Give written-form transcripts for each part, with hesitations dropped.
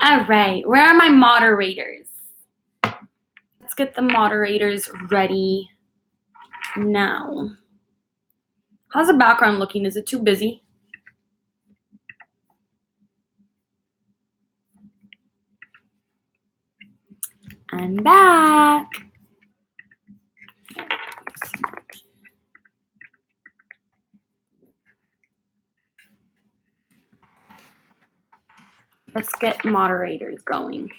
All right, where are my moderators? Let's get the moderators ready now. How's the background looking? Is it too busy? I'm back. Let's get moderators going,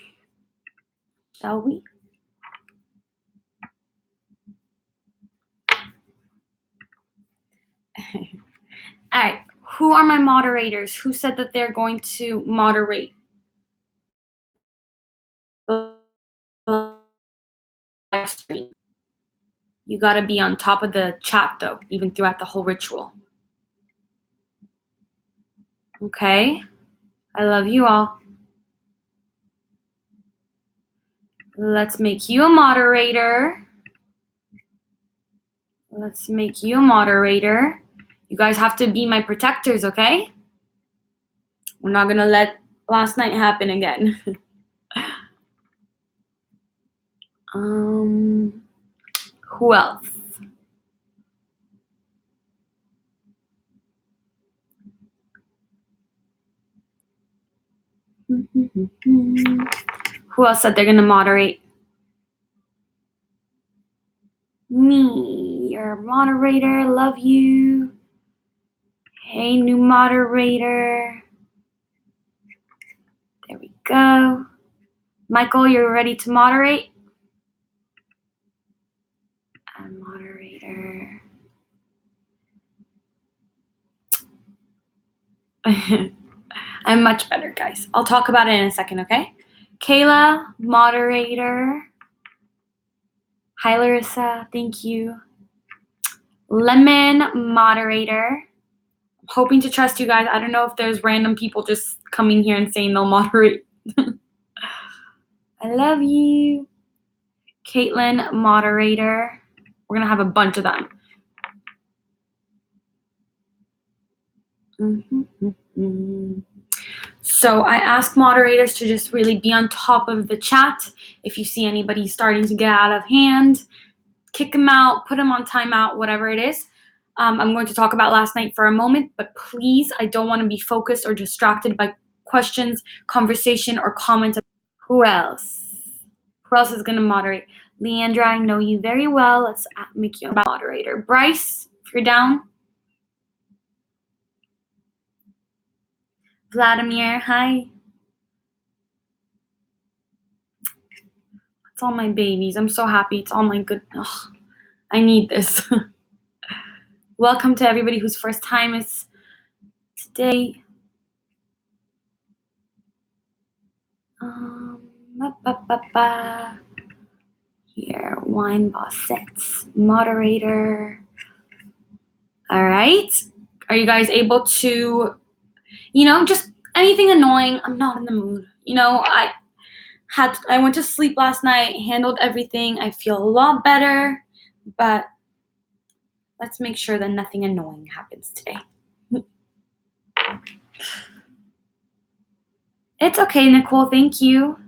shall we? All right, who are my moderators? Who said that they're going to moderate the live stream? You got to be on top of the chat, though, even throughout the whole ritual. Okay? I love you all. Let's make you a moderator. Let's make you a moderator. You guys have to be my protectors, okay? We're not going to let last night happen again. Who else? Who else said they're going to moderate? Me, your moderator. Love you. Hey, new moderator. There we go. Michael, you're ready to moderate? Moderator. I'm much better, guys. I'll talk about it in a second, okay? Kayla, moderator. Hi, Larissa. Thank you. Lemon, moderator. I'm hoping to trust you guys. I don't know if there's random people just coming here and saying they'll moderate. I love you. Caitlin, moderator. We're going to have a bunch of them. So I ask moderators to just really be on top of the chat. If you see anybody starting to get out of hand, kick them out, put them on timeout, whatever it is. I'm going to talk about last night for a moment, but please, I don't want to be focused or distracted by questions, conversation, or comments. Who else? Who else is going to moderate? Leandra, I know you very well. Let's make you a moderator. Bryce, if you're down. Vladimir, hi. It's all my babies. I'm so happy. It's all my good. Ugh, I need this. Welcome to everybody whose first time is today. Here, Wine Boss Sets, moderator. All right. Are you guys able to, just anything annoying? I'm not in the mood. I went to sleep last night, handled everything. I feel a lot better, but let's make sure that nothing annoying happens today. It's okay, Nicole. Thank you.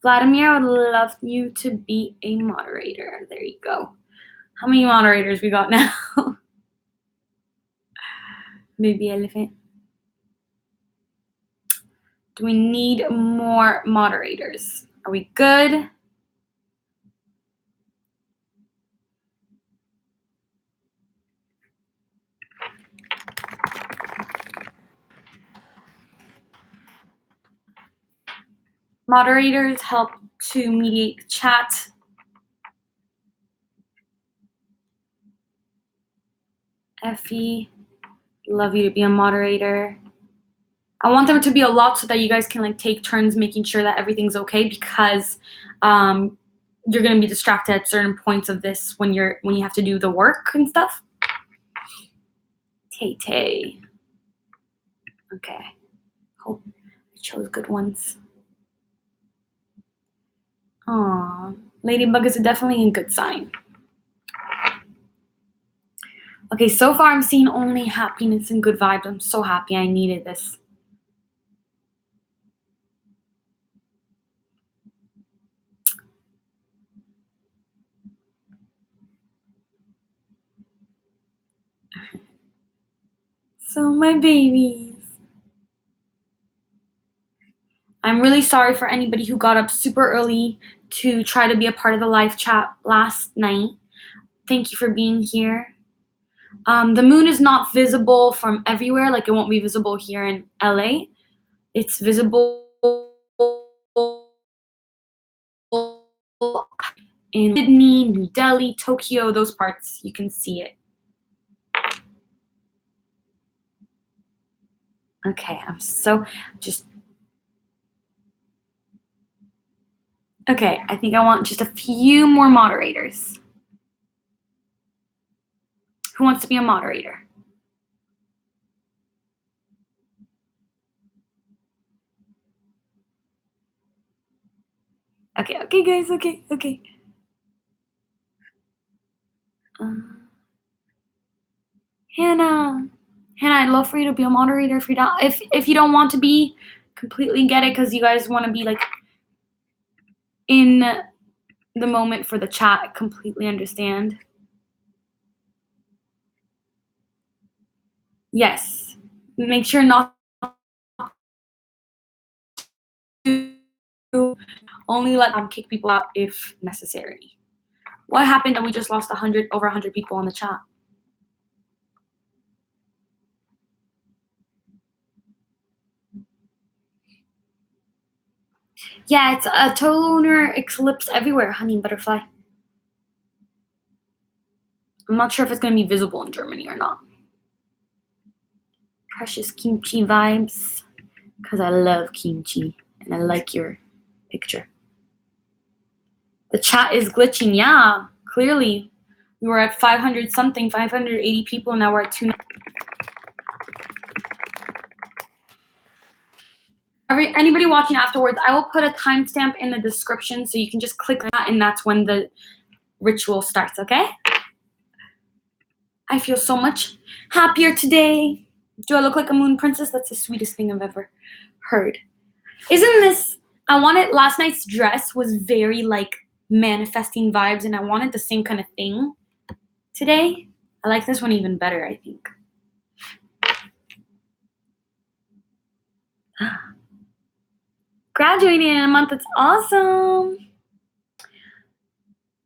Vladimir, I would love you to be a moderator. There you go. How many moderators we got now? Maybe elephant. Do we need more moderators? Are we good? Moderators help to mediate the chat. Effie, love you to be a moderator. I want there to be a lot so that you guys can take turns making sure that everything's okay, because you're going to be distracted at certain points of this when you have to do the work and stuff. Tay. Okay. Hope I chose good ones. Aw, Ladybug is definitely a good sign. Okay, so far I'm seeing only happiness and good vibes. I'm so happy. I needed this. So my babies. I'm really sorry for anybody who got up super early to try to be a part of the live chat last night. Thank you for being here. The moon is not visible from everywhere, like it won't be visible here in LA. It's visible in Sydney, New Delhi, Tokyo, those parts. You can see it. Okay, I'm so just. Okay, I think I want just a few more moderators. Who wants to be a moderator? Okay, guys, okay. Hannah, I'd love for you to be a moderator if you don't want to be, completely get it, because you guys want to be like in the moment for the chat. Completely understand. Yes, make sure not to only let kick people out if necessary. What happened that we just lost over 100 people on the chat? Yeah, it's a total lunar eclipse everywhere, honey butterfly. I'm not sure if it's going to be visible in Germany or not. Precious kimchi vibes, because I love kimchi and I like your picture. The chat is glitching. Yeah, clearly. We were at 500 something, 580 people, and now we're at 2. Anybody watching afterwards, I will put a timestamp in the description so you can just click that, and that's when the ritual starts, okay? I feel so much happier today. Do I look like a moon princess? That's the sweetest thing I've ever heard. Isn't this, last night's dress was very like manifesting vibes, and I wanted the same kind of thing today. I like this one even better, I think. Graduating in a month, that's awesome.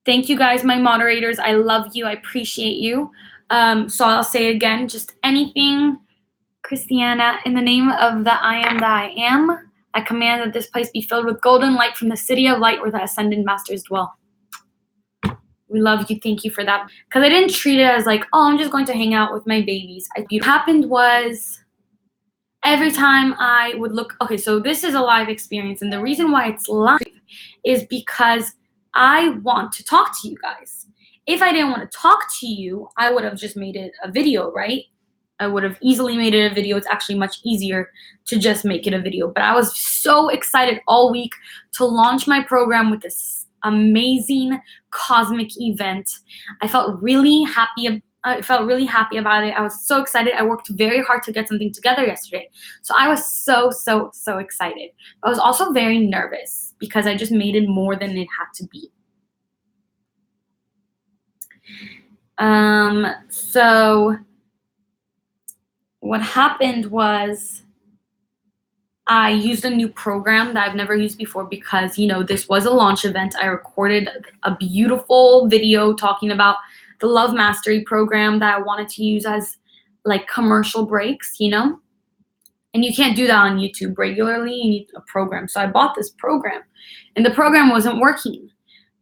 Thank you guys, my moderators. I love you. I appreciate you. So I'll say again, just anything, Christiana, in the name of the I am that I am, I command that this place be filled with golden light from the city of light where the ascended masters dwell. We love you. Thank you for that. Because I didn't treat it as like, oh, I'm just going to hang out with my babies. What happened was every time I would look, okay, so this is a live experience. And the reason why it's live is because I want to talk to you guys. If I didn't want to talk to you, I would have just made it a video, right? I would have easily made it a video. It's actually much easier to just make it a video. But I was so excited all week to launch my program with this amazing cosmic event. I felt really happy about it. I was so excited. I worked very hard to get something together yesterday. So I was so excited. I was also very nervous because I just made it more than it had to be. So what happened was I used a new program that I've never used before because, this was a launch event. I recorded a beautiful video talking about the Love Mastery program that I wanted to use as like commercial breaks, And you can't do that on YouTube regularly. You need a program. So I bought this program and the program wasn't working.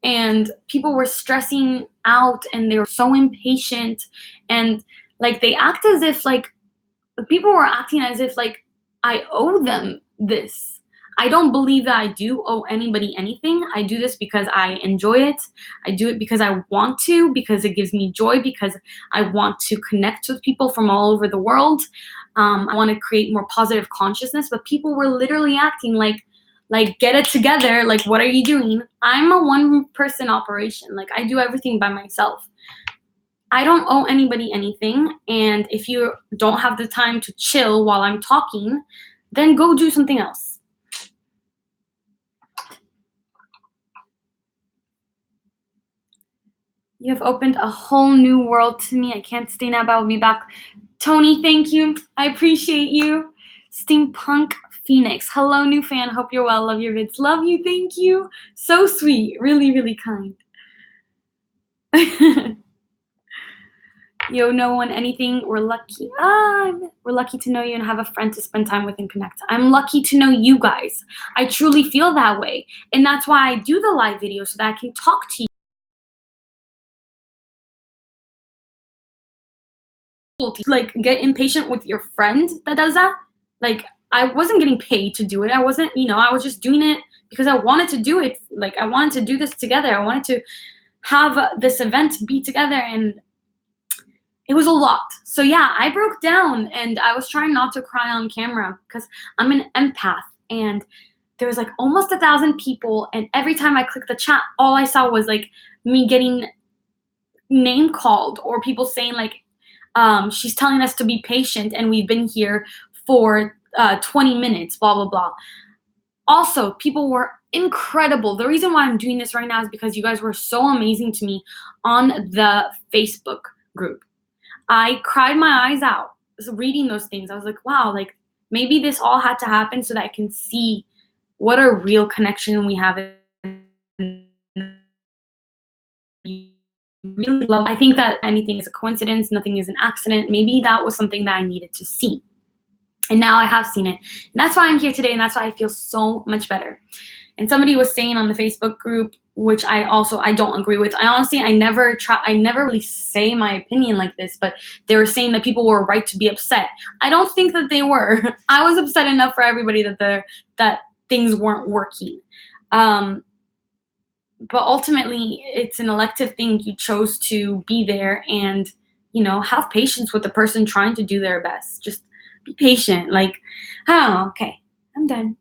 And people were stressing out and they were so impatient. And like they act as if like people were acting as if like I owe them this. I don't believe that I do owe anybody anything. I do this because I enjoy it. I do it because I want to, because it gives me joy, because I want to connect with people from all over the world. I want to create more positive consciousness, but people were literally acting like get it together. Like, what are you doing? I'm a one-person operation. Like, I do everything by myself. I don't owe anybody anything, and if you don't have the time to chill while I'm talking, then go do something else. You have opened a whole new world to me. I can't stay now, but I'll be back. Tony, thank you. I appreciate you. Steampunk Phoenix. Hello, new fan. Hope you're well. Love your vids. Love you. Thank you. So sweet. Really, really kind. You owe no one anything. We're lucky. We're lucky to know you and have a friend to spend time with and connect. I'm lucky to know you guys. I truly feel that way. And that's why I do the live video, so that I can talk to you. Like, get impatient with your friend that does that. Like, I wasn't getting paid to do it. I wasn't, I was just doing it because I wanted to do it. Like, I wanted to do this together. I wanted to have this event be together, and it was a lot. So yeah, I broke down, and I was trying not to cry on camera because I'm an empath, and there was like almost 1,000 people, and every time I clicked the chat, all I saw was like me getting name called, or people saying like, she's telling us to be patient and we've been here for 20 minutes, blah, blah, blah. Also, people were incredible. The reason why I'm doing this right now is because you guys were so amazing to me on the Facebook group. I cried my eyes out reading those things. I was like, wow, like maybe this all had to happen so that I can see what a real connection we have. Really love. I think that anything is a coincidence, nothing is an accident. Maybe that was something that I needed to see. And now I have seen it. And that's why I'm here today, and that's why I feel so much better. And somebody was saying on the Facebook group, which I don't agree with. I never really say my opinion like this, but they were saying that people were right to be upset. I don't think that they were. I was upset enough for everybody that things weren't working. But ultimately, it's an elective thing. You chose to be there, and have patience with the person trying to do their best. Just be patient. Like, oh, okay, I'm done.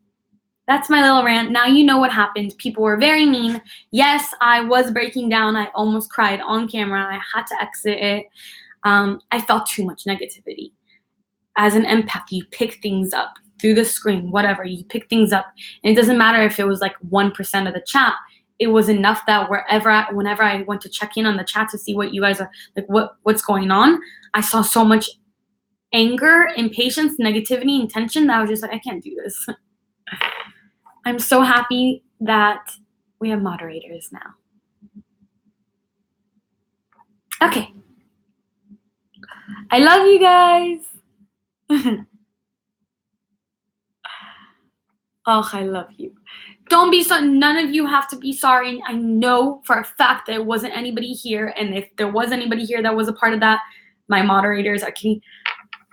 That's my little rant. Now you know what happened. People were very mean. Yes, I was breaking down. I almost cried on camera. I had to exit it. I felt too much negativity. As an empath, you pick things up through the screen, whatever. You pick things up, and it doesn't matter if it was like 1% of the chat. It was enough that whenever I went to check in on the chat to see what you guys are like, what's going on, I saw so much anger, impatience, negativity, and tension that I was just like, I can't do this. I'm so happy that we have moderators now. Okay. I love you guys. Oh, I love you. Don't be so, none of you have to be sorry. I know for a fact that it wasn't anybody here. And if there was anybody here that was a part of that, my moderators are kidding.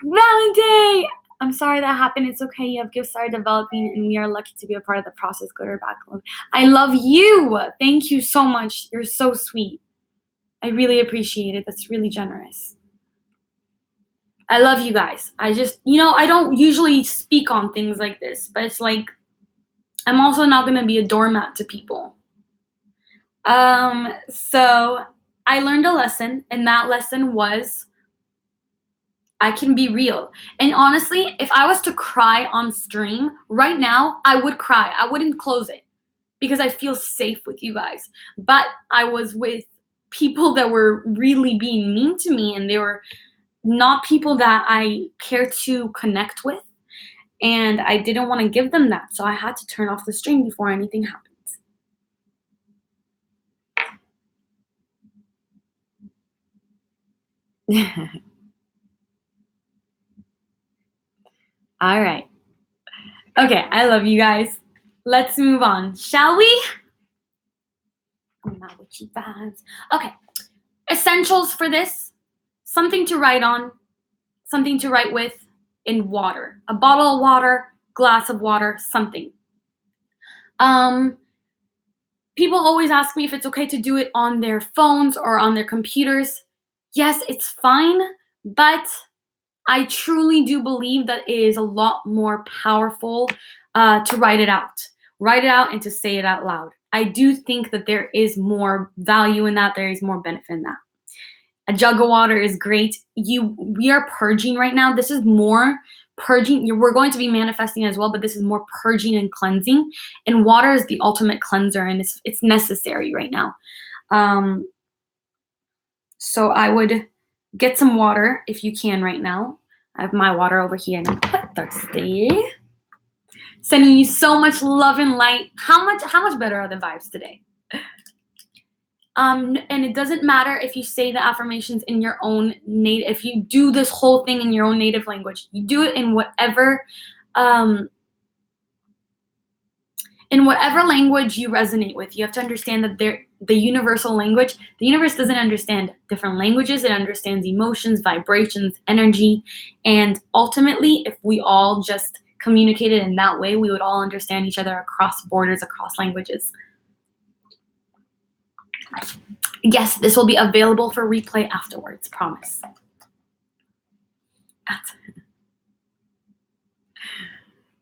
Valentine! I'm sorry that happened. It's okay. You have gifts are developing, and we are lucky to be a part of the process. Good or bad. I love you. Thank you so much. You're so sweet. I really appreciate it. That's really generous. I love you guys. I just, I don't usually speak on things like this, but it's like, I'm also not going to be a doormat to people. So I learned a lesson, and that lesson was I can be real. And honestly, if I was to cry on stream right now, I would cry. I wouldn't close it because I feel safe with you guys. But I was with people that were really being mean to me, and they were not people that I care to connect with. And I didn't want to give them that. So I had to turn off the stream before anything happens. All right. Okay, I love you guys. Let's move on, shall we? My witchy vibes. Okay, essentials for this: something to write on, something to write with, in water. A bottle of water, glass of water, something. People always ask me if it's okay to do it on their phones or on their computers. Yes, it's fine, but I truly do believe that it is a lot more powerful to write it out. Write it out and to say it out loud. I do think that there is more value in that. There is more benefit in that. A jug of water is great. We are purging right now. This is more purging. We're going to be manifesting as well, but this is more purging and cleansing. And water is the ultimate cleanser, and it's necessary right now. So I would get some water if you can right now. I have my water over here, and I'm quite thirsty. Sending you so much love and light. How much better are the vibes today? And it doesn't matter if you say the affirmations in your own native, if you do this whole thing in your own native language, you do it in whatever language you resonate with. You have to understand that the universal language, the universe doesn't understand different languages. It understands emotions, vibrations, energy. And ultimately, if we all just communicated in that way, we would all understand each other across borders, across languages. Yes, this will be available for replay afterwards, promise.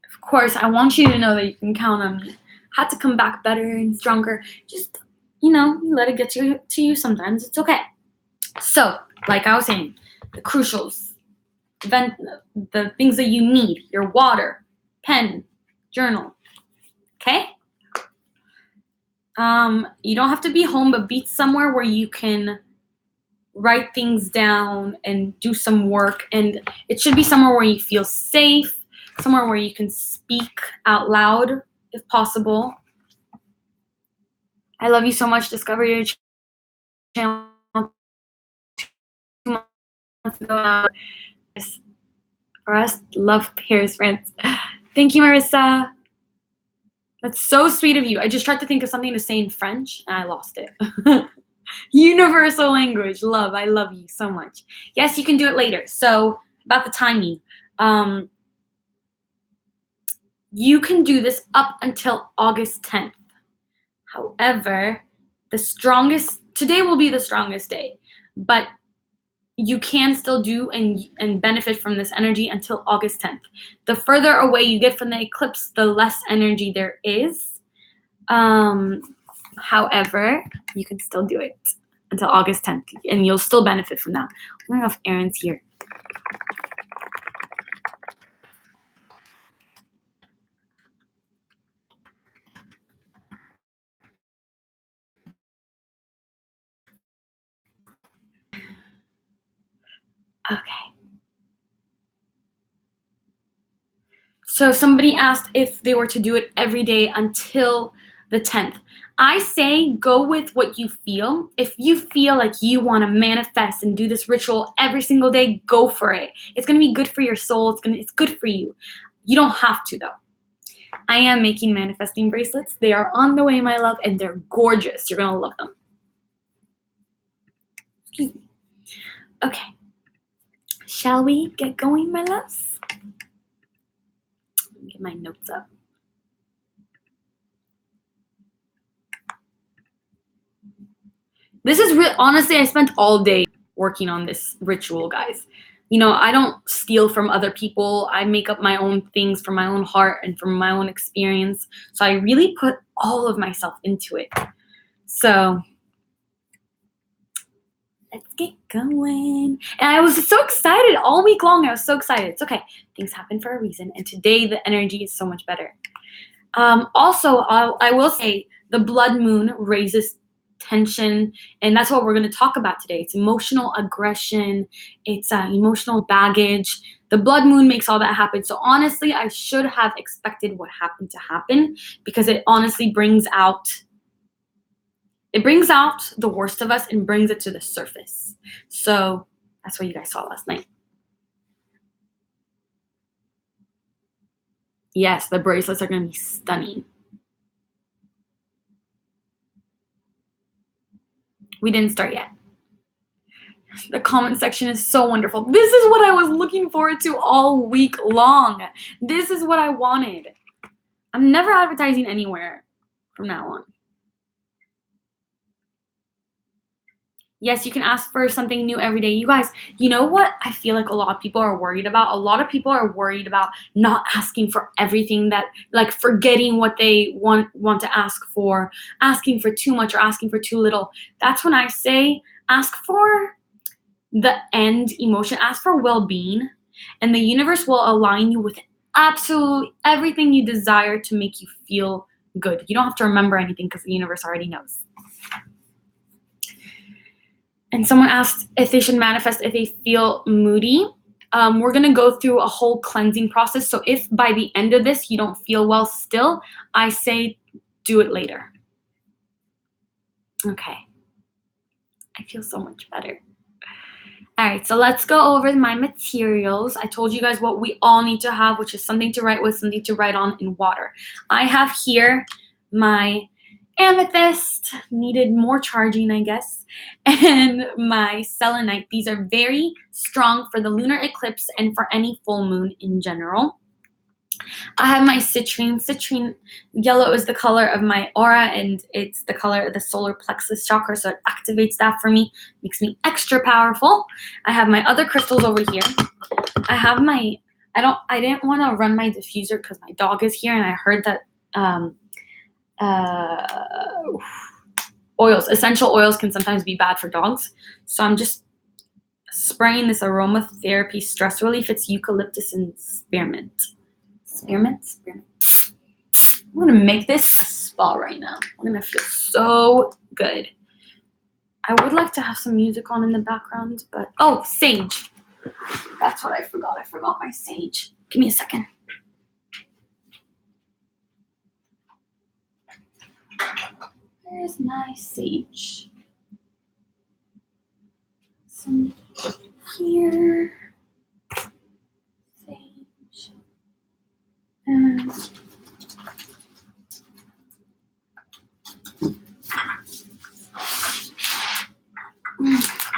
Of course, I want you to know that you can count on me. Had to come back better and stronger. Just, let it get to you sometimes. It's okay. So, like I was saying, the crucials, the things that you need, your water, pen, journal, okay? You don't have to be home, but be somewhere where you can write things down and do some work. And it should be somewhere where you feel safe, somewhere where you can speak out loud if possible. I love you so much. Discover your channel 2 months ago. For us, love Paris, France. Thank you, Marissa. That's so sweet of you. I just tried to think of something to say in French, and I lost it. Universal language, love. I love you so much. Yes, you can do it later. So about the timing. You can do this up until August 10th. However, today will be the strongest day, but you can still do and benefit from this energy until August 10th. The further away you get from the eclipse, the less energy there is. However, you can still do it until August 10th, and you'll still benefit from that. I don't know if Aaron's here. Okay. So somebody asked if they were to do it every day until the 10th. I say go with what you feel. If you feel like you want to manifest and do this ritual every single day, go for it. It's going to be good for your soul. It's good for you. You don't have to, though. I am making manifesting bracelets. They are on the way, my love, and they're gorgeous. You're going to love them. Excuse me. Okay. Shall we get going, my loves? Let me get my notes up. This is real. Honestly, I spent all day working on this ritual, guys. I don't steal from other people. I make up my own things from my own heart and from my own experience. So I really put all of myself into it. So let's get going. And I was so excited all week long. I was so excited. It's okay. Things happen for a reason. And today the energy is so much better. Also, I will say the blood moon raises tension, and that's what we're going to talk about today. It's emotional aggression. It's emotional baggage. The blood moon makes all that happen. So honestly, I should have expected what happened to happen, because it honestly brings out the worst of us and brings it to the surface. So that's what you guys saw last night. Yes, the bracelets are going to be stunning. We didn't start yet. The comment section is so wonderful. This is what I was looking forward to all week long. This is what I wanted. I'm never advertising anywhere from now on. Yes, you can ask for something new every day. You guys, you know what I feel like a lot of people are worried about? A lot of people are worried about not asking for everything, that like forgetting what they want to ask for, asking for too much or asking for too little. That's when I say ask for the end emotion. Ask for well-being, and the universe will align you with absolutely everything you desire to make you feel good. You don't have to remember anything because the universe already knows. And someone asked if they should manifest if they feel moody. We're going to go through a whole cleansing process. So if by the end of this you don't feel well still, I say do it later. Okay. I feel so much better. All right, so let's go over my materials. I told you guys what we all need to have, which is something to write with, something to write on, and water. I have here my amethyst, needed more charging, I guess, and my selenite. These are very strong for the lunar eclipse and for any full moon in general. I have my citrine. Citrine yellow is the color of my aura, and it's the color of the solar plexus chakra, so it activates that for me, makes me extra powerful. I have my other crystals over here. I have my, I didn't want to run my diffuser because my dog is here, and I heard that essential oils can sometimes be bad for dogs. So I'm just spraying this aromatherapy stress relief. It's eucalyptus and spearmint. Spearmint. I'm gonna make this a spa right now. I'm gonna feel so good. I would like to have some music on in the background, but oh, sage. That's what I forgot. I forgot my sage. Give me a second. Where's my sage? Some here. Sage. And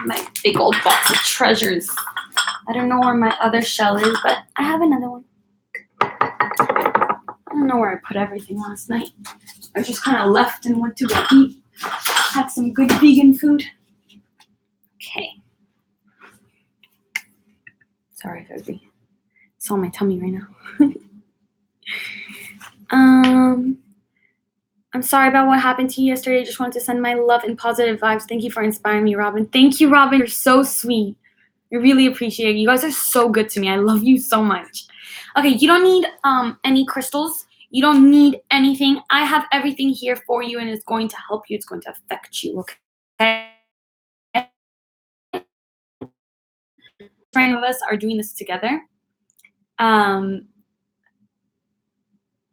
my big old box of treasures. I don't know where my other shell is, but I have another one. I don't know where I put everything last night. I just kind of left and went to go eat. Had some good vegan food. Okay. Sorry, Fergie. It's on my tummy right now. I'm sorry about what happened to you yesterday. I just wanted to send my love and positive vibes. Thank you for inspiring me, Robin. Thank you, Robin. You're so sweet. I really appreciate it. You guys are so good to me. I love you so much. Okay, you don't need any crystals. You don't need anything. I have everything here for you, and it's going to help you. It's going to affect you, okay? Friends of us are doing this together.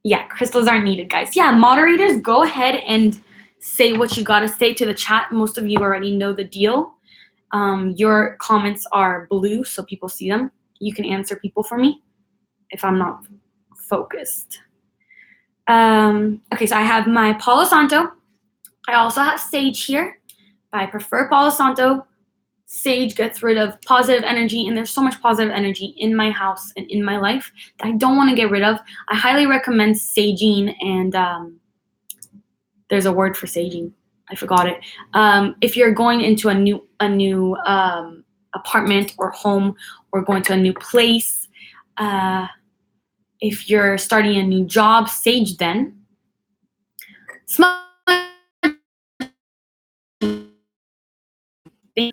Yeah, crystals aren't needed, guys. Yeah, moderators, go ahead and say what you gotta say to the chat. Most of you already know the deal. Your comments are blue, so people see them. You can answer people for me if I'm not focused. Okay, so I have my Palo Santo. I also have sage here. I prefer Palo Santo. Sage gets rid of positive energy, and there's so much positive energy in my house and in my life that I don't want to get rid of. I highly recommend saging, and there's a word for saging. I forgot it. If you're going into a new apartment or home, or going to a new place, if you're starting a new job, sage then. Smell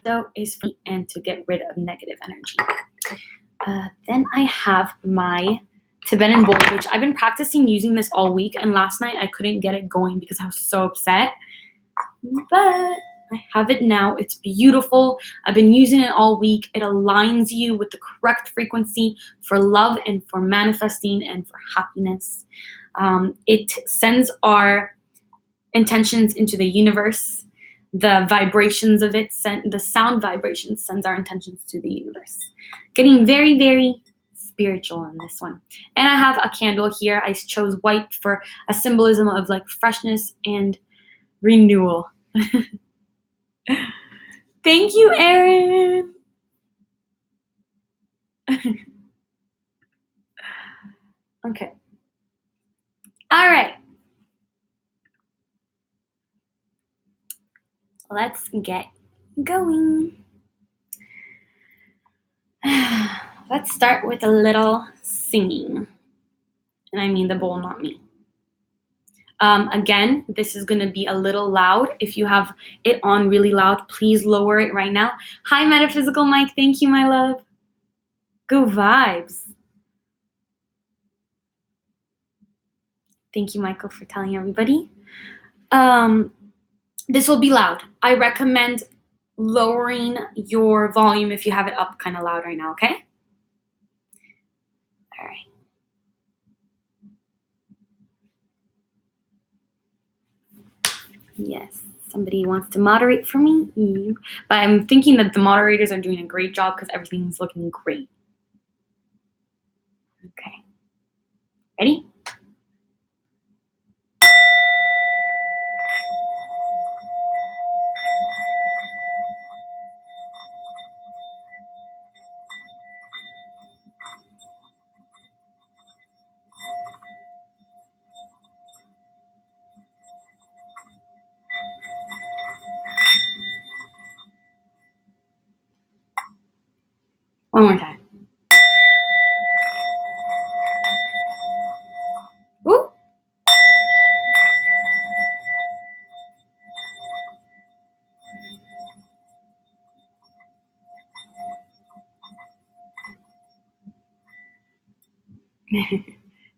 though is free and to get rid of negative energy. Then I have my Tibetan bowl, which I've been practicing using this all week, and last night I couldn't get it going because I was so upset. But I have it now. It's beautiful. I've been using it all week. It aligns you with the correct frequency for love and for manifesting and for happiness. It sends our intentions into the universe. The vibrations of it, the sound vibrations sends our intentions to the universe. Getting very, very spiritual in this one. And I have a candle here. I chose white for a symbolism of like freshness and renewal. Thank you, Erin. Okay. All right. Let's get going. Let's start with a little singing. And I mean the bowl, not me. Again, this is going to be a little loud. If you have it on really loud, please lower it right now. Hi, Metaphysical Mike. Thank you, my love. Go vibes. Thank you, Michael, for telling everybody. This will be loud. I recommend lowering your volume if you have it up kind of loud right now, okay? All right. Yes, somebody wants to moderate for me. But I'm thinking that the moderators are doing a great job because everything's looking great. Okay. Ready? One more time. Ooh.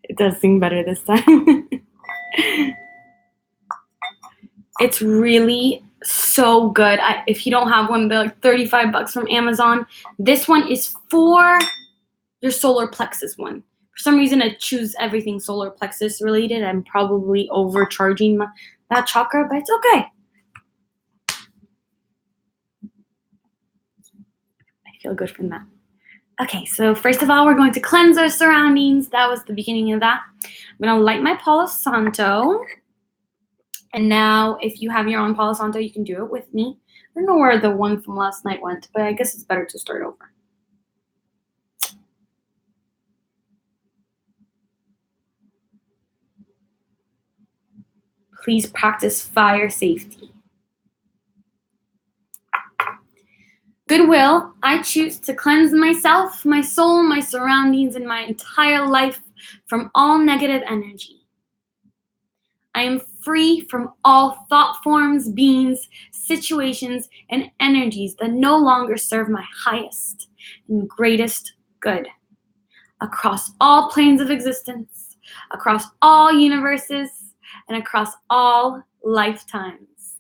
It does sing better this time. It's really so good. If you don't have one, they're like $35 from Amazon. This one is for your solar plexus one. For some reason, I choose everything solar plexus related. I'm probably overcharging that chakra, but it's okay. I feel good from that. Okay, so first of all, we're going to cleanse our surroundings. That was the beginning of that. I'm going to light my Palo Santo. And now, if you have your own Palo Santo, you can do it with me. I don't know where the one from last night went, but I guess it's better to start over. Please practice fire safety. Goodwill, I choose to cleanse myself, my soul, my surroundings, and my entire life from all negative energy. I am free from all thought forms, beings, situations, and energies that no longer serve my highest and greatest good. Across all planes of existence, across all universes, and across all lifetimes.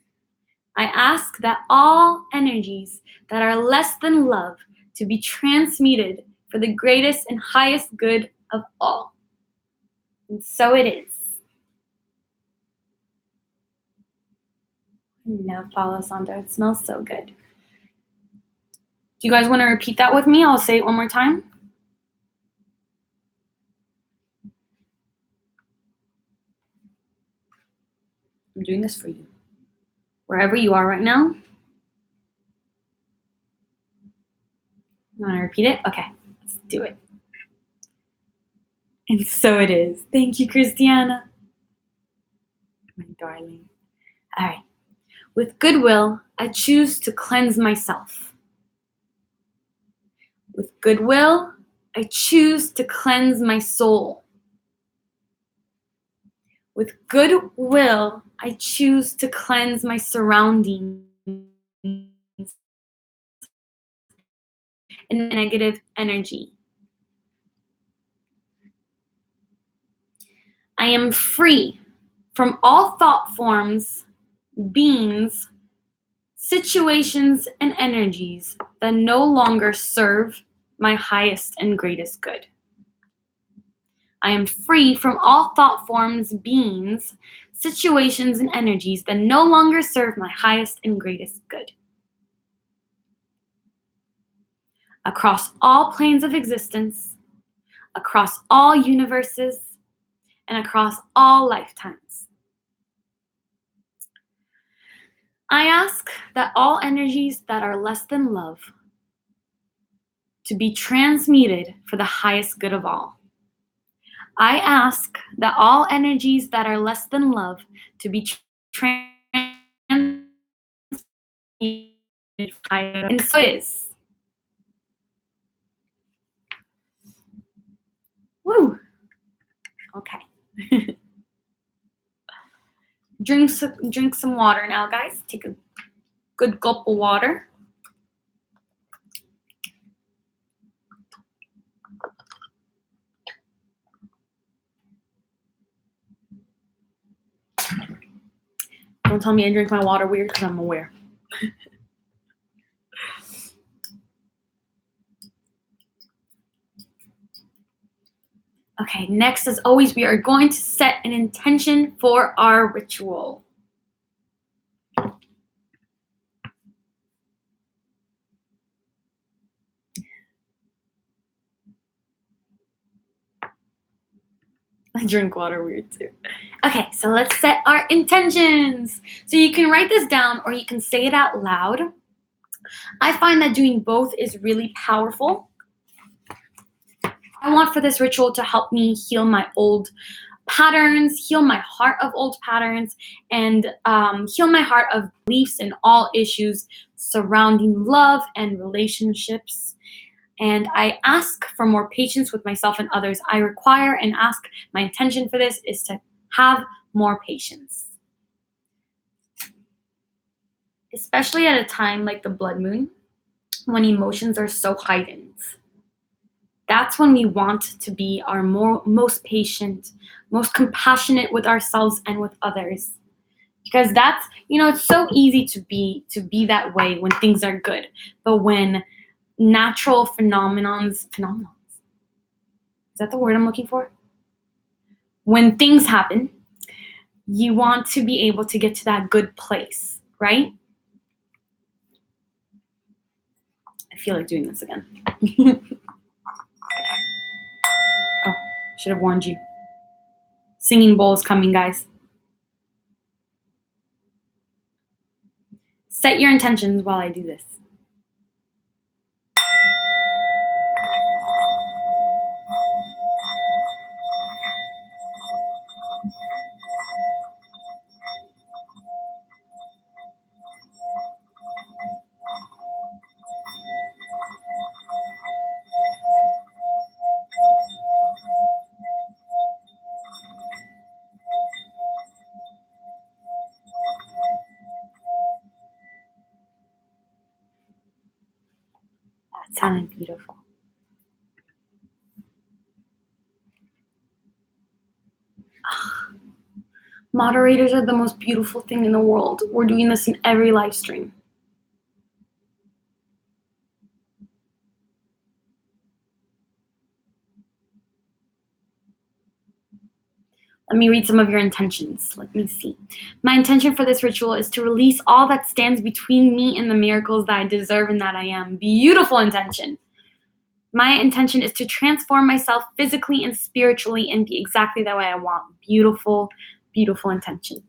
I ask that all energies that are less than love to be transmuted for the greatest and highest good of all. And so it is. No, Palo Santo, it smells so good. Do you guys want to repeat that with me? I'll say it one more time. I'm doing this for you. Wherever you are right now. You want to repeat it? Okay, let's do it. And so it is. Thank you, Christiana. My darling. All right. With goodwill, I choose to cleanse myself. With goodwill, I choose to cleanse my soul. With goodwill, I choose to cleanse my surroundings and negative energy. I am free from all thought forms, beings, situations, and energies that no longer serve my highest and greatest good. I am free from all thought forms, beings, situations, and energies that no longer serve my highest and greatest good. Across all planes of existence, across all universes, and across all lifetimes. I ask that all energies that are less than love to be transmuted for the highest good of all. I ask that all energies that are less than love to be transmuted, and so it is. Woo! Okay. Drink some water now, guys. Take a good gulp of water. Don't tell me I drink my water weird, because I'm aware. Okay, next, as always, we are going to set an intention for our ritual. I drink water weird too. Okay, so let's set our intentions. So you can write this down or you can say it out loud. I find that doing both is really powerful. I want for this ritual to help me heal my old patterns, heal my heart of old patterns, and heal my heart of beliefs and all issues surrounding love and relationships. And I ask for more patience with myself and others. I require and ask, my intention for this is to have more patience. Especially at a time like the blood moon, when emotions are so heightened. That's when we want to be our most patient, most compassionate with ourselves and with others. Because that's, it's so easy to be that way when things are good. But when natural phenomenons, is that the word I'm looking for? When things happen, you want to be able to get to that good place, right? I feel like doing this again. Oh, should have warned you. Singing bowl is coming, guys. Set your intentions while I do this. That sounded beautiful. Moderators are the most beautiful thing in the world. We're doing this in every live stream. Let me read some of your intentions. Let me see. My intention for this ritual is to release all that stands between me and the miracles that I deserve and that I am. Beautiful intention. My intention is to transform myself physically and spiritually and be exactly the way I want. Beautiful, beautiful intention.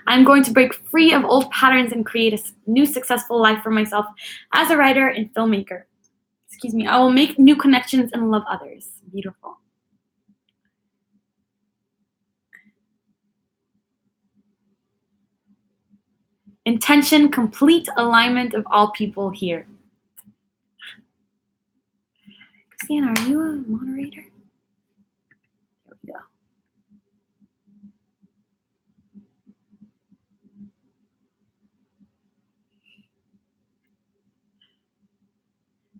I'm going to break free of old patterns and create a new successful life for myself as a writer and filmmaker. I will make new connections and love others. Beautiful. Intention, complete alignment of all people here. Christiana, are you a moderator? There we go.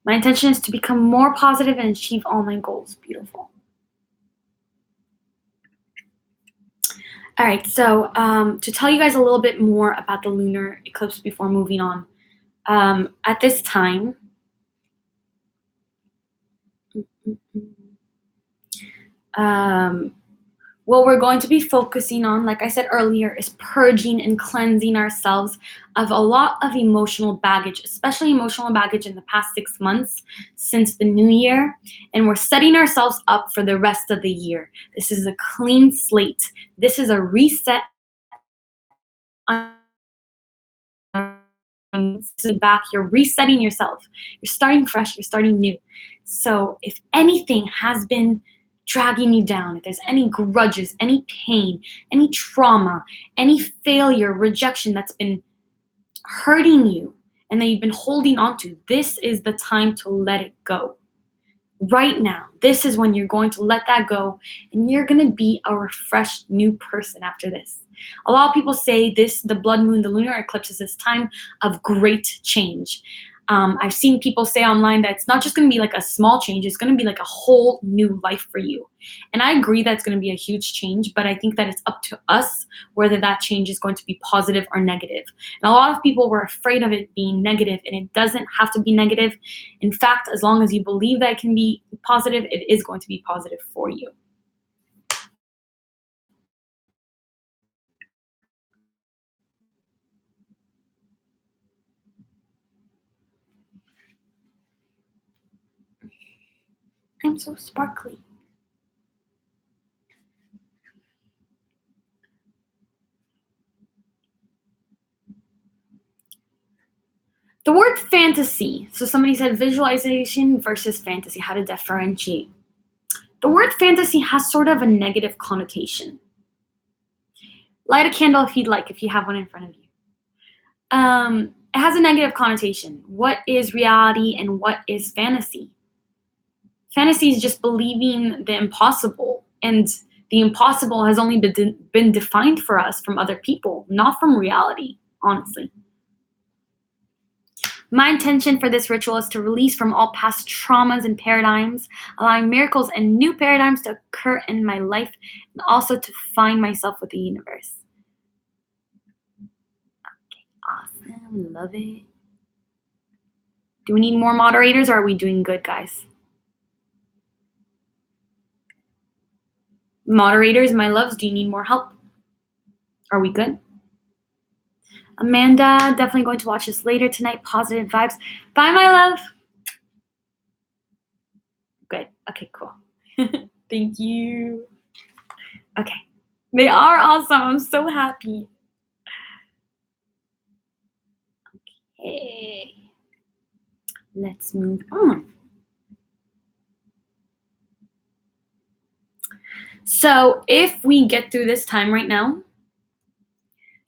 My intention is to become more positive and achieve all my goals. Beautiful. All right, so to tell you guys a little bit more about the lunar eclipse before moving on, at this time, what we're going to be focusing on, like I said earlier, is purging and cleansing ourselves of a lot of emotional baggage, especially emotional baggage in the past 6 months since the new year. And we're setting ourselves up for the rest of the year. This is a clean slate. This is a reset. Back, you're resetting yourself. You're starting fresh. You're starting new. So if anything has been dragging you down, if there's any grudges, any pain, any trauma, any failure, rejection that's been hurting you and that you've been holding on to, this is the time to let it go. Right now, this is when you're going to let that go, and you're going to be a refreshed new person after this. A lot of people say the blood moon, the lunar eclipse is this time of great change. I've seen people say online that it's not just going to be like a small change, it's going to be like a whole new life for you. And I agree that it's going to be a huge change, but I think that it's up to us whether that change is going to be positive or negative. And a lot of people were afraid of it being negative, and it doesn't have to be negative. In fact, as long as you believe that it can be positive, it is going to be positive for you. I'm so sparkly. The word fantasy. So somebody said visualization versus fantasy, how to differentiate. The word fantasy has sort of a negative connotation. Light a candle if you'd like, if you have one in front of you. It has a negative connotation. What is reality and what is fantasy? Fantasy is just believing the impossible, and the impossible has only been defined for us from other people, not from reality, honestly. My intention for this ritual is to release from all past traumas and paradigms, allowing miracles and new paradigms to occur in my life, and also to find myself with the universe. Okay, awesome. Love it. Do we need more moderators, or are we doing good, guys? Moderators, my loves, do you need more help? Are we good? Amanda, definitely going to watch this later tonight. Positive vibes. Bye, my love. Good. Okay, cool. Thank you. Okay. They are awesome. I'm so happy. Okay. Let's move on. So if we get through this time right now,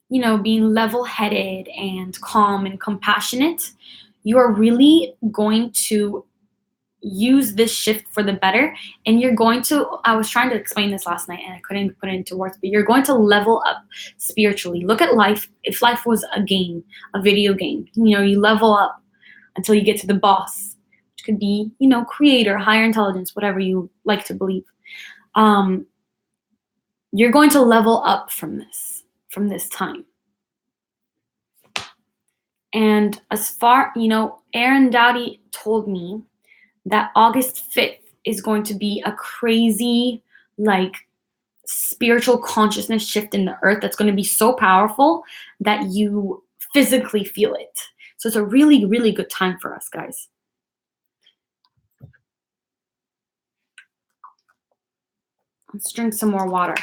you know, being level-headed and calm and compassionate, you are really going to use this shift for the better, and you're going to, I was trying to explain this last night and I couldn't put it into words, but you're going to level up spiritually. Look at life. If life was a game, a video game, you know, you level up until you get to the boss, which could be, you know, creator, higher intelligence, whatever you like to believe. You're going to level up from this time. And as far, you know, Aaron Dowdy told me that August 5th is going to be a crazy, like, spiritual consciousness shift in the earth that's going to be so powerful that you physically feel it. So it's a really, really good time for us, guys. Let's drink some more water.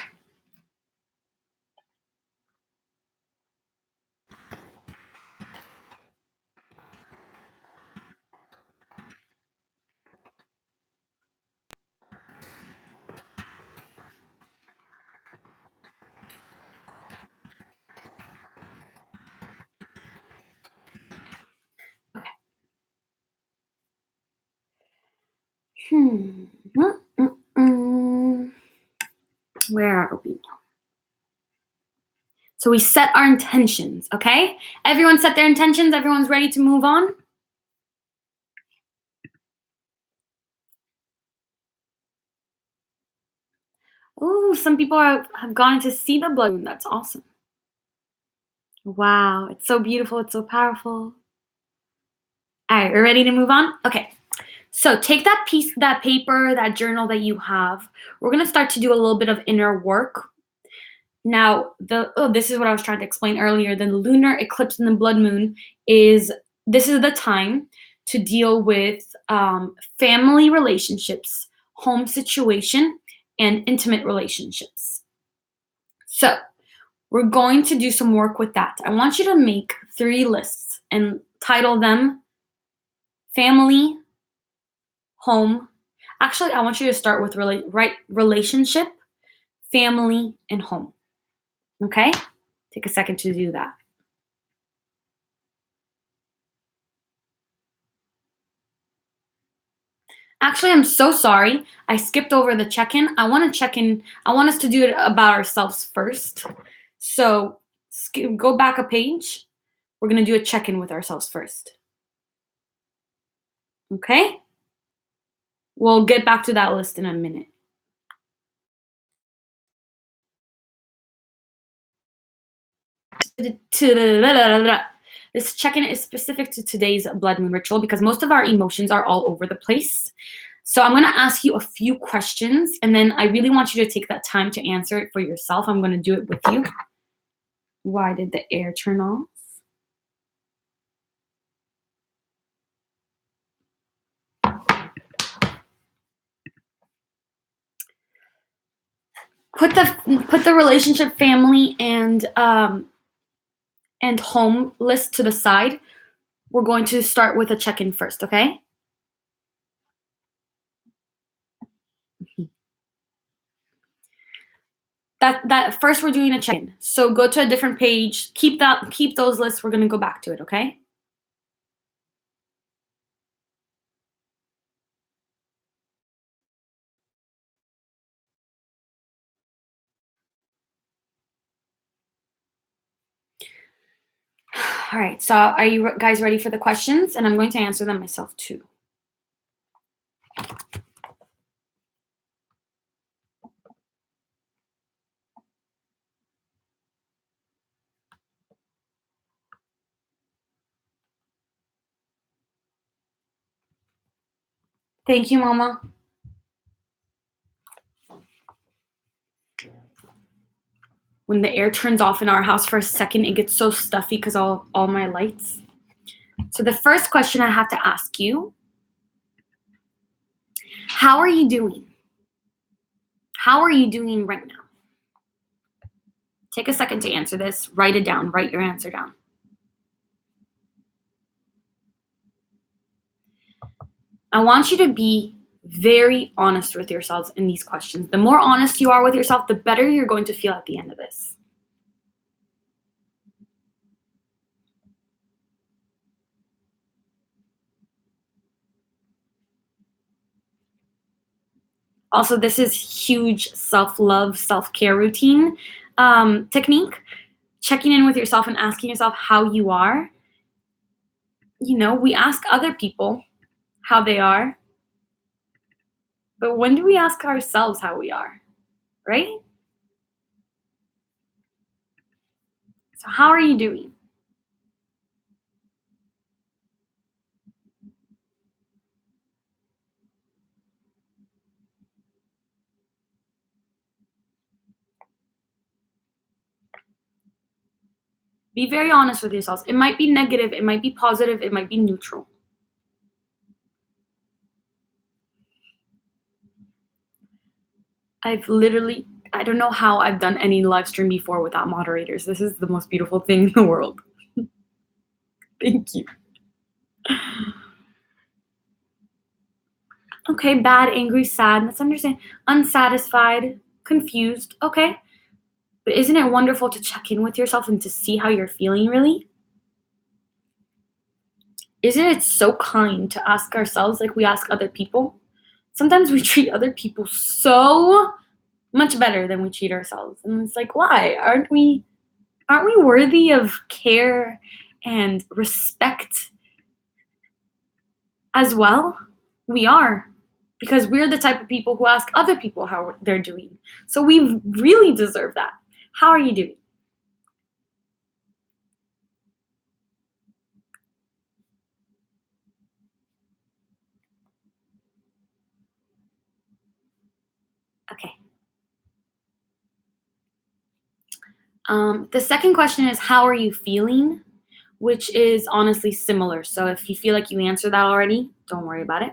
Okay. Where are we now? So we set our intentions, okay? Everyone set their intentions. Everyone's ready to move on? Ooh, some people have gone to see the blood moon. That's awesome. Wow, it's so beautiful. It's so powerful. All right, we're ready to move on? Okay. So take that piece, that paper, that journal that you have. We're going to start to do a little bit of inner work. Now, this is what I was trying to explain earlier. The lunar eclipse and the blood moon this is the time to deal with family relationships, home situation, and intimate relationships. So we're going to do some work with that. I want you to make 3 lists and title them family, home. Actually, I want you to start with relationship, family, and home. Okay? Take a second to do that. Actually, I'm so sorry. I skipped over the check-in. I want us to do it about ourselves first. So go back a page. We're going to do a check-in with ourselves first. Okay? We'll get back to that list in a minute. This check-in is specific to today's blood moon ritual because most of our emotions are all over the place. So I'm going to ask you a few questions, and then I really want you to take that time to answer it for yourself. I'm going to do it with you. Why did the air turn off? Put the relationship, family, and home list to the side. We're going to start with a check-in first, okay? That first we're doing a check-in. So go to a different page. Keep those lists. We're going to go back to it, okay? All right. So are you guys ready for the questions? And I'm going to answer them myself too. Thank you, Mama. When the air turns off in our house for a second, it gets so stuffy because all my lights. So the first question I have to ask you, how are you doing? How are you doing right now? Take a second to answer this. Write it down. Write your answer down. I want you to be very honest with yourselves in these questions. The more honest you are with yourself, the better you're going to feel at the end of this. Also, this is huge self-love, self-care routine technique. Checking in with yourself and asking yourself how you are. You know, we ask other people how they are, but when do we ask ourselves how we are, right? So how are you doing? Be very honest with yourselves. It might be negative, it might be positive, it might be neutral. I don't know how I've done any live stream before without moderators. This is the most beautiful thing in the world. Thank you. Okay, bad, angry, sad. Let's understand. Unsatisfied, confused. Okay. But isn't it wonderful to check in with yourself and to see how you're feeling, really? Isn't it so kind to ask ourselves like we ask other people? Sometimes we treat other people so much better than we treat ourselves. And it's like, why? Aren't we worthy of care and respect as well? We are, because we're the type of people who ask other people how they're doing. So we really deserve that. How are you doing? Okay. The second question is, how are you feeling? Which is honestly similar. So if you feel like you answered that already, don't worry about it.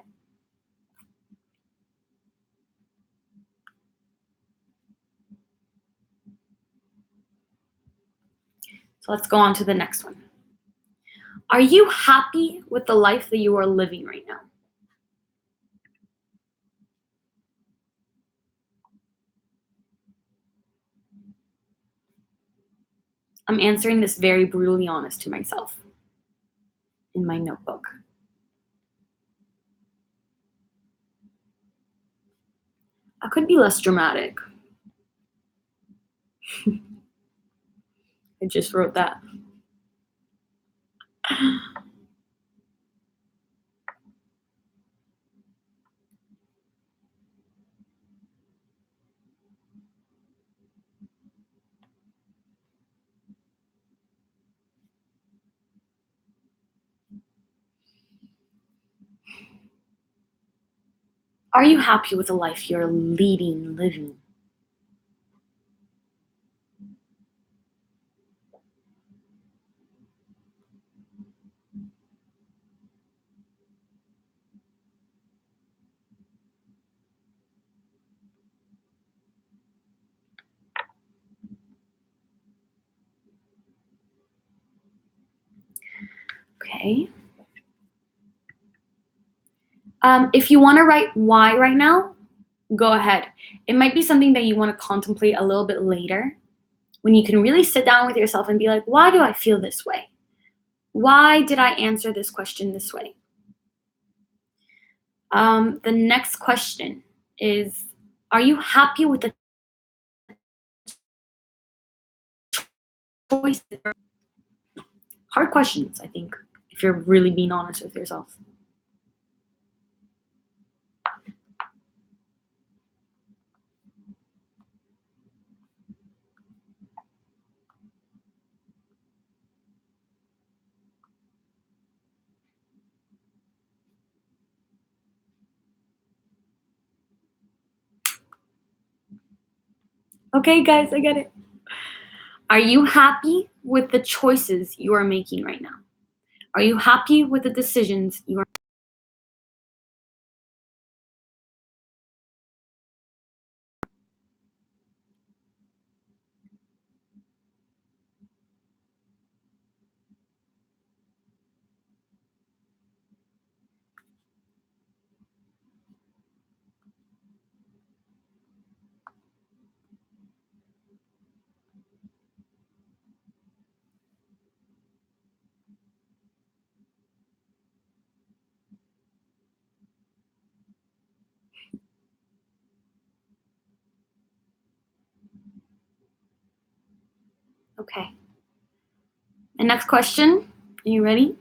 So let's go on to the next one. Are you happy with the life that you are living right now? I'm answering this very brutally honest to myself in my notebook. I could be less dramatic. I just wrote that. Are you happy with the life you're living? Okay. If you want to write why right now, go ahead. It might be something that you want to contemplate a little bit later, when you can really sit down with yourself and be like, why do I feel this way? Why did I answer this question this way? The next question is, are you happy with the choices? Hard questions, I think, if you're really being honest with yourself. Okay, guys, I get it. Are you happy with the choices you are making right now? Are you happy with the decisions you are? Okay. And next question. Are you ready?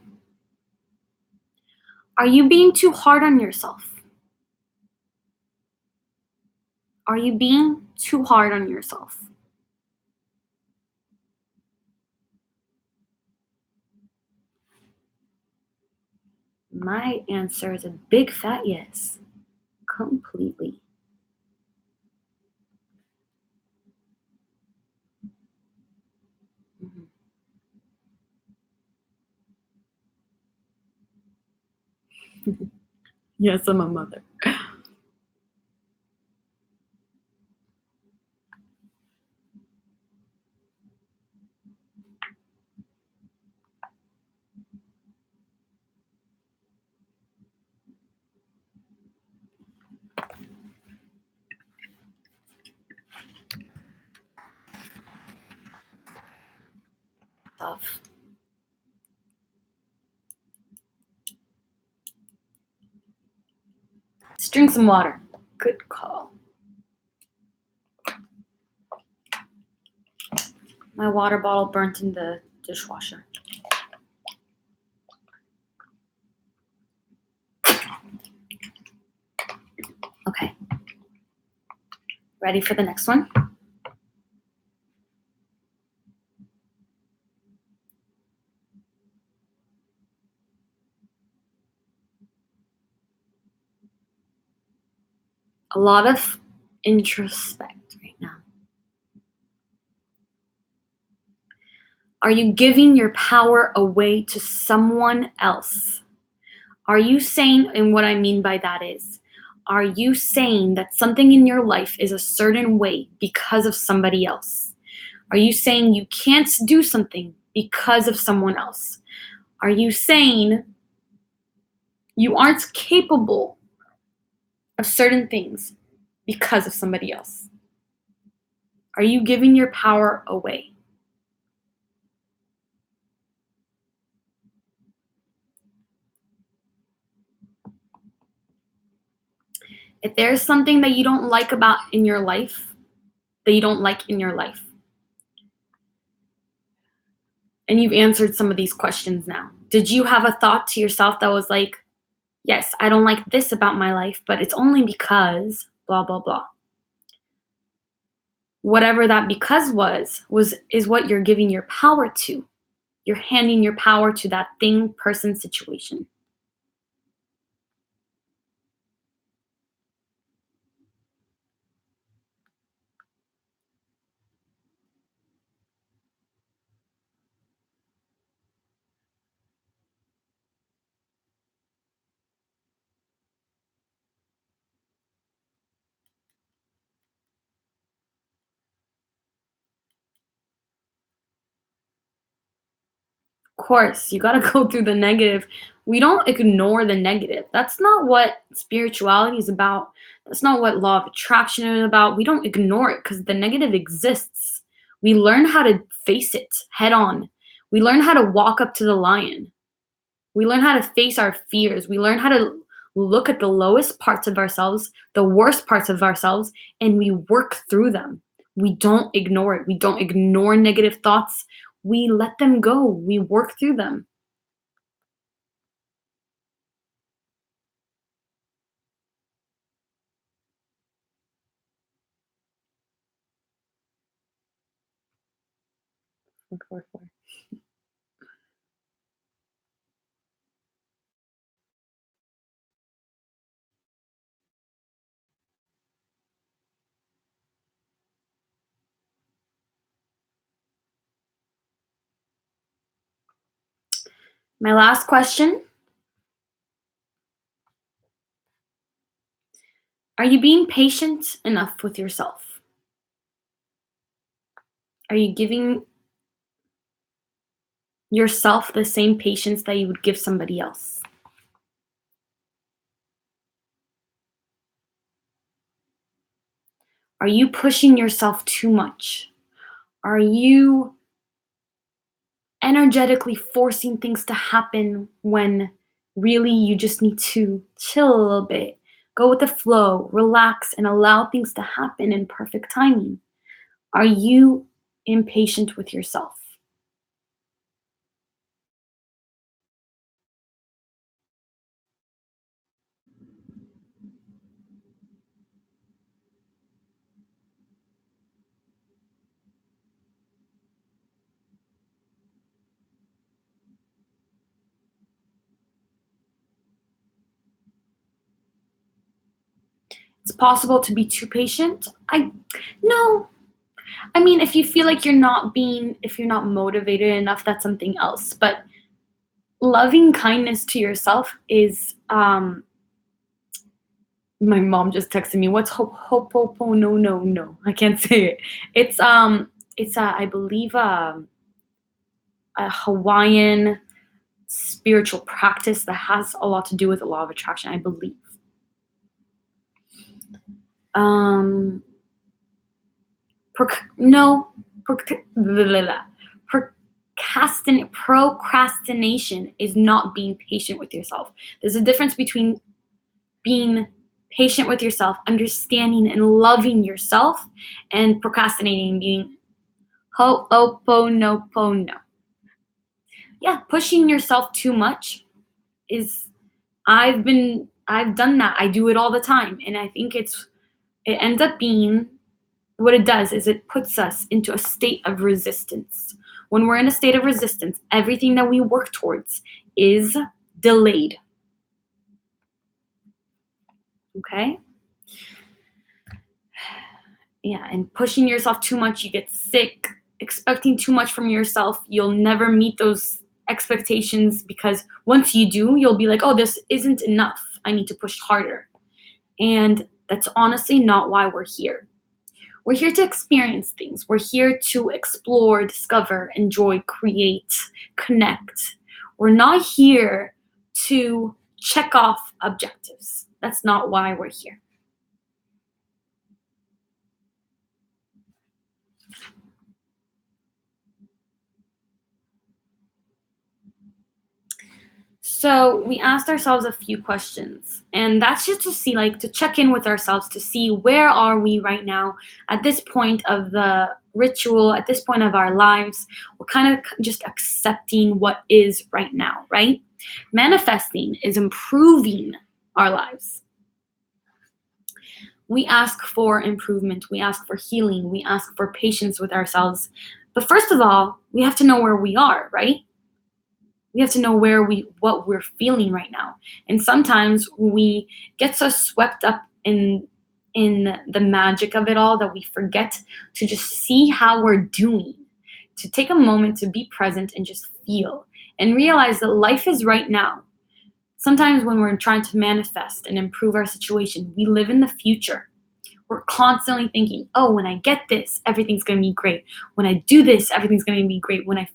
Are you being too hard on yourself? Are you being too hard on yourself? My answer is a big fat yes. Completely. Mhm. Yes, I'm a mother. Tough. Let's drink some water. Good call. My water bottle burnt in the dishwasher. Okay. Ready for the next one? A lot of introspect right now. Are you giving your power away to someone else? Are you saying, and what I mean by that is, are you saying that something in your life is a certain way because of somebody else? Are you saying you can't do something because of someone else? Are you saying you aren't capable of certain things because of somebody else? Are you giving your power away? If there's something that you don't like in your life, And you've answered some of these questions now. Did you have a thought to yourself that was like, yes, I don't like this about my life, but it's only because blah, blah, blah. Whatever that because was is what you're giving your power to. You're handing your power to that thing, person, situation. Of course, you gotta go through the negative. We don't ignore the negative. That's not what spirituality is about. That's not what law of attraction is about. We don't ignore it because the negative exists. We learn how to face it head on. We learn how to walk up to the lion. We learn how to face our fears. We learn how to look at the lowest parts of ourselves, the worst parts of ourselves, and we work through them. We don't ignore it. We don't ignore negative thoughts. We let them go. We work through them. My last question. Are you being patient enough with yourself? Are you giving yourself the same patience that you would give somebody else? Are you pushing yourself too much? Are you energetically forcing things to happen when really you just need to chill a little bit, go with the flow, relax, and allow things to happen in perfect timing? Are you impatient with yourself? It's possible to be too patient. I no. I mean, if you feel like if you're not motivated enough, that's something else. But loving kindness to yourself is my mom just texted me. What's hope hope hope oh, no no no. I can't say it. It's I believe a Hawaiian spiritual practice that has a lot to do with the law of attraction, I believe. Um no, procrastination is not being patient with yourself. There's a difference between being patient with yourself, understanding and loving yourself, and procrastinating, being no po no. Yeah, pushing yourself too much is I've done that. I do it all the time, and I think it ends up being what it does is it puts us into a state of resistance. When we're in a state of resistance, everything that we work towards is delayed. Okay? Yeah, and pushing yourself too much, you get sick. Expecting too much from yourself, you'll never meet those expectations because once you do, you'll be like, oh, this isn't enough. I need to push harder. And that's honestly not why we're here. We're here to experience things. We're here to explore, discover, enjoy, create, connect. We're not here to check off objectives. That's not why we're here. So we asked ourselves a few questions, and that's just to see, like, to check in with ourselves to see where are we right now at this point of the ritual, at this point of our lives. We're kind of just accepting what is right now, right? Manifesting is improving our lives. We ask for improvement, we ask for healing, we ask for patience with ourselves. But first of all, we have to know where we are, right? We have to know what we're feeling right now. And sometimes we get so swept up in the magic of it all that we forget to just see how we're doing, to take a moment to be present and just feel and realize that life is right now. Sometimes when we're trying to manifest and improve our situation, we live in the future. We're constantly thinking, oh, when I get this, everything's going to be great. When I do this, everything's going to be great. When I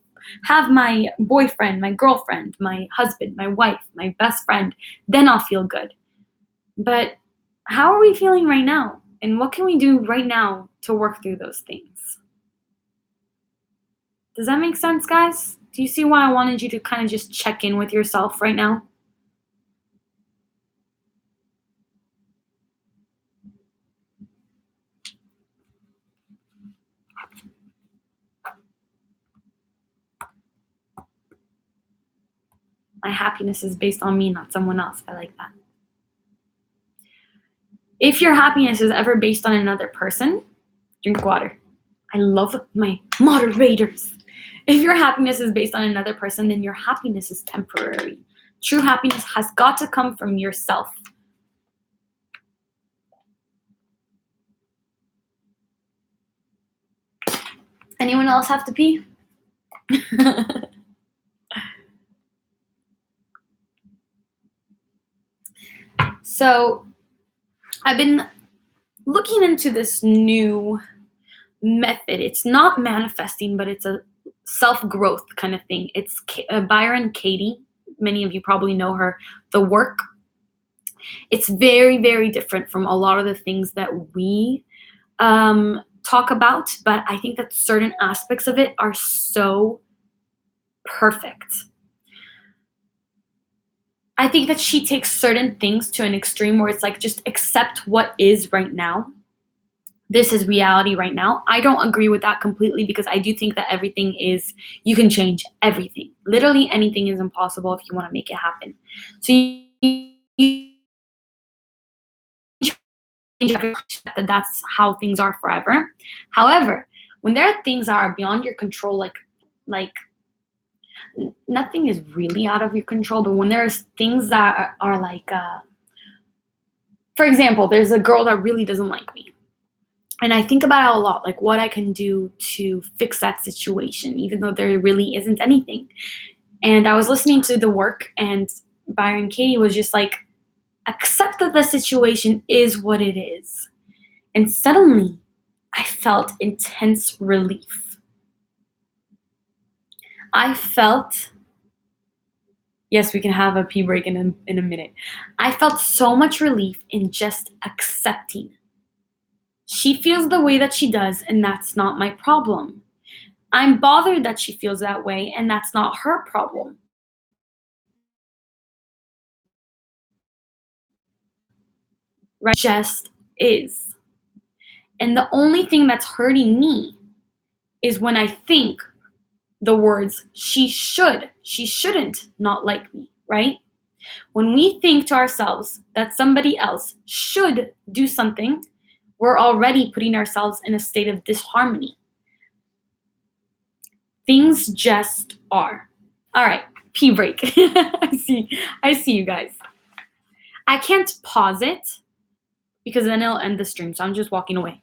have my boyfriend, my girlfriend, my husband, my wife, my best friend, then I'll feel good. But how are we feeling right now? And what can we do right now to work through those things? Does that make sense, guys? Do you see why I wanted you to kind of just check in with yourself right now? My happiness is based on me, not someone else. I like that. If your happiness is ever based on another person, drink water. I love my moderators. If your happiness is based on another person, then your happiness is temporary. True happiness has got to come from yourself. Anyone else have to pee? So I've been looking into this new method. It's not manifesting, but it's a self-growth kind of thing. It's Byron Katie. Many of you probably know her. The work. It's very, very different from a lot of the things that we talk about, but I think that certain aspects of it are so perfect. I think that she takes certain things to an extreme where it's like, just accept what is right now. This is reality right now. I don't agree with that completely because I do think that you can change everything. Literally anything is impossible if you want to make it happen. So you that that's how things are forever. However, when there are things that are beyond your control, like nothing is really out of your control, but when there's things that are like, for example, there's a girl that really doesn't like me. And I think about it a lot, like what I can do to fix that situation, even though there really isn't anything. And I was listening to The Work, and Byron Katie was just like, accept that the situation is what it is. And suddenly, I felt intense relief. I felt, yes, we can have a pee break in a minute. I felt so much relief in just accepting. She feels the way that she does, and that's not my problem. I'm bothered that she feels that way, and that's not her problem. Right? Just is. And the only thing that's hurting me is when I think the words, she shouldn't not like me, right? When we think to ourselves that somebody else should do something, we're already putting ourselves in a state of disharmony. Things just are. All right, pee break. I see you guys. I can't pause it because then it'll end the stream, so I'm just walking away.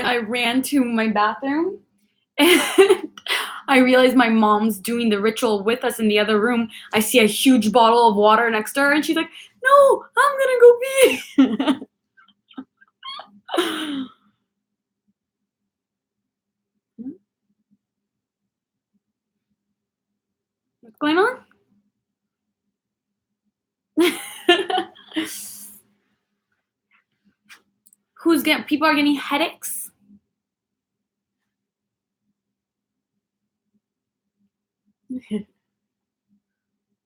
I ran to my bathroom and I realized my mom's doing the ritual with us in the other room. I see a huge bottle of water next to her and she's like, "No, I'm gonna go pee." What's going on? People are getting headaches?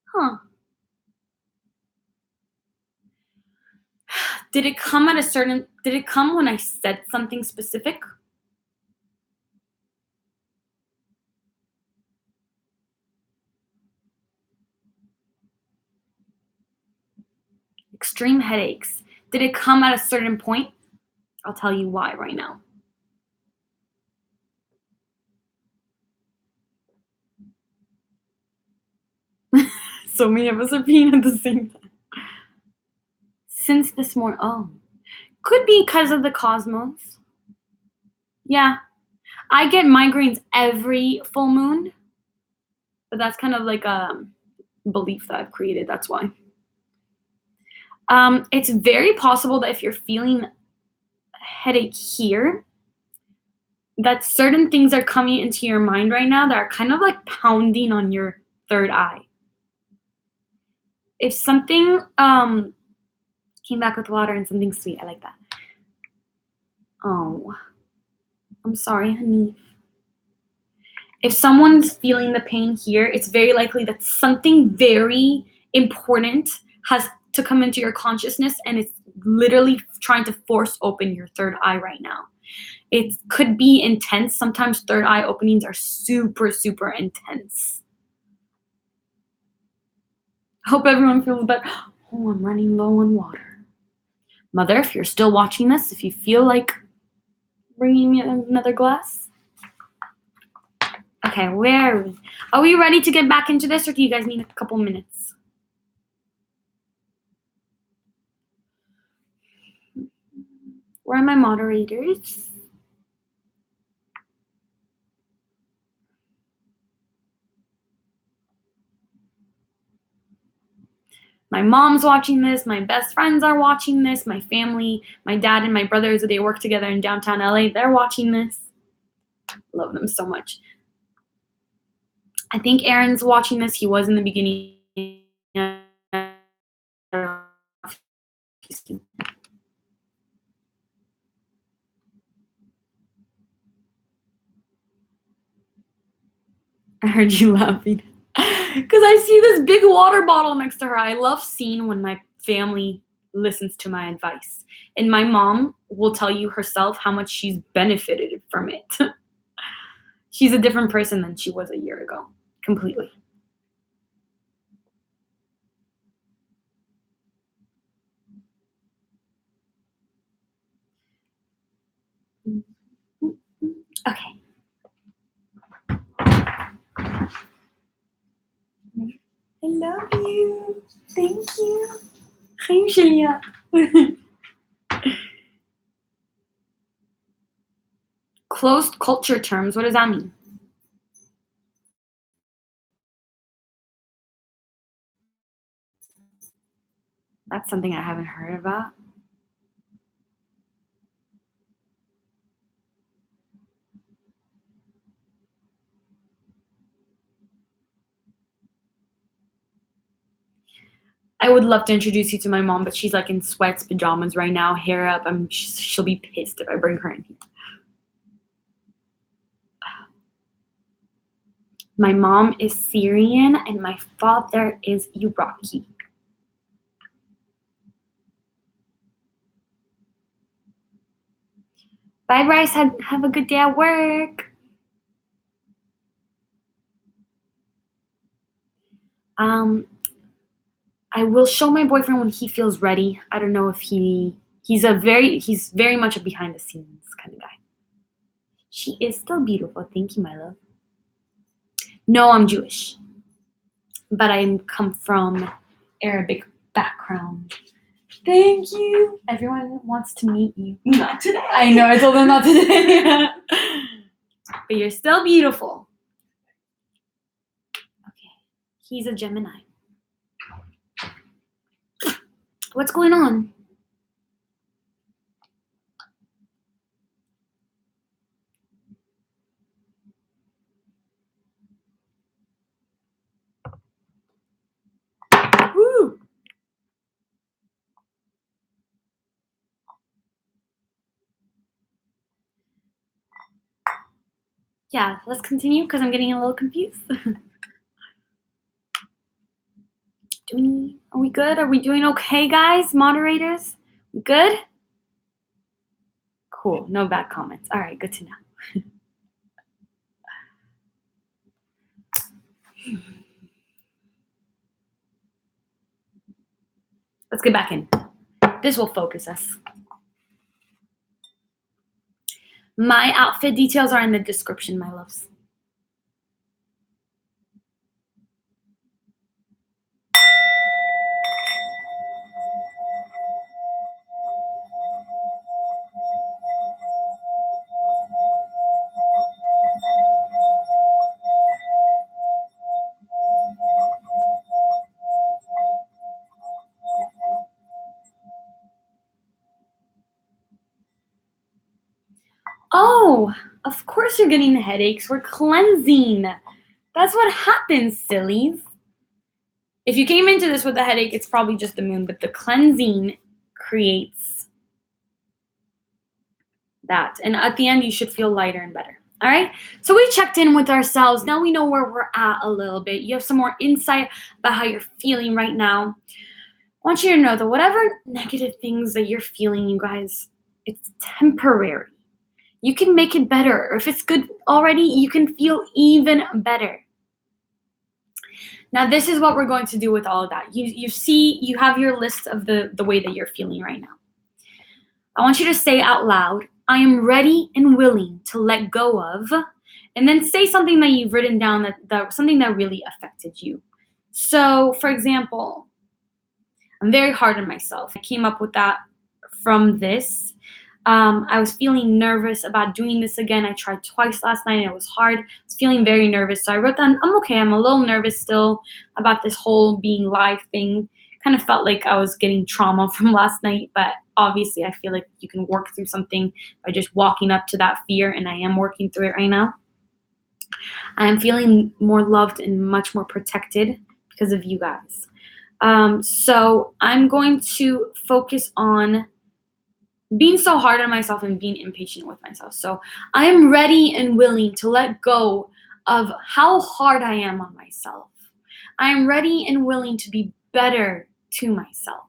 Huh. Did it come when I said something specific? Extreme headaches. Did it come at a certain point? I'll tell you why right now. So many of us are peeing at the same time. Since this morning. Oh. Could be because of the cosmos. Yeah. I get migraines every full moon, but that's kind of like a belief that I've created. That's why. It's very possible that if you're feeling a headache here, that certain things are coming into your mind right now that are kind of like pounding on your third eye. If something came back with water and something sweet, I like that. Oh, I'm sorry, honey. If someone's feeling the pain here, it's very likely that something very important has to come into your consciousness and it's literally trying to force open your third eye right now. It could be intense. Sometimes third eye openings are super, super intense. Hope everyone feels better. Oh, I'm running low on water. Mother, if you're still watching this, if you feel like bringing me another glass. Okay, where are we? Are we ready to get back into this, or do you guys need a couple minutes? Where are my moderators? My mom's watching this. My best friends are watching this. My family, my dad and my brothers, they work together in downtown LA. They're watching this. Love them so much. I think Aaron's watching this. He was in the beginning. I heard you laughing. Because I see this big water bottle next to her. I love seeing when my family listens to my advice. And my mom will tell you herself how much she's benefited from it. She's a different person than she was a year ago. Completely. Okay. I love you. Thank you. Hi, Julia. Closed culture terms. What does that mean? That's something I haven't heard about. I would love to introduce you to my mom, but she's like in sweats, pajamas right now, hair up. She'll be pissed if I bring her in here. My mom is Syrian and my father is Iraqi. Bye, Bryce. Have a good day at work. I will show my boyfriend when he feels ready. I don't know if he's very much a behind the scenes kind of guy. She is still beautiful. Thank you, my love. No, I'm Jewish, but I come from Arabic background. Thank you. Everyone wants to meet you. Not today. I know, I told them not today. But you're still beautiful. Okay, he's a Gemini. What's going on? Woo! Yeah, let's continue because I'm getting a little confused. Are we good? Are we doing okay, guys? Moderators? We good? Cool. No bad comments. All right, good to know. Let's get back in. This will focus us. My outfit details are in the description, my loves. Oh, of course you're getting the headaches. We're cleansing. That's what happens, sillies. If you came into this with a headache, it's probably just the moon, but the cleansing creates that. And at the end, you should feel lighter and better. All right? So we checked in with ourselves. Now we know where we're at a little bit. You have some more insight about how you're feeling right now. I want you to know that whatever negative things that you're feeling, you guys, it's temporary. You can make it better. Or if it's good already, you can feel even better. Now, this is what we're going to do with all of that. You have your list of the way that you're feeling right now. I want you to say out loud, I am ready and willing to let go of, and then say something that you've written down that something that really affected you. So, for example, I'm very hard on myself. I came up with that from this. I was feeling nervous about doing this again. I tried twice last night and it was hard. I was feeling very nervous. So I wrote down, I'm okay. I'm a little nervous still about this whole being live thing. Kind of felt like I was getting trauma from last night, but obviously I feel like you can work through something by just walking up to that fear, and I am working through it right now. I am feeling more loved and much more protected because of you guys. So I'm going to focus on being so hard on myself and being impatient with myself. So I am ready and willing to let go of how hard I am on myself. I am ready and willing to be better to myself.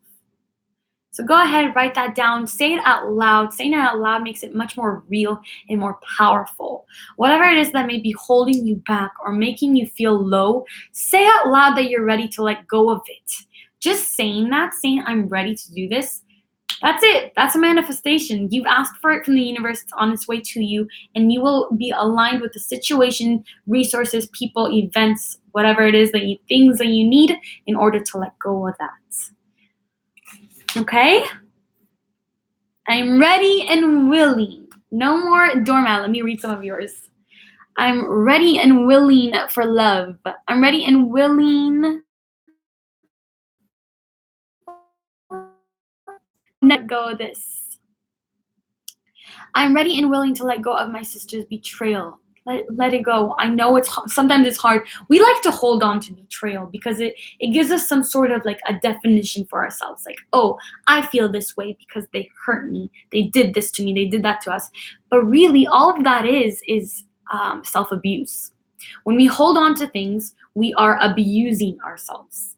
So go ahead, write that down, say it out loud. Saying it out loud makes it much more real and more powerful. Whatever it is that may be holding you back or making you feel low, say out loud that you're ready to let go of it. Just saying that, saying I'm ready to do this, that's it. That's a manifestation. You've asked for it from the universe. It's on its way to you, and you will be aligned with the situation, resources, people, events, whatever it is things that you need in order to let go of that. Okay? I'm ready and willing. No more doormat. Let me read some of yours. I'm ready and willing for love. I'm ready and willing to let go of this. I'm ready and willing to let go of my sister's betrayal. Let it go. I know sometimes it's hard. We like to hold on to betrayal because it gives us some sort of like a definition for ourselves. Like, oh, I feel this way because they hurt me. They did this to me. They did that to us. But really, all of that is self-abuse. When we hold on to things, we are abusing ourselves.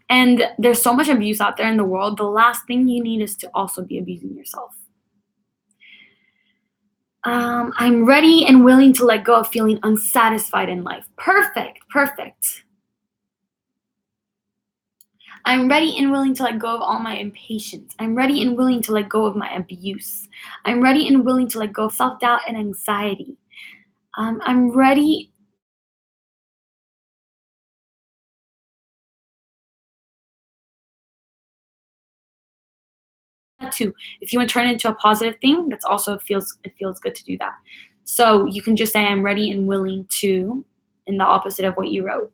And there's so much abuse out there in the world. The last thing you need is to also be abusing yourself. I'm ready and willing to let go of feeling unsatisfied in life. Perfect. I'm ready and willing to let go of all my impatience. I'm ready and willing to let go of my abuse. I'm ready and willing to let go of self-doubt and anxiety. I'm ready too. If you want to turn it into a positive thing, that's also it feels good to do that. So you can just say I'm ready and willing to, in the opposite of what you wrote.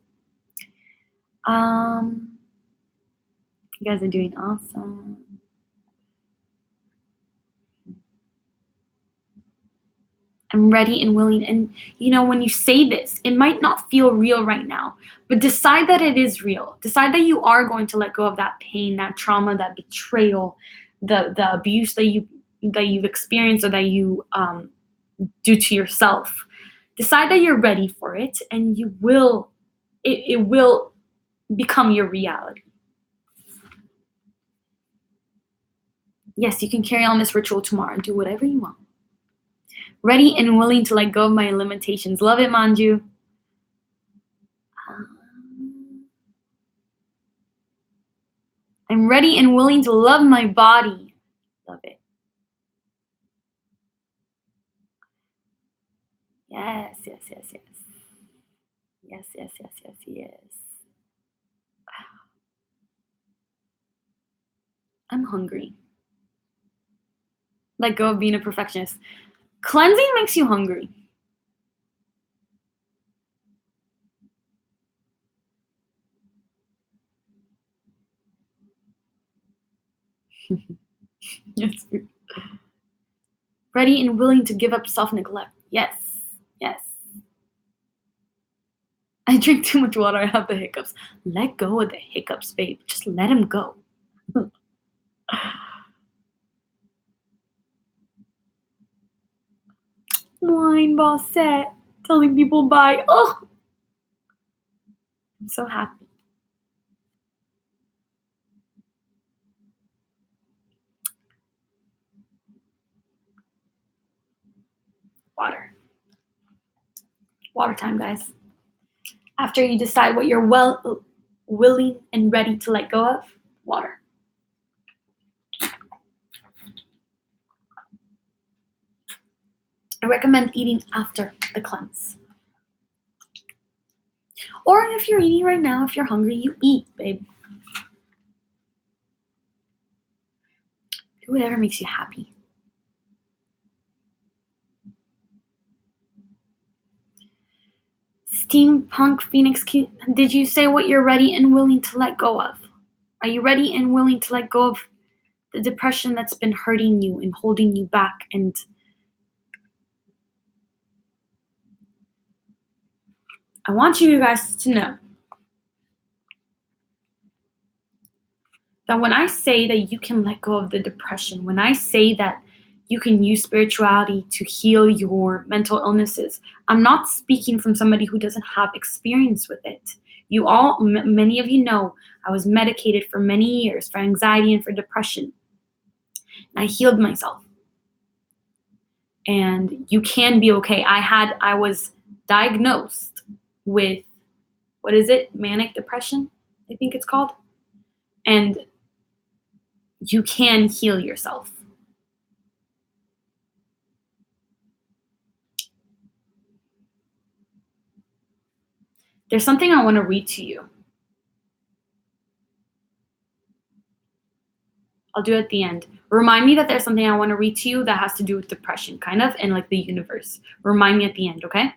You guys are doing awesome. I'm ready and willing. And when you say this, it might not feel real right now, but decide that it is real. Decide that you are going to let go of that pain, that trauma, that betrayal, the abuse that you've experienced or that you do to yourself. Decide that you're ready for it, and it will become your reality. Yes, you can carry on this ritual tomorrow and do whatever you want. Ready and willing to let go of my limitations. Love it, Manju. I'm ready and willing to love my body. Love it. Yes, yes, yes, yes. Yes, yes, yes, yes, yes. I'm hungry. Let go of being a perfectionist. Cleansing makes you hungry. Yes. Ready and willing to give up self-neglect. Yes, yes. I drink too much water. I have the hiccups. Let go of the hiccups, babe. Just let them go. Wine boss set. Telling people bye. Oh, I'm so happy. Water. Water time, guys. After you decide what you're willing and ready to let go of, water. I recommend eating after the cleanse. Or if you're eating right now, if you're hungry, you eat, babe. Do whatever makes you happy. Steampunk Phoenix, did you say what you're ready and willing to let go of? Are you ready and willing to let go of the depression that's been hurting you and holding you back? And I want you guys to know that when I say that you can let go of the depression, when I say that you can use spirituality to heal your mental illnesses, I'm not speaking from somebody who doesn't have experience with it. You all, many of you know, I was medicated for many years for anxiety and for depression. And I healed myself. And you can be okay. I was diagnosed with, what is it? Manic depression, I think it's called. And you can heal yourself. There's something I want to read to you. I'll do it at the end. Remind me that there's something I want to read to you that has to do with depression, kind of, and like the universe. Remind me at the end, okay?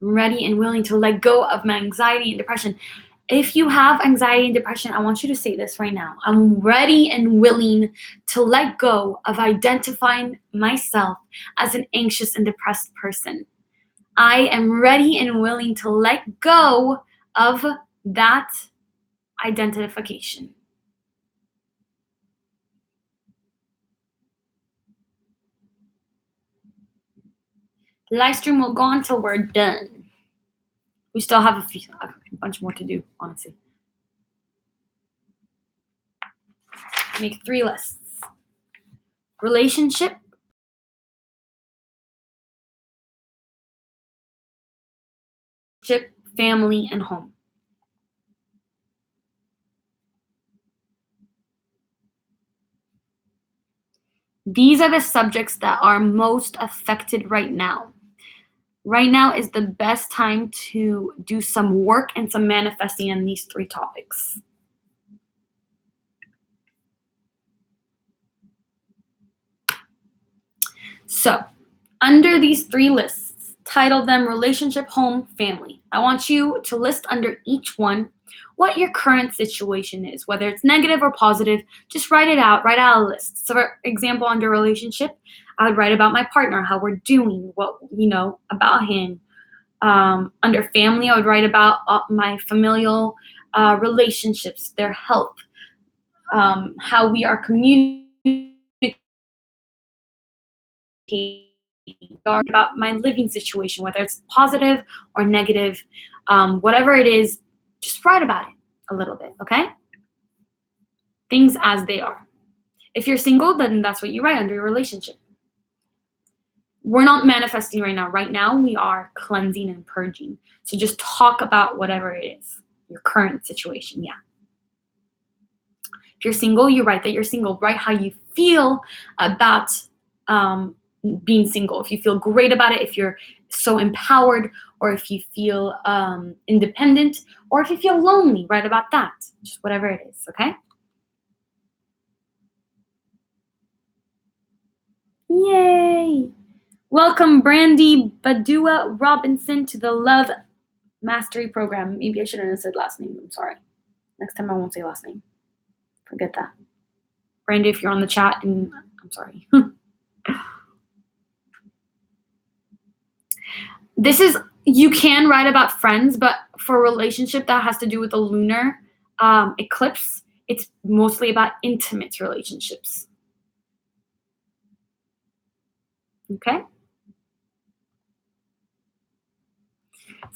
I'm ready and willing to let go of my anxiety and depression. If you have anxiety and depression, I want you to say this right now. I'm ready and willing to let go of identifying myself as an anxious and depressed person. I am ready and willing to let go of that identification. The live stream will go until we're done. We still have a bunch more to do, honestly. Make 3 lists. Relationship, family, and home. These are the subjects that are most affected right now. Right now is the best time to do some work and some manifesting in these 3 topics. So, under these 3 lists, title them relationship, home, family. I want you to list under each one what your current situation is, whether it's negative or positive. Just write it out, write out a list. So, for example, under relationship, I would write about my partner, how we're doing, what, about him. Under family, I would write about my familial relationships, their health, how we are communicating, about my living situation, whether it's positive or negative, whatever it is, just write about it a little bit, okay? Things as they are. If you're single, then that's what you write under your relationship. We're not manifesting right now. Right now, we are cleansing and purging. So just talk about whatever it is, your current situation, yeah. If you're single, you write that you're single. Write how you feel about being single. If you feel great about it, if you're so empowered, or if you feel independent, or if you feel lonely, write about that. Just whatever it is, okay? Yay! Welcome, Brandy Badua Robinson, to the Love Mastery Program. Maybe I shouldn't have said last name. I'm sorry. Next time I won't say last name. Forget that. Brandy, if you're on the chat, and I'm sorry. This is, you can write about friends, but for a relationship that has to do with the lunar eclipse, it's mostly about intimate relationships. Okay?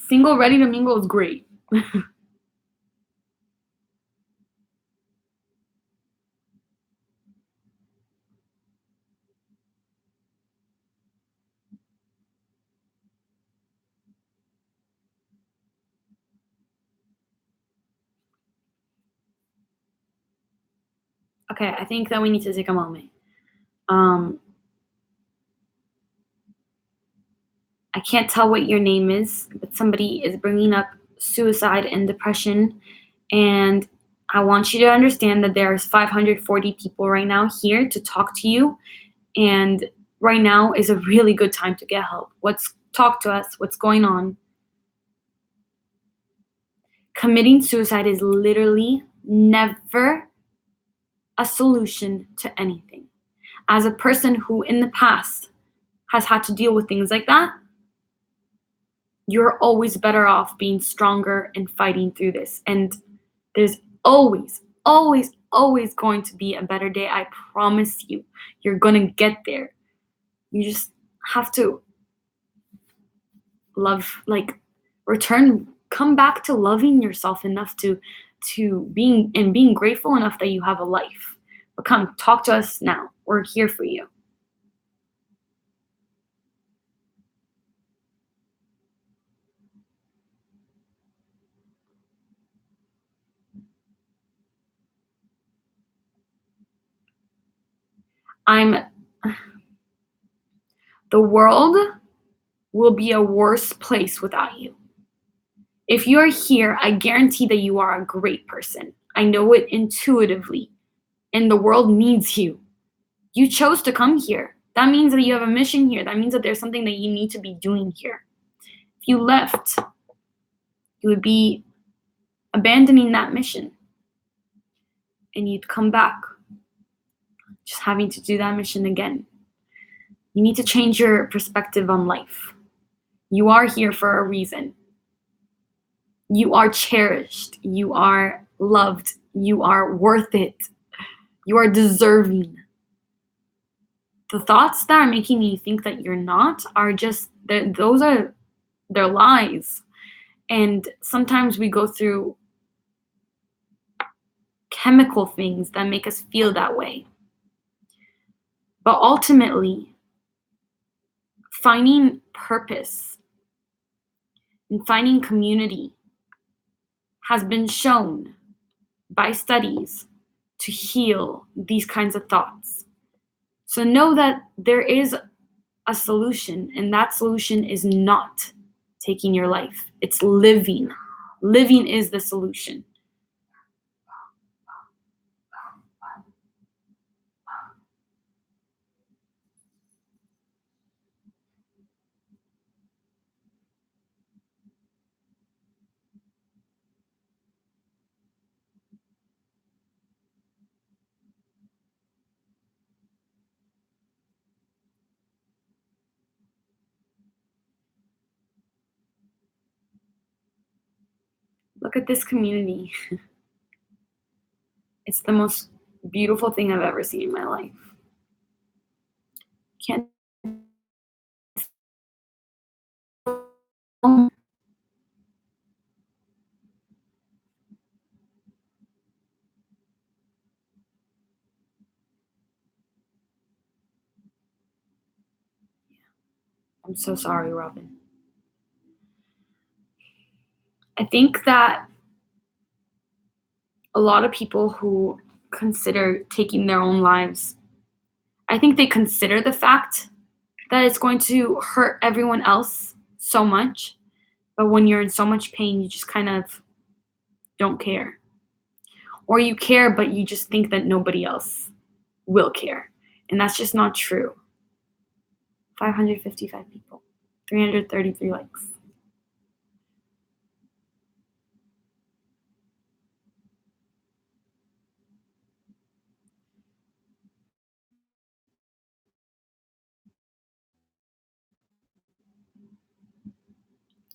Single, ready to mingle is great. Okay, I think that we need to take a moment. I can't tell what your name is, but somebody is bringing up suicide and depression, and I want you to understand that there's 540 people right now here to talk to you, and right now is a really good time to get help. Talk to us. What's going on? Committing suicide is literally never a solution to anything. As a person who in the past has had to deal with things like that, you're always better off being stronger and fighting through this. And there's always, always, always going to be a better day. I promise you. You're going to get there. You just have to come back to loving yourself enough to being grateful enough that you have a life. But come talk to us now. We're here for you. The world will be a worse place without you. If you're here, I guarantee that you are a great person. I know it intuitively, and the world needs you. You chose to come here. That means that you have a mission here. That means that there's something that you need to be doing here. If you left, you would be abandoning that mission, and you'd come back just having to do that mission again. You need to change your perspective on life. You are here for a reason. You are cherished. You are loved. You are worth it. You are deserving. The thoughts that are making you think that you're not are just, they're lies. And sometimes we go through chemical things that make us feel that way. But ultimately, finding purpose and finding community has been shown by studies to heal these kinds of thoughts. So know that there is a solution, and that solution is not taking your life. It's living. Living is the solution. Look at this community. It's the most beautiful thing I've ever seen in my life. Can't. I'm so sorry, Robin. I think that a lot of people who consider taking their own lives, I think they consider the fact that it's going to hurt everyone else so much. But when you're in so much pain, you just kind of don't care. Or you care, but you just think that nobody else will care. And that's just not true. 555 people, 333 likes.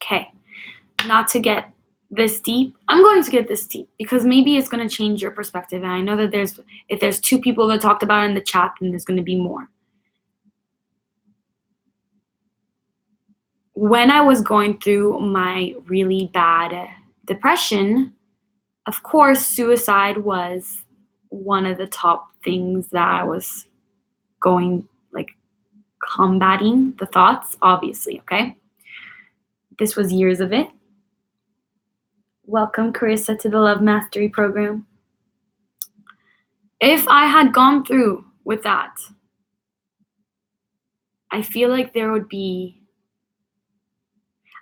Okay, not to get this deep. I'm going to get this deep because maybe it's going to change your perspective. And I know that if there's 2 people that talked about it in the chat, then there's going to be more. When I was going through my really bad depression, of course, suicide was one of the top things that I was combating the thoughts, obviously, okay? This was years of it. Welcome, Carissa, to the Love Mastery program. If I had gone through with that, I feel like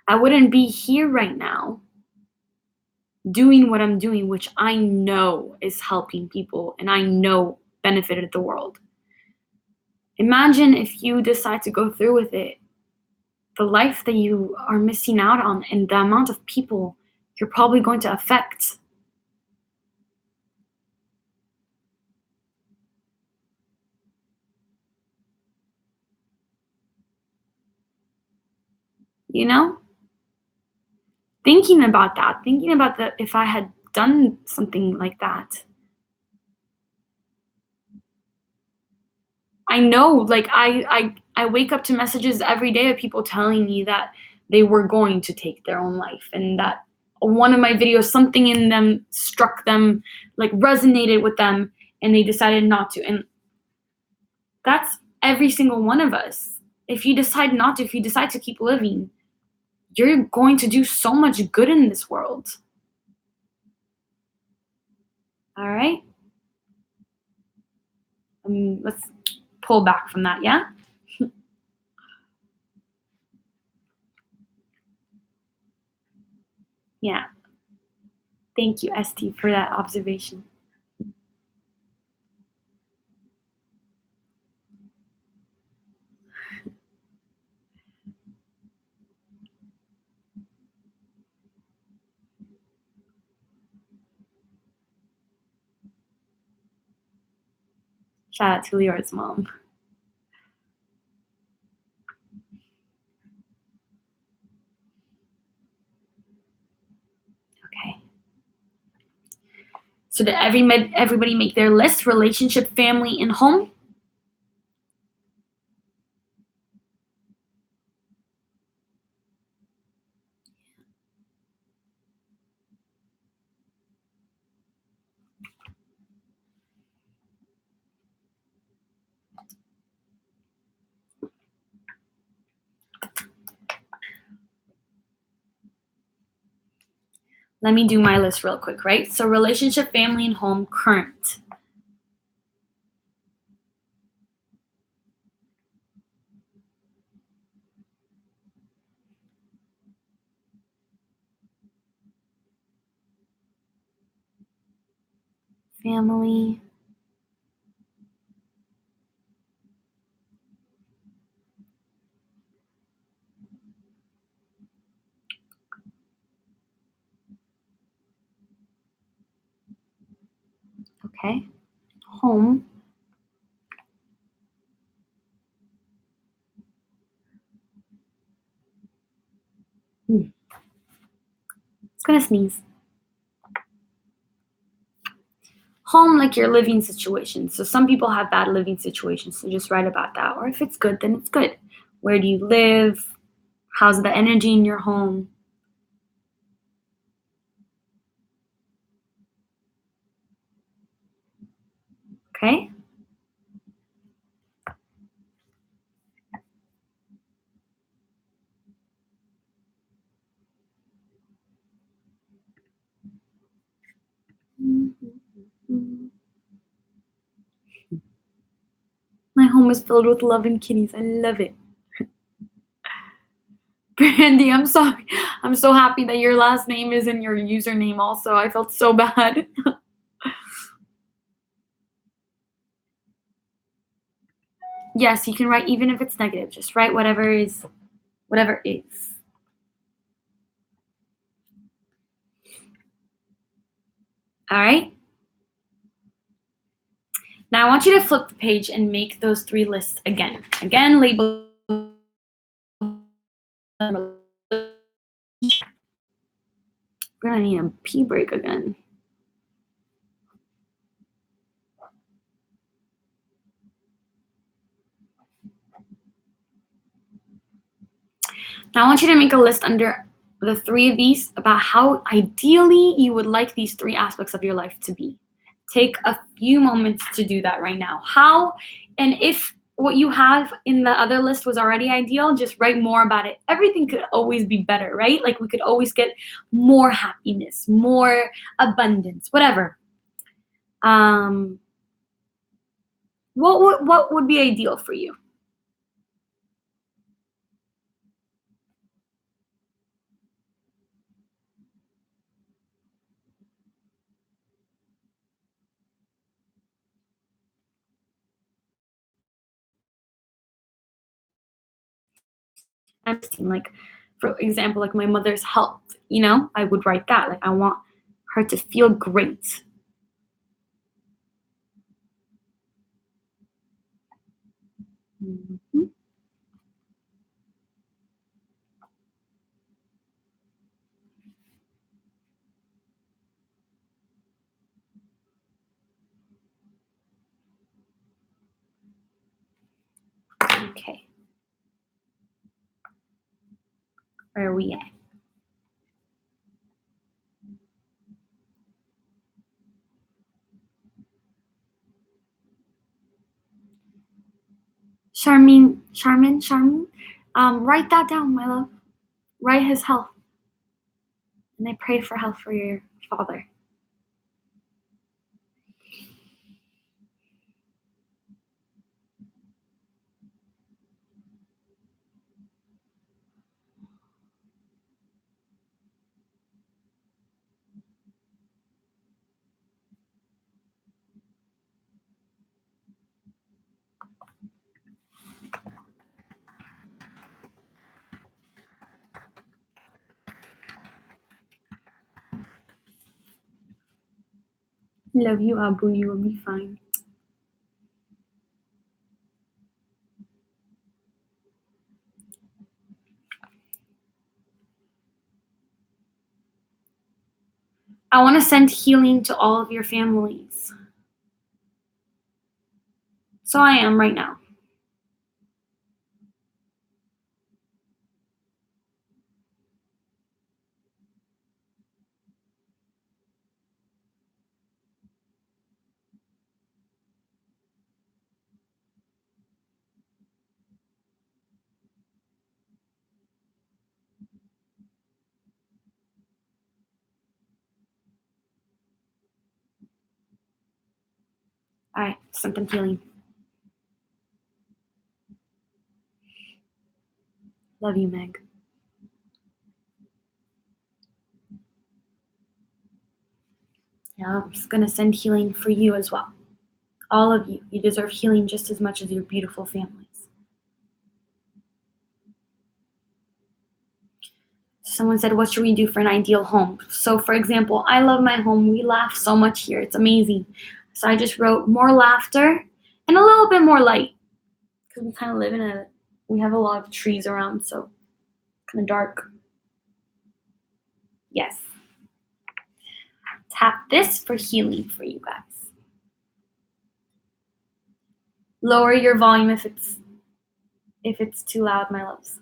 I wouldn't be here right now doing what I'm doing, which I know is helping people and I know benefited the world. Imagine if you decide to go through with it, the life that you are missing out on and the amount of people you're probably going to affect. You know? Thinking about that, if I had done something like that. I know, like I wake up to messages every day of people telling me that they were going to take their own life and that one of my videos, something in them struck them, like resonated with them, and they decided not to. And that's every single one of us. If you decide not to, if you decide to keep living, you're going to do so much good in this world. All right? Let's pull back from that, yeah? Yeah. Thank you, ST, for that observation. Shout out to Leor's mom. Okay. So did everybody make their list? Relationship, family, and home? Let me do my list real quick, right? So relationship, family, and home, current. family. Okay. Home. It's gonna sneeze. Home, like your living situation. So some people have bad living situations, so just write about that. Or if it's good, then it's good. Where do you live? How's the energy in your home? Okay? My home is filled with love and kitties. I love it. Brandy, I'm sorry. I'm so happy that your last name is in your username also. I felt so bad. Yes, you can write even if it's negative. Just write whatever is. All right? Now I want you to flip the page and make those 3 lists again. Again, label. We're gonna need a pee break again. Now I want you to make a list under the 3 of these about how ideally you would like these 3 aspects of your life to be. Take a few moments to do that right now. How, and if what you have in the other list was already ideal, just write more about it. Everything could always be better, right? Like we could always get more happiness, more abundance, whatever. What would be ideal for you? I'm seeing like, for example, like my mother's health. I would write that. Like I want her to feel great. Mhm. Okay. Where are we at? Charmin. Write that down, my love. Write his health. And I pray for health for your father. Love you, Abu. You will be fine. I want to send healing to all of your families. So I am right now. All right, sent them healing. Love you, Meg. Now I'm just going to send healing for you as well. All of you. You deserve healing just as much as your beautiful families. Someone said, what should we do for an ideal home? So for example, I love my home. We laugh so much here. It's amazing. So I just wrote more laughter and a little bit more light. Because we kind of live we have a lot of trees around, so kind of dark. Yes. Tap this for healing for you guys. Lower your volume if it's too loud, my loves.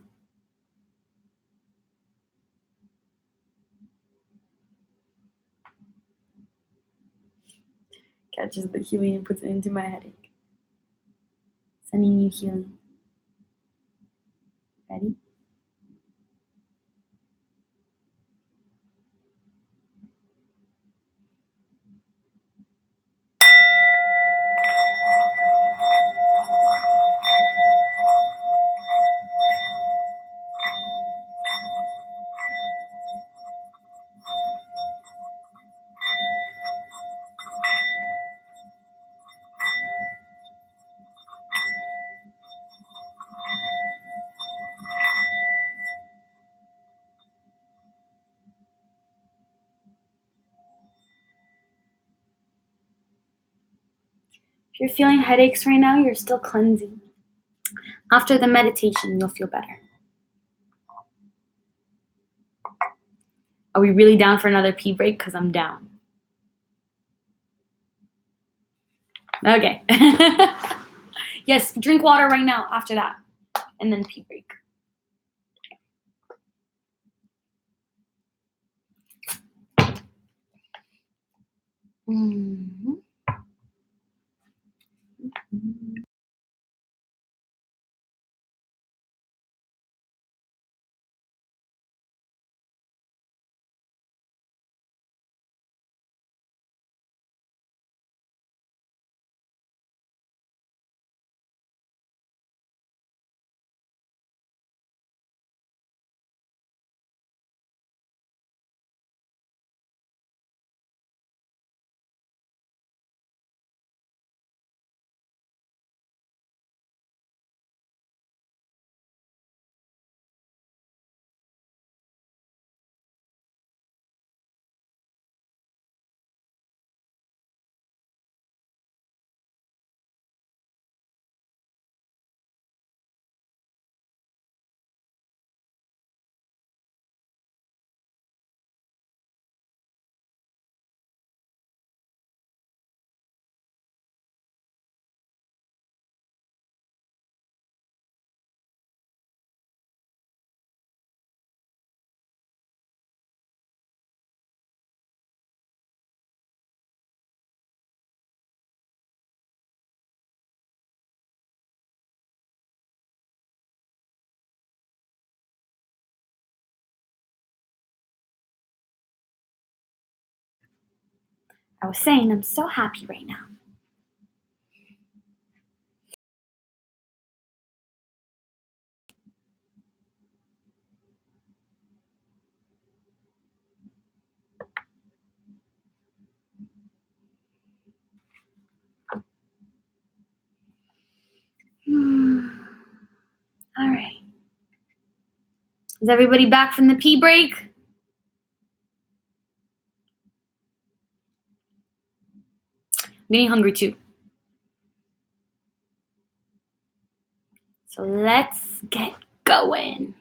Catches the healing and puts it into my headache. Sending you healing. Ready? If you're feeling headaches right now, you're still cleansing. After the meditation, you'll feel better. Are we really down for another pee break? Because I'm down. Okay. Yes, drink water right now after that. And then pee break. Mm-hmm. I was saying I'm so happy right now. All right. Is everybody back from the pee break? I'm getting hungry too. So let's get going.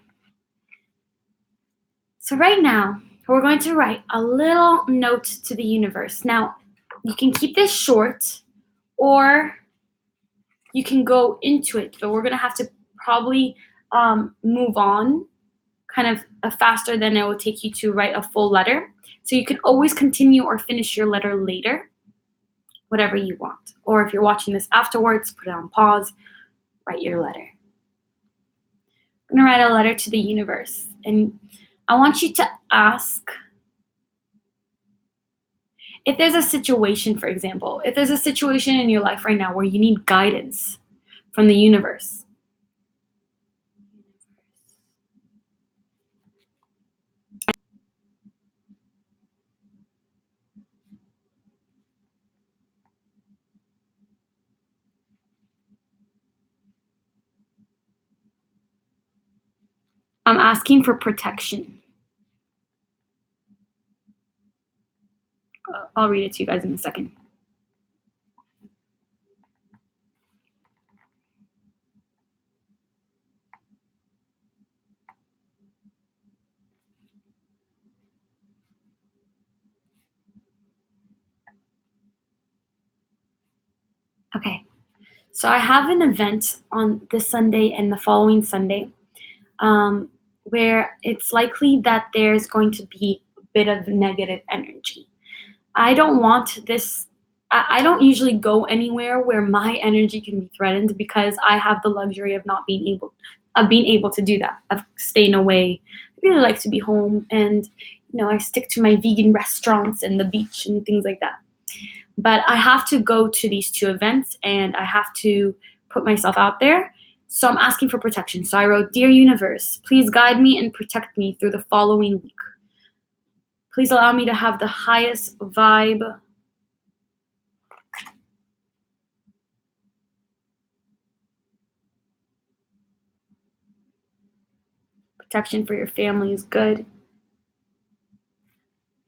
So right now, we're going to write a little note to the universe. Now, you can keep this short or you can go into it, but we're going to have to probably move on kind of faster than it will take you to write a full letter. So you can always continue or finish your letter later, whatever you want. Or if you're watching this afterwards, put it on pause, write your letter. I'm going to write a letter to the universe. And I want you to ask if there's a situation, for example, if there's a situation in your life right now where you need guidance from the universe. I'm asking for protection. I'll read it to you guys in a second. Okay. So I have an event on this Sunday and the following Sunday, where it's likely that there's going to be a bit of negative energy. I don't want this. I don't usually go anywhere where my energy can be threatened because I have the luxury of not being able to do that, of staying away. I really like to be home, and I stick to my vegan restaurants and the beach and things like that. But I have to go to these two events and I have to put myself out there. So I'm asking for protection. So I wrote, Dear Universe, please guide me and protect me through the following week. Please allow me to have the highest vibe. Protection for your family is good.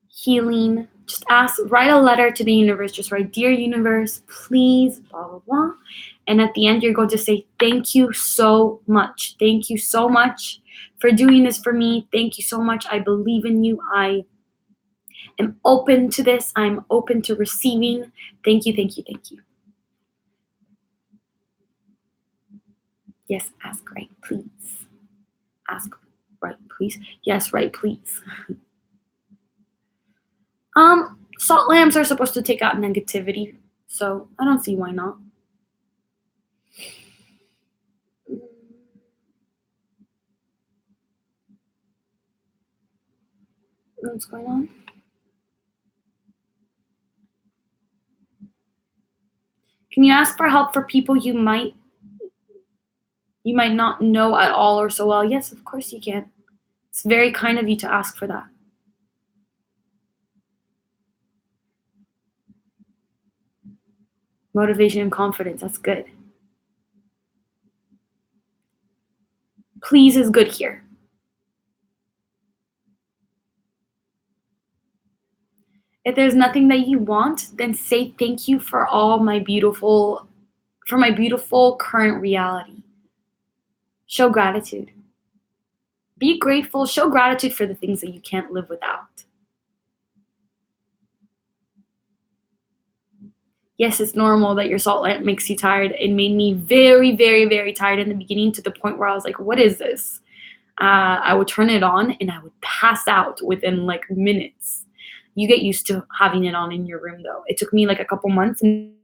Healing. Just write a letter to the universe. Just write, Dear Universe, please, blah, blah, blah. And at the end, you're going to say, thank you so much. Thank you so much for doing this for me. Thank you so much. I believe in you. I am open to this. I'm open to receiving. Thank you, thank you, thank you. Yes, ask right, please. Ask right, please. Yes, right, please. Salt lamps are supposed to take out negativity, so I don't see why not. What's going on? Can you ask for help for people you might not know at all or so well? Yes, of course you can. It's very kind of you to ask for that. Motivation and confidence, that's good. Please is good here. If there's nothing that you want, then say thank you for my beautiful current reality. Show gratitude. Be grateful, show gratitude for the things that you can't live without. Yes, it's normal that your salt lamp makes you tired. It made me very, very, very tired in the beginning to the point where I was like, what is this? I would turn it on and I would pass out within like minutes. You get used to having it on in your room though. It took me like a couple months and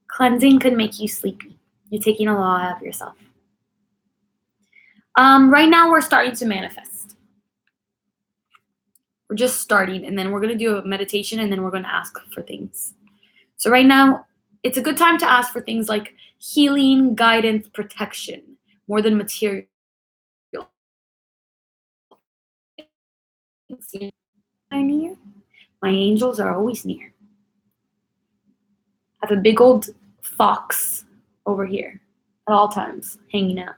cleansing could make you sleepy. You're taking a lot out of yourself. Right now we're starting to manifest. We're just starting, and then we're going to do a meditation, and then we're going to ask for things. So right now, it's a good time to ask for things like healing, guidance, protection, more than material. I'm near. My angels are always near. I have a big old fox over here at all times, hanging out.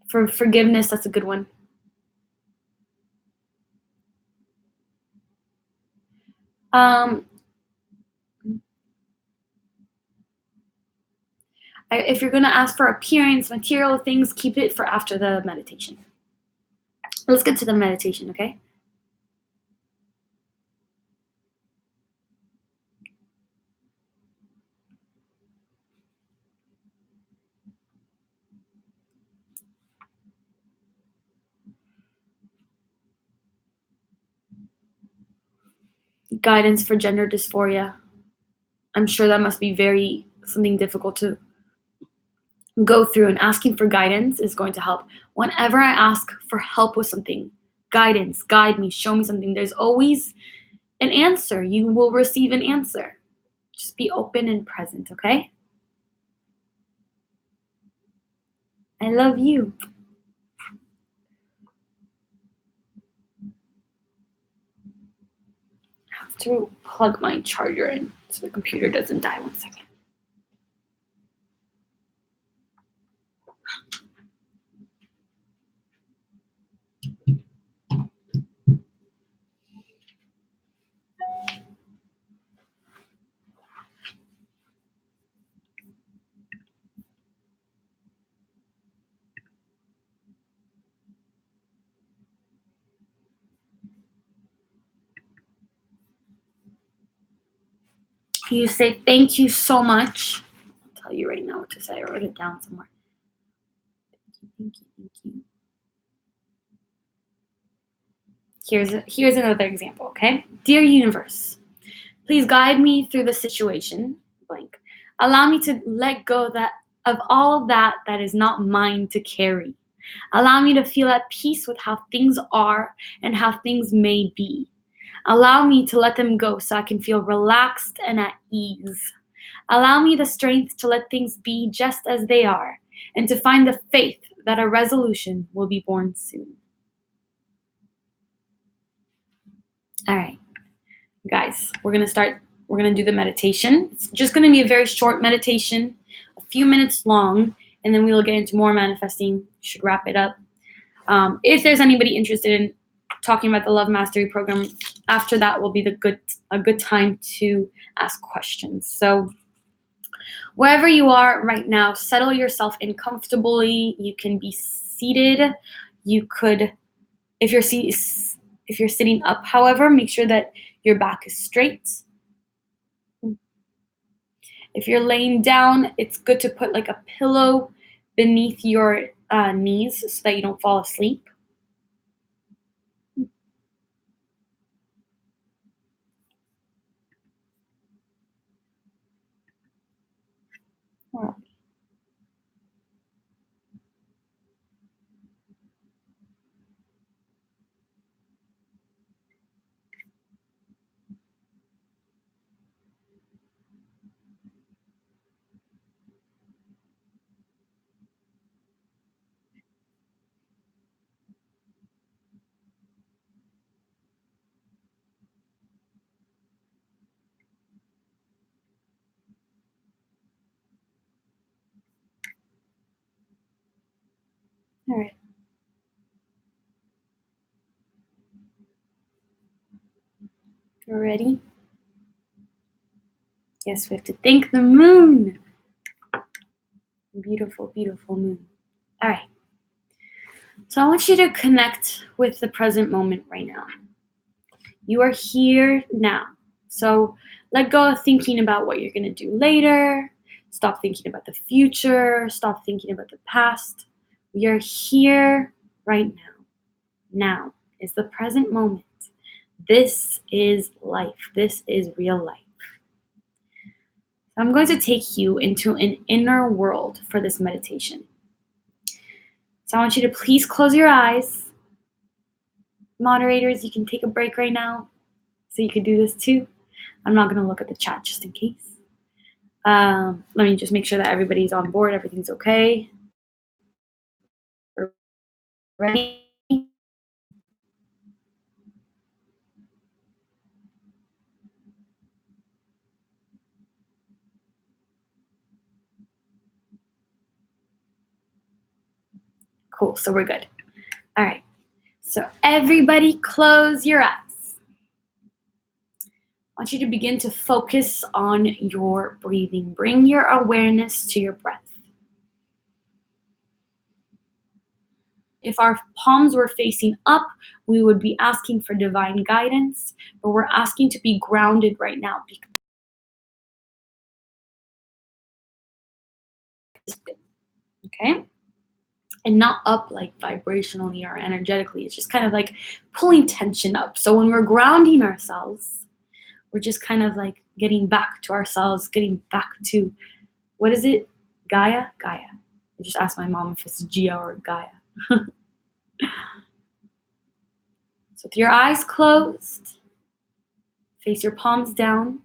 For forgiveness, that's a good one. If you're going to ask for appearance, material things, keep it for after the meditation. Let's get to the meditation, okay? guidance for gender dysphoria. I'm sure that must be something difficult to go through, and asking for guidance is going to help. Whenever I ask for help with something, guidance, guide me, show me something, there's always an answer. You will receive an answer. Just be open and present, okay? I love you. I have to plug my charger in so the computer doesn't die. 1 second. You say thank you so much. I'll tell you right now what to say. I wrote it down somewhere. Thank you, thank you. Here's another example, okay? Dear universe, please guide me through the situation, blank. Allow me to let go of all that is not mine to carry. Allow me to feel at peace with how things are and how things may be. Allow me to let them go so I can feel relaxed and at ease. Allow me the strength to let things be just as they are and to find the faith that a resolution will be born soon. All right, guys, we're going to do the meditation. It's just going to be a very short meditation, a few minutes long, and then we will get into more manifesting. Should wrap it up. If there's anybody interested in talking about the Love Mastery program, after that will be a good time to ask questions. So wherever you are right now, settle yourself in comfortably. You can be seated. You could, if you're sitting up, however, make sure that your back is straight. If you're laying down, it's good to put like a pillow beneath your knees so that you don't fall asleep. All right. You're ready? Yes, we have to thank the moon. Beautiful, beautiful moon. All right. So I want you to connect with the present moment right now. You are here now. So let go of thinking about what you're going to do later. Stop thinking about the future. Stop thinking about the past. We are here right now. Now is the present moment. This is life. This is real life. I'm going to take you into an inner world for this meditation. So I want you to please close your eyes. Moderators, you can take a break right now so you can do this too. I'm not going to look at the chat just in case. Let me just make sure that everybody's on board. Everything's okay. We're ready. Cool, so we're good. All right, so everybody close your eyes. I want you to begin to focus on your breathing. Bring your awareness to your breath. If our palms were facing up, we would be asking for divine guidance, but we're asking to be grounded right now. Okay? And not up like vibrationally or energetically. It's just kind of like pulling tension up. So when we're grounding ourselves, We're just kind of like getting back to ourselves, getting back to, what is it? Gaia? Gaia. I just asked my mom if it's Gia or Gaia. So with your eyes closed, face your palms down.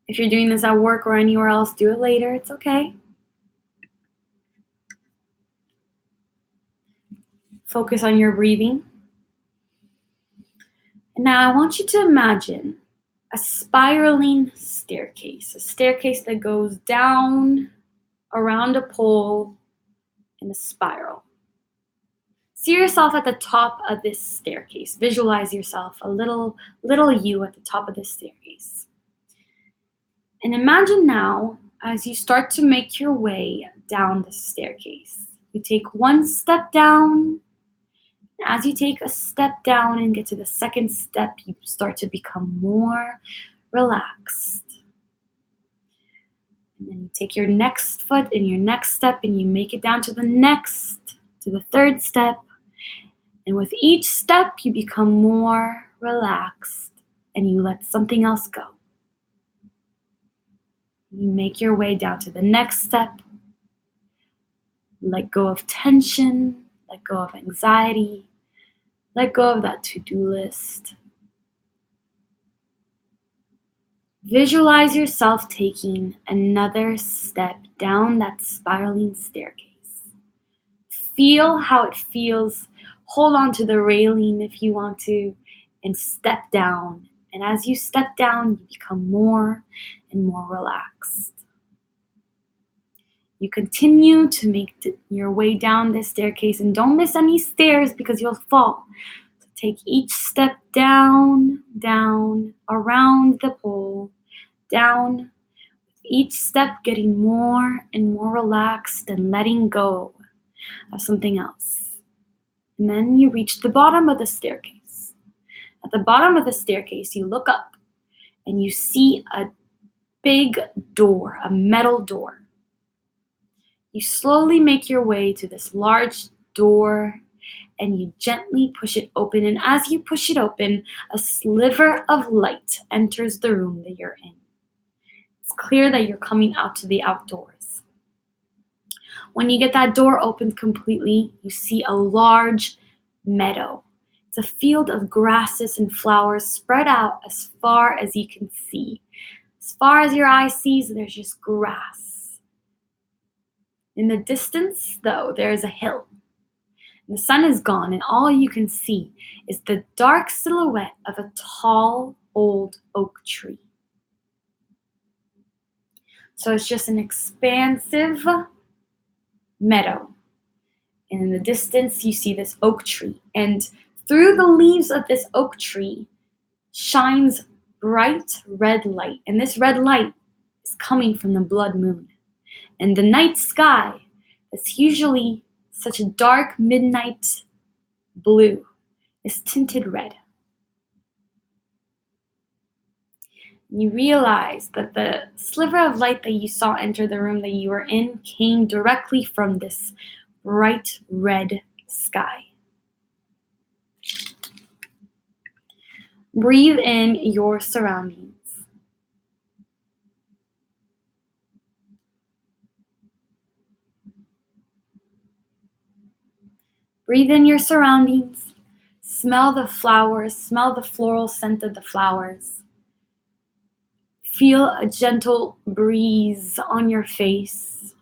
If you're doing this at work or anywhere else, do it later. It's okay. Focus on your breathing. And now I want you to imagine a spiraling staircase, a staircase that goes down around a pole in a spiral. See yourself at the top of this staircase. Visualize yourself, a little you at the top of this staircase. And imagine now, as you start to make your way down the staircase, you take one step down. As you take a step down and get to the second step, you start to become more relaxed. And then you take your next foot and your next step and you make it down to the third step. And with each step, you become more relaxed and you let something else go. You make your way down to the next step. Let go of tension, let go of anxiety, let go of that to-do list. Visualize yourself taking another step down that spiraling staircase. Feel how it feels. Hold on to the railing if you want to, and step down. And as you step down, you become more and more relaxed. You continue to make your way down this staircase, and don't miss any stairs because you'll fall. So take each step down, down, around the pole, down, each step getting more and more relaxed and letting go of something else. And then you reach the bottom of the staircase. At the bottom of the staircase, you look up and you see a big door, a metal door. You slowly make your way to this large door and you gently push it open. And as you push it open, a sliver of light enters the room that you're in. It's clear that you're coming out to the outdoors. When you get that door opened completely, you see a large meadow. It's a field of grasses and flowers spread out as far as you can see. As far as your eye sees, there's just grass. In the distance, though, there is a hill. The sun is gone, and all you can see is the dark silhouette of a tall, old oak tree. So it's just an expansive meadow. And in the distance, you see this oak tree. And through the leaves of this oak tree shines bright red light. And this red light is coming from the blood moon. And the night sky is usually such a dark midnight blue is tinted red. You realize that the sliver of light that you saw enter the room that you were in came directly from this bright red sky. Breathe in your surroundings. Breathe in your surroundings. Smell the flowers. Smell the floral scent of the flowers. Feel a gentle breeze on your face.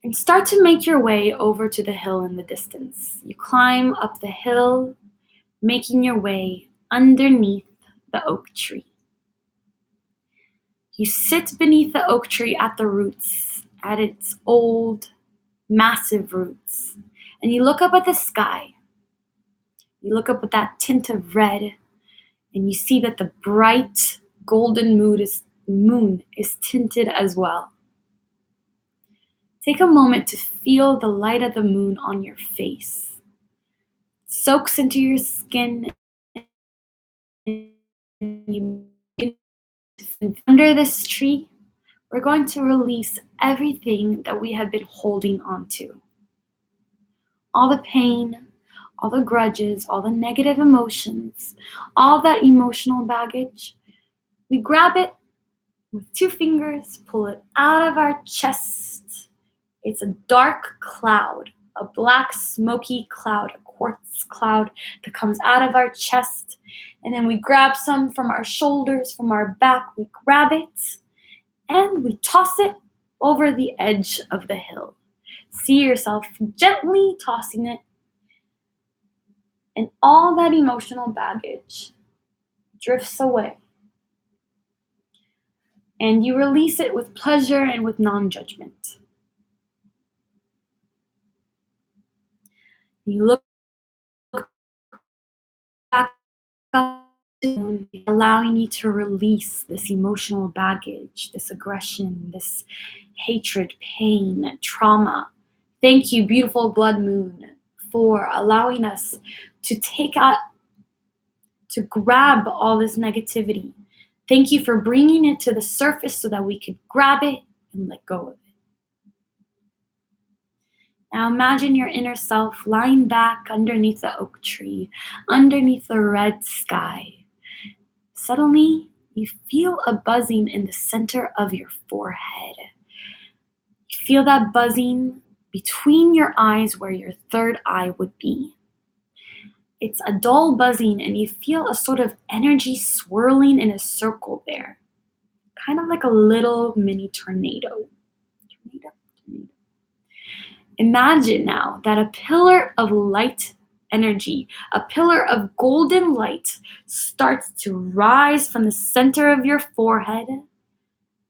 And start to make your way over to the hill in the distance. You climb up the hill, making your way underneath the oak tree. You sit beneath the oak tree at the roots, at its old, massive roots. And you look up at the sky. You look up at that tint of red, and you see that the bright golden moon is tinted as well. Take a moment to feel the light of the moon on your face. It soaks into your skin. Under this tree, we're going to release everything that we have been holding on to. all the pain, all the grudges, all the negative emotions, all that emotional baggage. We grab it with 2 fingers, pull it out of our chest. It's a dark cloud, a black smoky cloud, a quartz cloud that comes out of our chest. And then we grab some from our shoulders, from our back. We grab it and we toss it over the edge of the hill. See yourself gently tossing it, and all that emotional baggage drifts away. And you release it with pleasure and with non-judgment. You look back up, allowing you to release this emotional baggage, this aggression, this hatred, pain, trauma. Thank you, beautiful blood moon, for allowing us to grab all this negativity. Thank you for bringing it to the surface so that we could grab it and let go of it. Now imagine your inner self lying back underneath the oak tree, underneath the red sky. Suddenly, you feel a buzzing in the center of your forehead. You feel that buzzing between your eyes where your third eye would be. It's a dull buzzing, and you feel a sort of energy swirling in a circle there, kind of like a little mini tornado. Imagine now that a pillar of light energy, a pillar of golden light, starts to rise from the center of your forehead,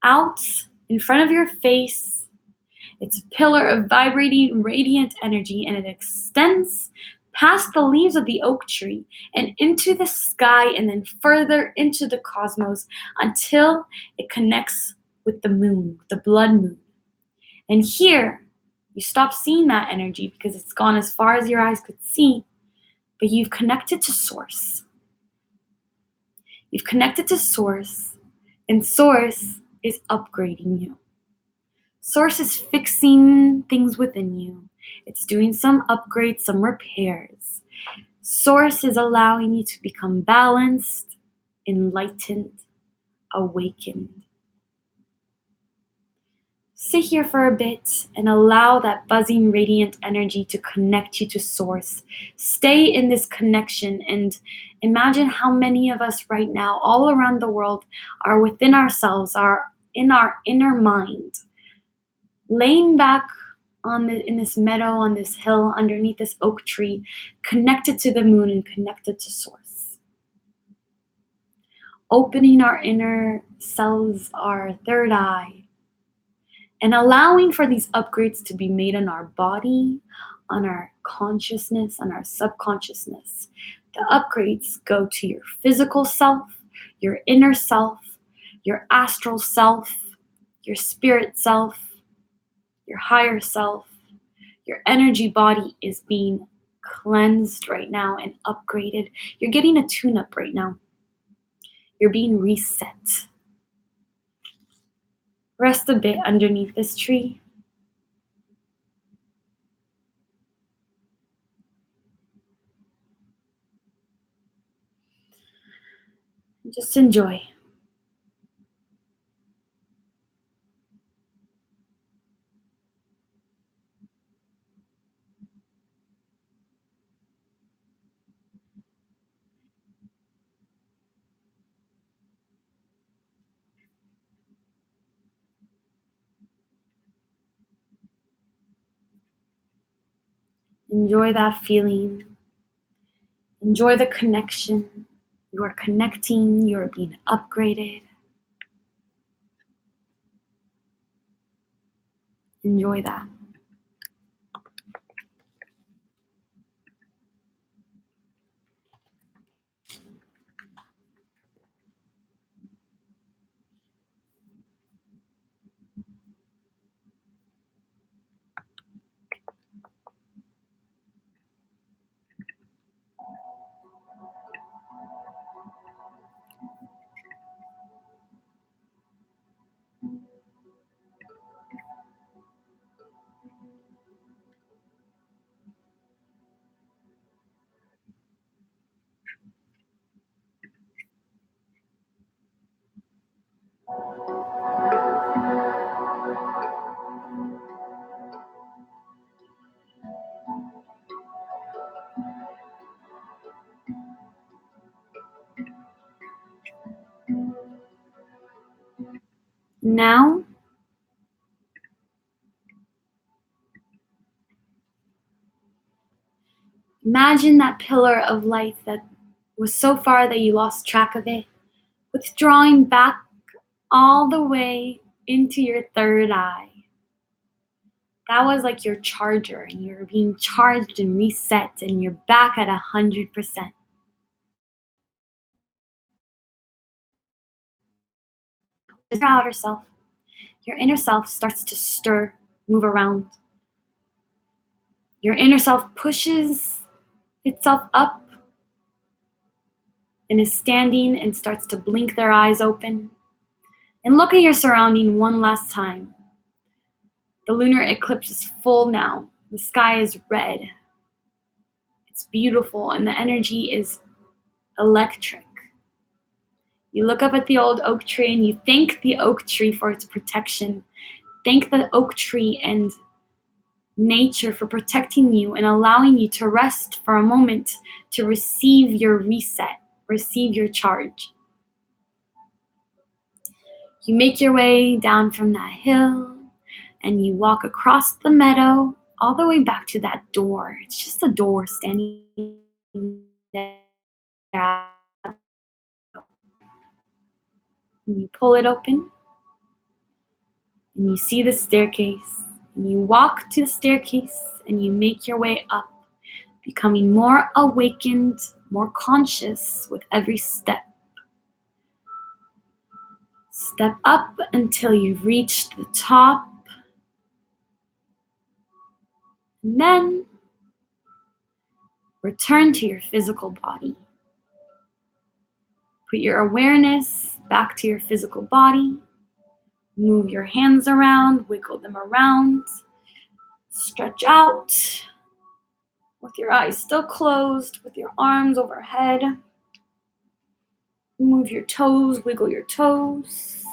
out in front of your face. It's a pillar of vibrating, radiant energy, and it extends past the leaves of the oak tree and into the sky, and then further into the cosmos until it connects with the moon, the blood moon. And here, you stop seeing that energy because it's gone as far as your eyes could see, but you've connected to Source. You've connected to Source, and Source is upgrading you. Source is fixing things within you. It's doing some upgrades, some repairs. Source is allowing you to become balanced, enlightened, awakened. Sit here for a bit and allow that buzzing, radiant energy to connect you to Source. Stay in this connection and imagine how many of us right now, all around the world, are within ourselves, are in our inner mind, laying back in this meadow, on this hill, underneath this oak tree, connected to the moon and connected to Source. Opening our inner selves, our third eye, and allowing for these upgrades to be made on our body, on our consciousness, on our subconsciousness. The upgrades go to your physical self, your inner self, your astral self, your spirit self, your higher self. Your energy body is being cleansed right now and upgraded. You're getting a tune-up right now. You're being reset. Rest a bit underneath this tree. Just enjoy. Enjoy that feeling. Enjoy the connection. You are connecting. You are being upgraded. Enjoy that. Now, imagine that pillar of light that was so far that you lost track of it, withdrawing back all the way into your third eye. That was like your charger, and you're being charged and reset, and you're back at 100%. Your outer self, your inner self starts to stir, move around. Your inner self pushes itself up and is standing and starts to blink their eyes open. And look at your surrounding one last time. The lunar eclipse is full now. The sky is red. It's beautiful, and the energy is electric. You look up at the old oak tree and you thank the oak tree for its protection. Thank the oak tree and nature for protecting you and allowing you to rest for a moment to receive your reset, receive your charge. You make your way down from that hill and you walk across the meadow all the way back to that door. It's just a door standing there. And you pull it open and you see the staircase. And you walk to the staircase and you make your way up, becoming more awakened, more conscious with every step. Step up until you've reached the top. And then return to your physical body. Put your awareness back to your physical body. Move your hands around, wiggle them around. Stretch out with your eyes still closed, with your arms overhead. Move your toes, wiggle your toes.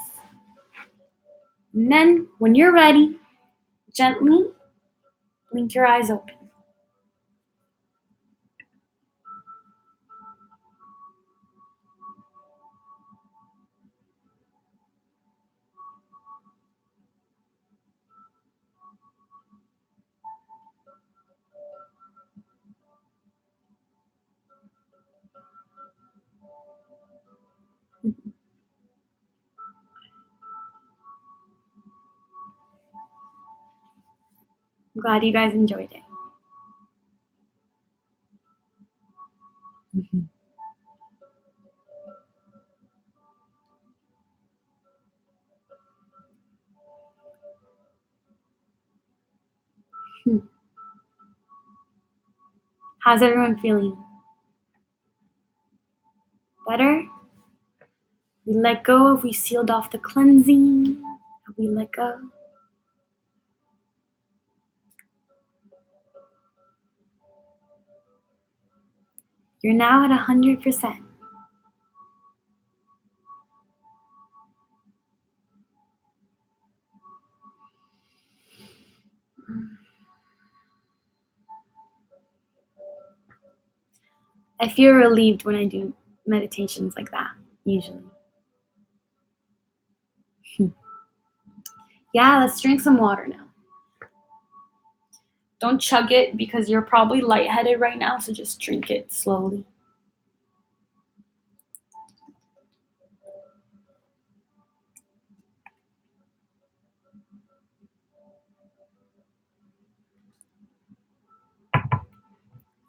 And then, when you're ready, gently blink your eyes open. I'm glad you guys enjoyed it. How's everyone feeling? Better? We let go. Have we sealed off the cleansing? Have we let go? You're now at 100%. I feel relieved when I do meditations like that, usually. Yeah, let's drink some water now. Don't chug it because you're probably lightheaded right now, so just drink it slowly.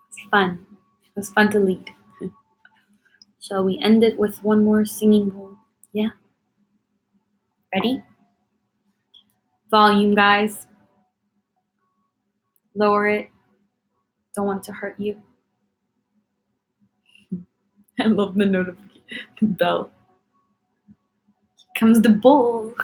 It's fun. It was fun to lead. Shall we end it with one more singing bowl? Yeah? Ready? Volume, guys. Lower it. Don't want to hurt you. I love the notification bell. Here comes the bowl.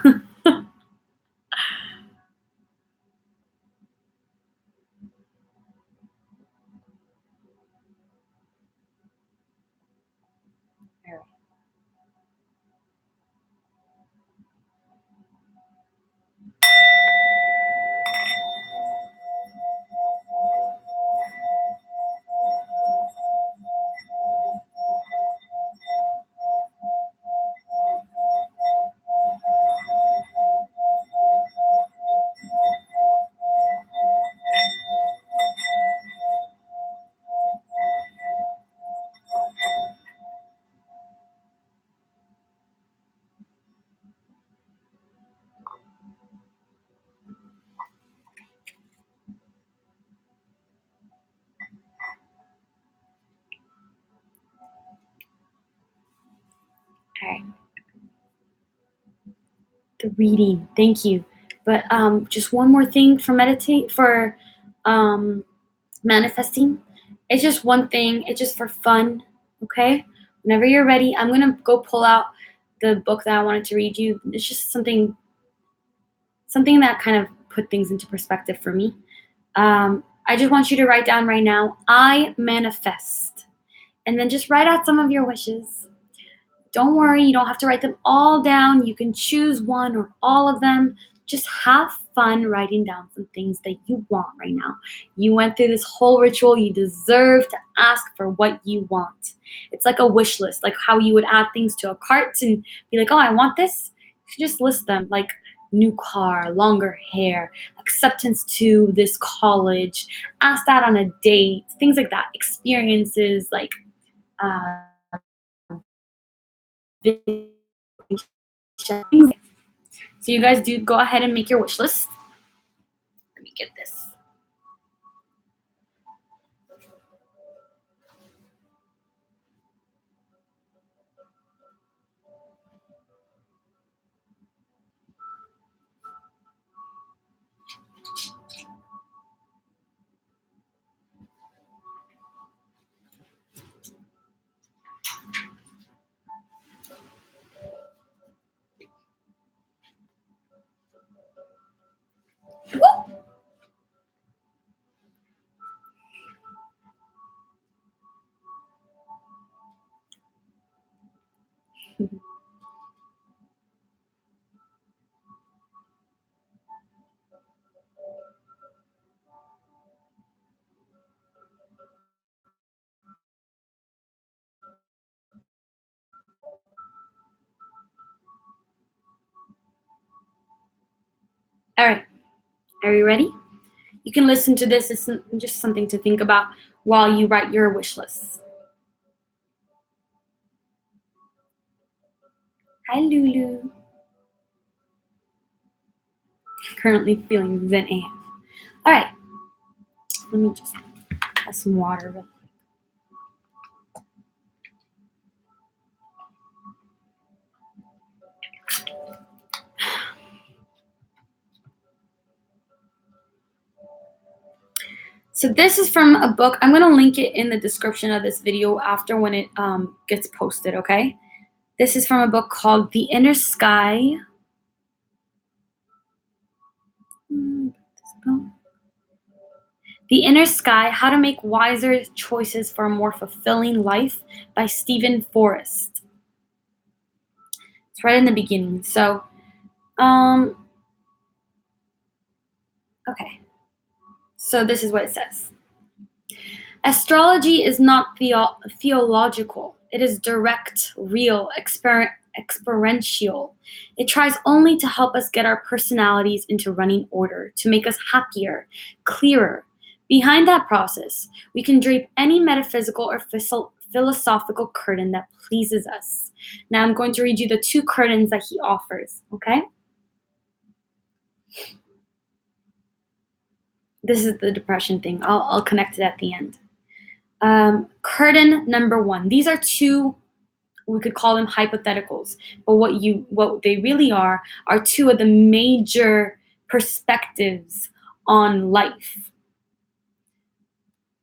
the reading. Thank you. But just one more thing for manifesting. It's just one thing. It's just for fun. Okay. Whenever you're ready, I'm gonna go pull out the book that I wanted to read you. It's just something that kind of put things into perspective for me. I just want you to write down right now, I manifest. And then just write out some of your wishes. Don't worry, you don't have to write them all down. You can choose one or all of them. Just have fun writing down some things that you want right now. You went through this whole ritual. You deserve to ask for what you want. It's like a wish list, like how you would add things to a cart and be like, oh, I want this. You just list them, like new car, longer hair, acceptance to this college, ask that on a date, things like that. Experiences like uh, so you guys do go ahead and make your wish list. Let me get this. All right, are you ready? You can listen to this. It's just something to think about while you write your wish list. Hi, Lulu. Currently feeling Zen AF. All right, let me just have some water. So this is from a book. I'm going to link it in the description of this video after when it gets posted, okay? This is from a book called The Inner Sky. The Inner Sky, How to Make Wiser Choices for a More Fulfilling Life by Stephen Forrest. It's right in the beginning. So, okay. So this is what it says. Astrology is not theological. It is direct, real, experiential. It tries only to help us get our personalities into running order, to make us happier, clearer. Behind that process, we can drape any metaphysical or philosophical curtain that pleases us. Now I'm going to read you the two curtains that he offers, okay? This is the depression thing. I'll connect it at the end. Curtain number one. These are two, we could call them hypotheticals, but what they really are two of the major perspectives on life,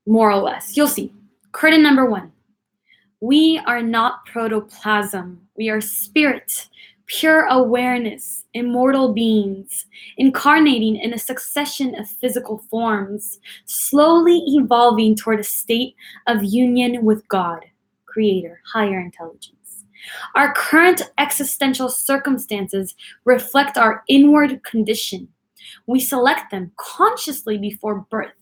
more or less. You'll see. Curtain number one. We are not protoplasm. We are spirit, pure awareness, immortal beings, incarnating in a succession of physical forms, slowly evolving toward a state of union with God, Creator, higher intelligence. Our current existential circumstances reflect our inward condition. We select them consciously before birth,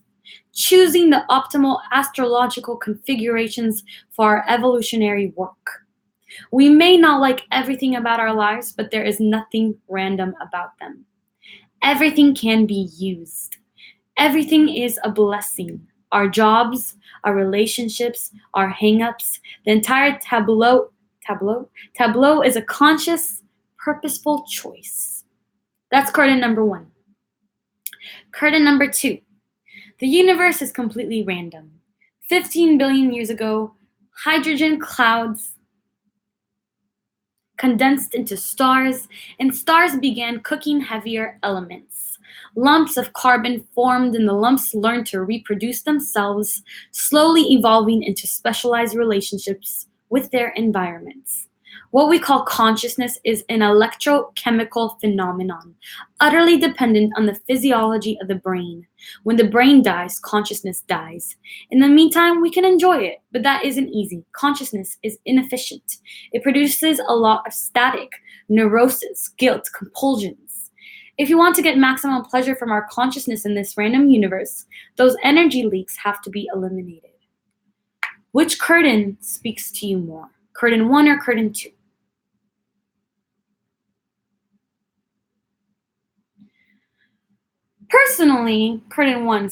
choosing the optimal astrological configurations for our evolutionary work. We may not like everything about our lives, but there is nothing random about them. Everything can be used. Everything is a blessing. Our jobs, our relationships, our hang-ups, the entire tableau is a conscious, purposeful choice. That's curtain number one. Curtain number two. The universe is completely random. 15 billion years ago, hydrogen clouds condensed into stars, and stars began cooking heavier elements. Lumps of carbon formed, and the lumps learned to reproduce themselves, slowly evolving into specialized relationships with their environments. What we call consciousness is an electrochemical phenomenon, utterly dependent on the physiology of the brain. When the brain dies, consciousness dies. In the meantime, we can enjoy it, but that isn't easy. Consciousness is inefficient. It produces a lot of static, neurosis, guilt, compulsions. If you want to get maximum pleasure from our consciousness in this random universe, those energy leaks have to be eliminated. Which curtain speaks to you more? Curtain 1 or curtain 2? Personally, curtain 1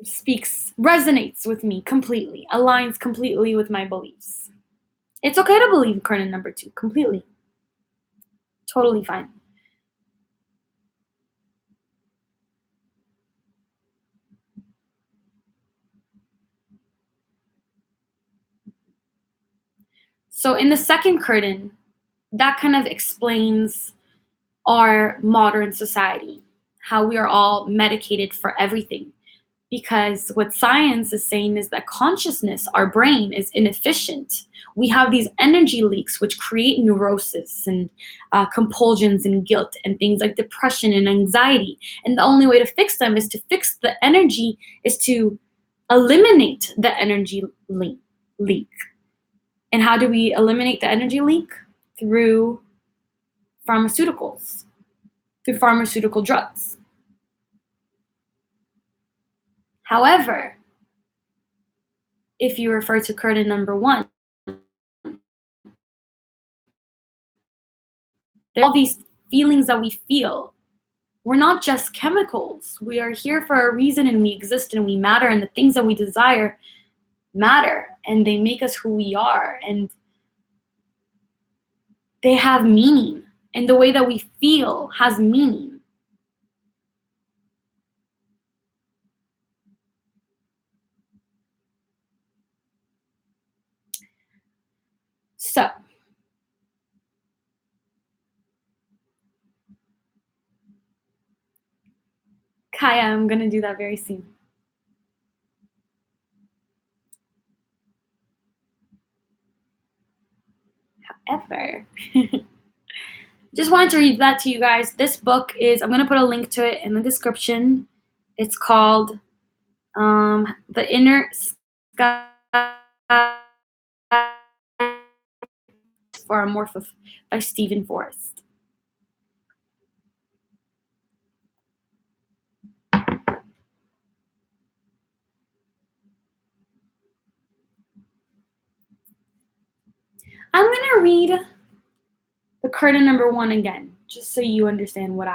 resonates with me completely, aligns completely with my beliefs. It's okay to believe curtain number 2, completely. Totally fine. So in the second curtain, that kind of explains our modern society, how we are all medicated for everything. Because what science is saying is that consciousness, our brain, is inefficient. We have these energy leaks which create neurosis and compulsions and guilt and things like depression and anxiety. And the only way to fix them is to fix the energy, is to eliminate the energy leak. And how do we eliminate the energy leak? Through pharmaceuticals, through pharmaceutical drugs. However, if you refer to curtain number 1, all these feelings that we feel, we're not just chemicals. We are here for a reason, and we exist and we matter, and the things that we desire matter, and they make us who we are, and they have meaning, and the way that we feel has meaning. So, Kaya, I'm going to do that very soon. However, just wanted to read that to you guys. This book is, I'm going to put a link to it in the description. It's called The Inner Sky for Amorph by Stephen Forrest. I'm going to read the curtain number 1 again, just so you understand what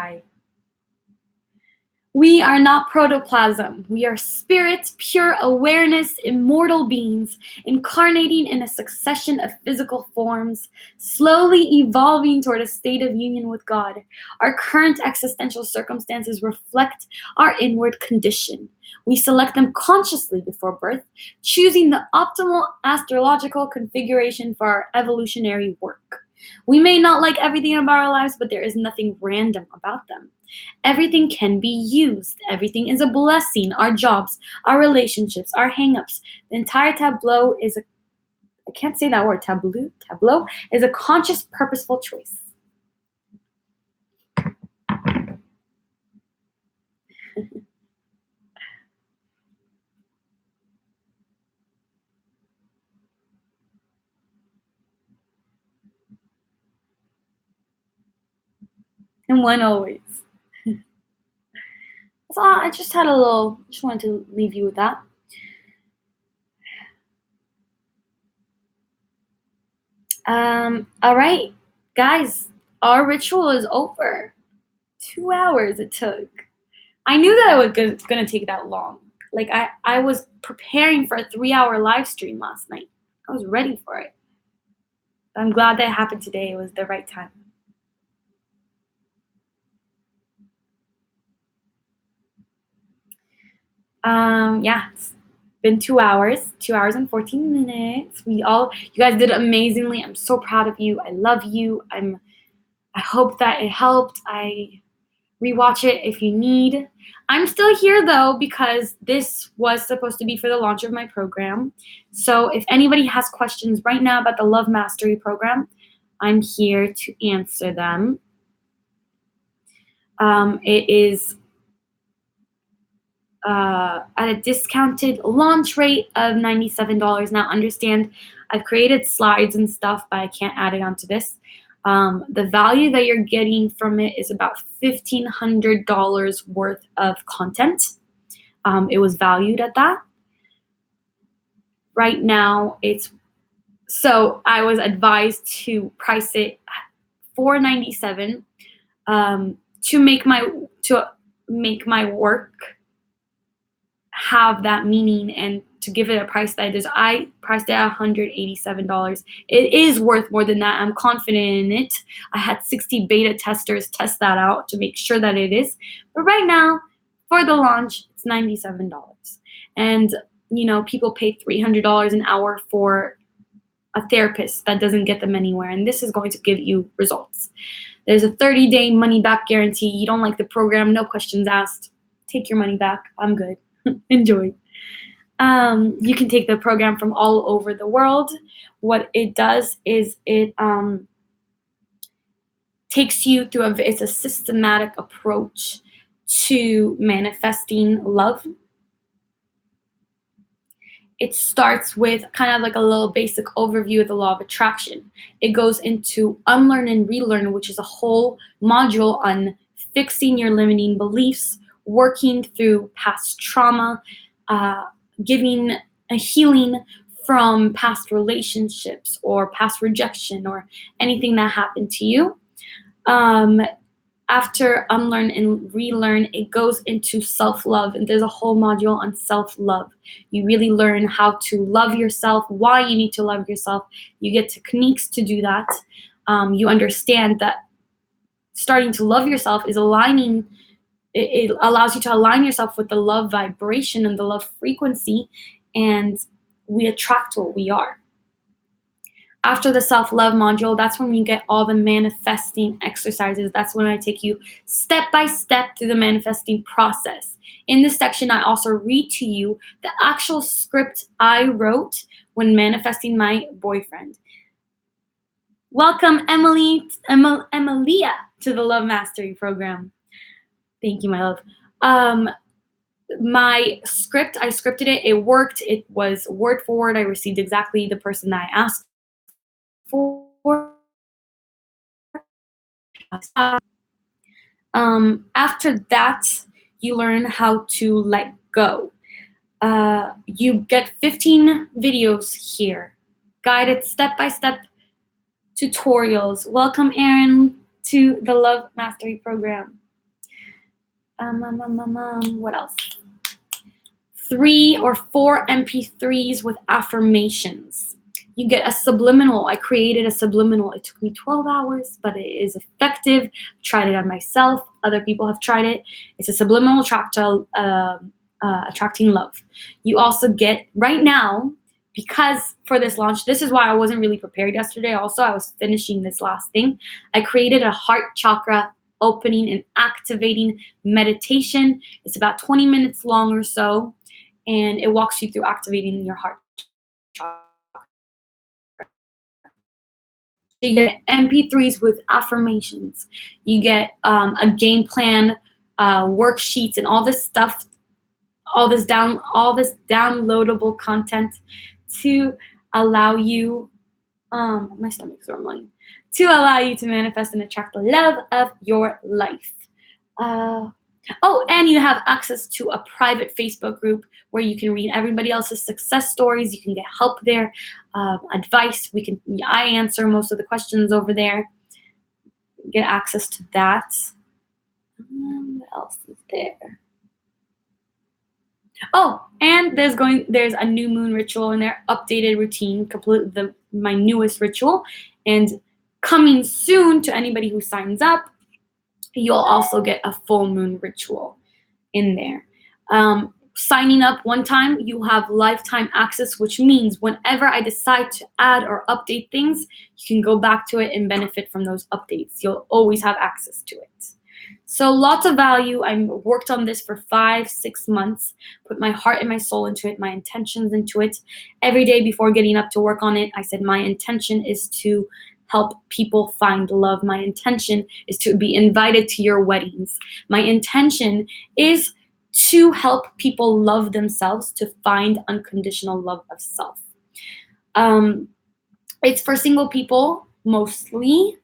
We are not protoplasm. We are spirit, pure awareness, immortal beings, incarnating in a succession of physical forms, slowly evolving toward a state of union with God. Our current existential circumstances reflect our inward condition. We select them consciously before birth, choosing the optimal astrological configuration for our evolutionary work. We may not like everything about our lives, but there is nothing random about them. Everything can be used. Everything is a blessing. Our jobs, our relationships, our hangups. The entire tableau is I can't say that word, tableau is a conscious, purposeful choice. And one always. So I just wanted to leave you with that. All right, guys, our ritual is over. 2 hours it took. I knew that it was going to take that long. Like I was preparing for a 3-hour live stream last night. I was ready for it. I'm glad that it happened today. It was the right time. Yeah, it's been 2 hours and 14 minutes. You guys did amazingly. I'm so proud of you. I love you. I hope that it helped. I rewatch it if you need. I'm still here though because this was supposed to be for the launch of my program. So if anybody has questions right now about the Love Mastery program, I'm here to answer them. It is at a discounted launch rate of $97. Now understand, I've created slides and stuff, but I can't add it onto this. The value that you're getting from it is about $1,500 worth of content. It was valued at that. Right now, so I was advised to price it $497 to make my work have that meaning and to give it a price that it is. I priced it at $187. It is worth more than that. I'm confident in it. I had 60 beta testers test that out to make sure that it is. But right now, for the launch, it's $97. And, people pay $300 an hour for a therapist that doesn't get them anywhere. And this is going to give you results. There's a 30-day money-back guarantee. You don't like the program, no questions asked. Take your money back. I'm good. Enjoy. You can take the program from all over the world. What it does is it takes you through it's a systematic approach to manifesting love. It starts with kind of like a little basic overview of the law of attraction. It goes into unlearn and relearn, which is a whole module on fixing your limiting beliefs, working through past trauma, giving a healing from past relationships or past rejection or anything that happened to you. After unlearn and relearn, it goes into self-love, and there's a whole module on self-love. You really learn how to love yourself, why you need to love yourself. You get techniques to do that. You understand that starting to love yourself is aligning. It allows you to align yourself with the love vibration and the love frequency, and we attract what we are. After the self-love module, that's when you get all the manifesting exercises. That's when I take you step by step through the manifesting process. In this section, I also read to you the actual script I wrote when manifesting my boyfriend. Welcome, Emilia, to the Love Mastery program. Thank you, my love. My script, I scripted it. It worked. It was word for word. I received exactly the person that I asked for. After that, you learn how to let go. You get 15 videos here, guided step-by-step tutorials. Welcome, Aaron, to the Love Mastery program. What else? 3 or 4 MP3s with affirmations. You get a subliminal. I created a subliminal. It took me 12 hours, but it is effective. Tried it on myself. Other people have tried it. It's a subliminal attracting love. You also get, right now, because for this launch, this is why I wasn't really prepared yesterday. Also, I was finishing this last thing. I created a heart chakra opening and activating meditation. It's about 20 minutes long or so, and it walks you through activating your heart chakra. You get MP3s with affirmations. You get a game plan, worksheets, and all this stuff, all this downloadable content to allow you. My stomach's rumbling. To allow you to manifest and attract the love of your life. And you have access to a private Facebook group where you can read everybody else's success stories. You can get help there, advice. I answer most of the questions over there. Get access to that. What else is there? Oh, and there's a new moon ritual in there, updated routine, my newest ritual, and coming soon to anybody who signs up. You'll also get a full moon ritual in there. signing up one time, you have lifetime access, which means whenever I decide to add or update things, you can go back to it and benefit from those updates. You'll always have access to it. So lots of value. I worked on this for 5-6 months, put my heart and my soul into it, my intentions into it. Every day before getting up to work on it, I said my intention is to help people find love. My intention is to be invited to your weddings. My intention is to help people love themselves, to find unconditional love of self. It's for single people mostly.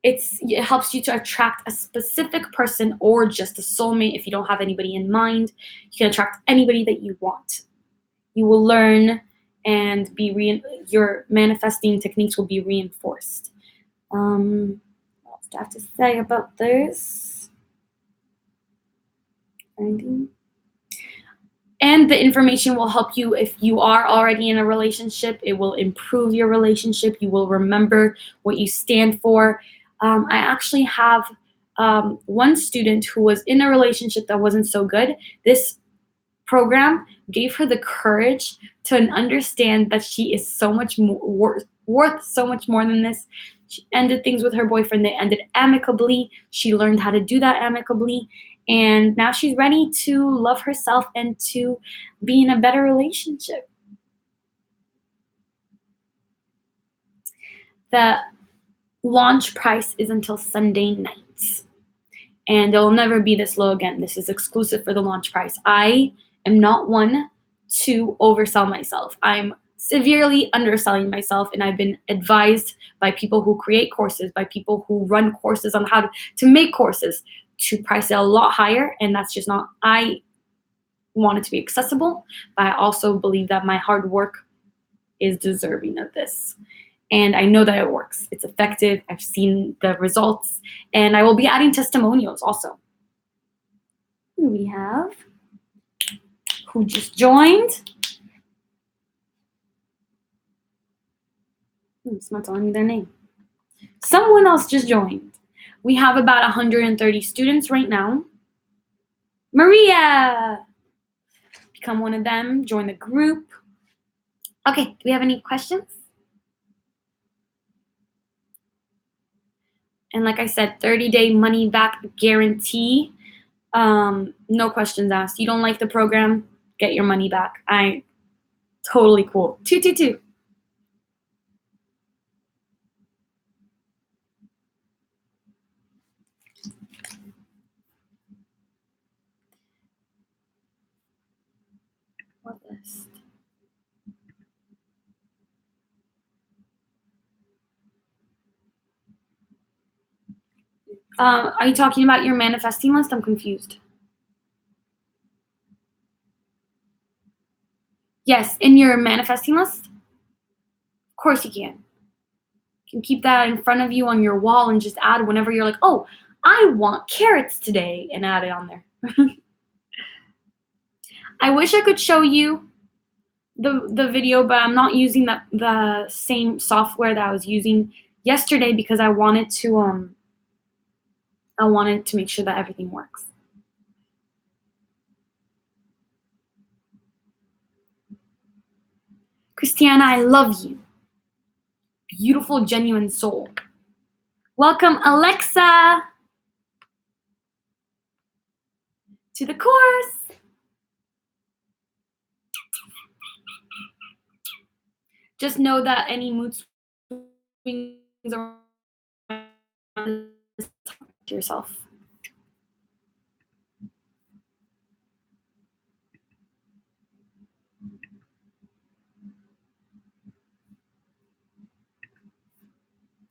It helps you to attract a specific person or just a soulmate. If you don't have anybody in mind, you can attract anybody that you want. You will learn and your manifesting techniques will be reinforced. What else do I have to say about this? Anything? And the information will help you if you are already in a relationship. It will improve your relationship. You will remember what you stand for. I actually have one student who was in a relationship that wasn't so good. This program gave her the courage to understand that she is so much more worth so much more than this. She ended things with her boyfriend. They ended amicably. She learned how to do that amicably. And now she's ready to love herself and to be in a better relationship. The launch price is until Sunday night. And it will never be this low again. This is exclusive for the launch price. I am not one to oversell myself. I'm severely underselling myself, and I've been advised by people who create courses, by people who run courses on how to make courses, to price it a lot higher, and that's just not, I want it to be accessible, but I also believe that my hard work is deserving of this. And I know that it works. It's effective. I've seen the results, and I will be adding testimonials also. Who we have? Who just joined? It's not telling me their name. Someone else just joined. We have about 130 students right now. Maria! Become one of them. Join the group. Okay, do we have any questions? And like I said, 30-day money back guarantee. No questions asked. You don't like the program, get your money back. Totally cool. 222. What is? Are you talking about your manifesting list? I'm confused. Yes, in your manifesting list? Of course you can. You can keep that in front of you on your wall and just add whenever you're like, oh, I want carrots today, and add it on there. I wish I could show you the video, but I'm not using the same software that I was using yesterday because I wanted to make sure that everything works. Christiana, I love you. Beautiful, genuine soul. Welcome, Alexa, to the course. Just know that any mood swings around to yourself.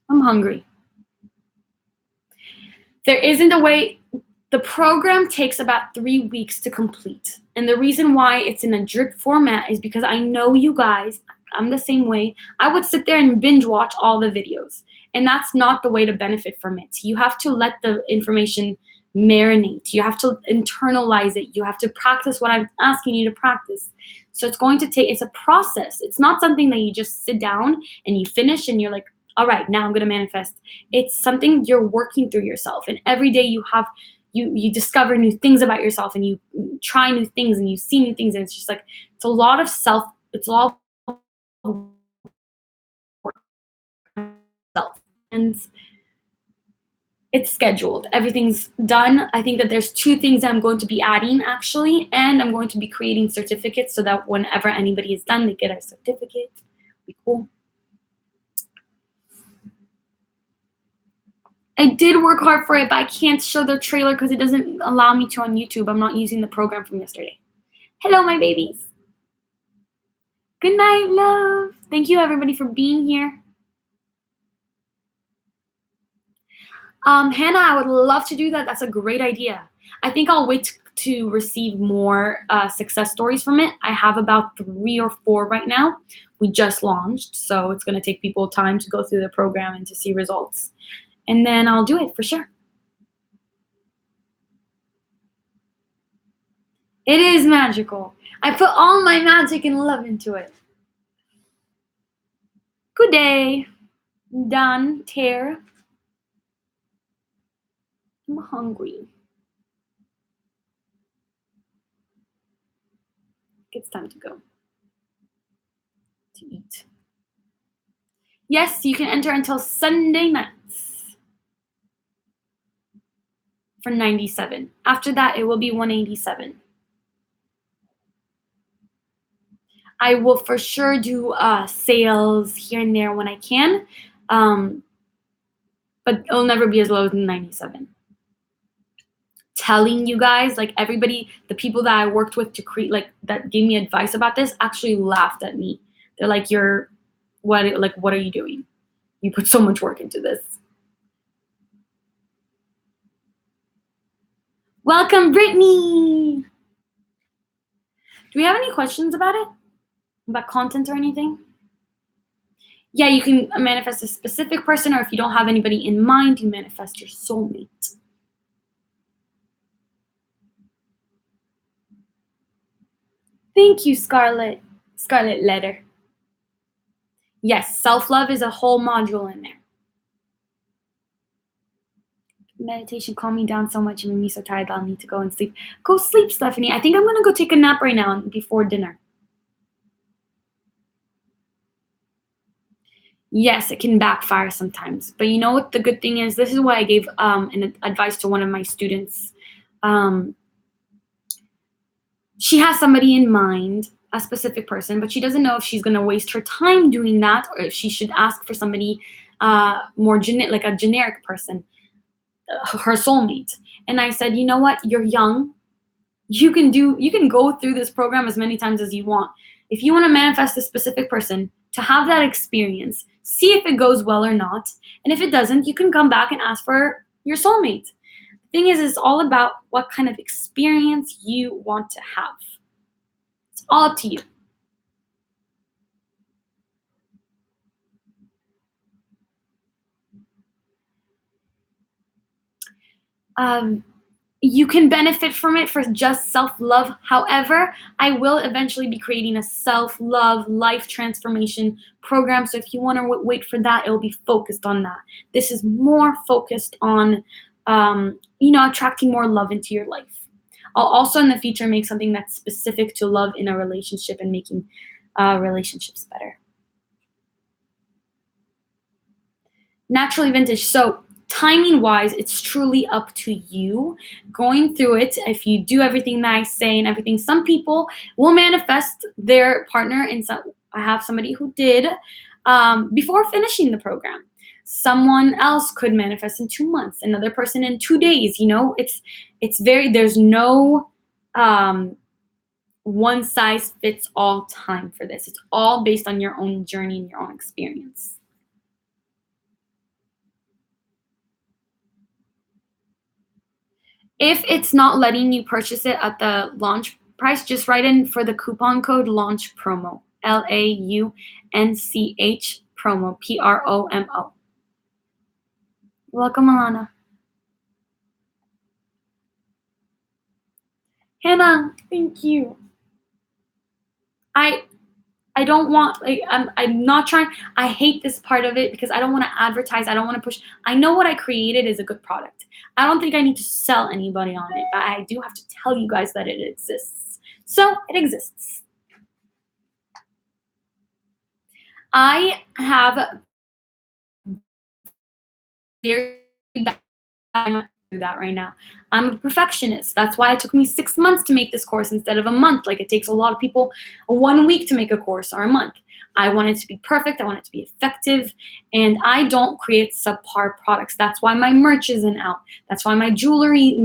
I'm hungry. There isn't a way. The program takes about 3 weeks to complete. And the reason why it's in a drip format is because I know you guys, I'm the same way. I would sit there and binge watch all the videos. And that's not the way to benefit from it. You have to let the information marinate. You have to internalize it. You have to practice what I'm asking you to practice. So it's going to take, it's a process. It's not something that you just sit down and you finish and you're like, all right, now I'm going to manifest. It's something you're working through yourself. And every day you you discover new things about yourself, and you try new things, and you see new things, and it's just like it's a lot of it's a lot of self, and it's scheduled. Everything's done. I think that there's two things I'm going to be adding actually, and I'm going to be creating certificates so that whenever anybody is done, they get a certificate. Be cool. I did work hard for it, but I can't show the trailer because it doesn't allow me to on YouTube. I'm not using the program from yesterday. Hello, my babies. Good night, love. Thank you, everybody, for being here. Hannah, I would love to do that. That's a great idea. I think I'll wait to receive more success stories from it. I have about 3 or 4 right now. We just launched, so it's going to take people time to go through the program and to see results. And then I'll do it for sure. It is magical. I put all my magic and love into it. Good day. Done. Tear. I'm hungry. It's time to go to eat. Yes, you can enter until Sunday nights for 97. After that, it will be 187. I will for sure do sales here and there when I can, but it'll never be as low as 97. Telling you guys, like everybody, the people that I worked with to create, like that gave me advice about this, actually laughed at me. They're like, what are you doing? You put so much work into this. Welcome, Brittany. Do we have any questions about it? About content or anything? Yeah, you can manifest a specific person, or if you don't have anybody in mind, you manifest your soulmate. Thank you, Scarlet Letter. Yes, self-love is a whole module in there. Meditation calmed me down so much and made me so tired that I'll need to go and sleep. Go sleep, Stephanie. I think I'm going to go take a nap right now before dinner. Yes, it can backfire sometimes. But you know what the good thing is? This is what I gave an advice to one of my students. She has somebody in mind, a specific person, but she doesn't know if she's going to waste her time doing that or if she should ask for somebody more like a generic person, her soulmate. And I said, you know what? You're young. You can go through this program as many times as you want. If you want to manifest a specific person, to have that experience, see if it goes well or not. And if it doesn't, you can come back and ask for your soulmate. The thing is, it's all about what kind of experience you want to have. It's all up to you. You can benefit from it for just self-love. However, I will eventually be creating a self-love life transformation program. So if you want to wait for that, it will be focused on that. This is more focused on, attracting more love into your life. I'll also in the future make something that's specific to love in a relationship and making relationships better. Naturally vintage. So timing wise, it's truly up to you going through it. If you do everything that I say and everything, some people will manifest their partner. And I have somebody who did before finishing the program. Someone else could manifest in 2 months, another person in 2 days. There's no one size fits all time for this. It's all based on your own journey and your own experience. If it's not letting you purchase it at the launch price, just write in for the coupon code launch promo, LAUNCH promo, PROMO. Welcome, Alana. Hannah, thank you. I don't want, like, I'm not trying, I hate this part of it because I don't want to advertise. I don't want to push. I know what I created is a good product. I don't think I need to sell anybody on it, but I do have to tell you guys that it exists. So it exists. I have very bad, I'm not do that right now. I'm a perfectionist. That's why it took me 6 months to make this course instead of a month. Like it takes a lot of people 1 week to make a course or a month. I want it to be perfect. I want it to be effective. And I don't create subpar products. That's why my merch isn't out. That's why my jewelry,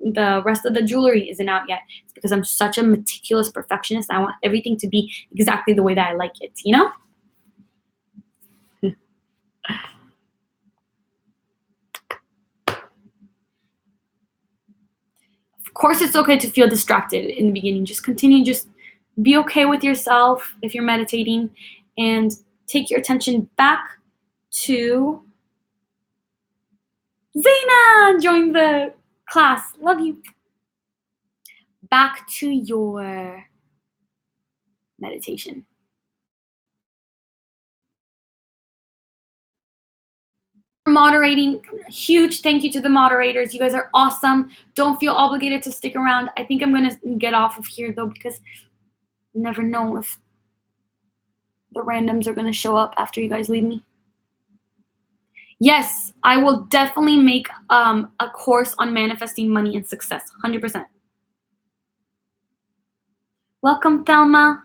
the rest of the jewelry isn't out yet. It's because I'm such a meticulous perfectionist. I want everything to be exactly the way that I like it, you know? Of course, it's okay to feel distracted in the beginning. Just continue, just be okay with yourself if you're meditating, and take your attention back to Zaina. Join the class. Love you. Back to your meditation. Moderating, huge thank you to the moderators. You guys are awesome. Don't feel obligated to stick around. I think I'm going to get off of here though, because you never know if the randoms are going to show up after you guys leave me. Yes, I will definitely make a course on manifesting money and success, 100%. Welcome, Thelma.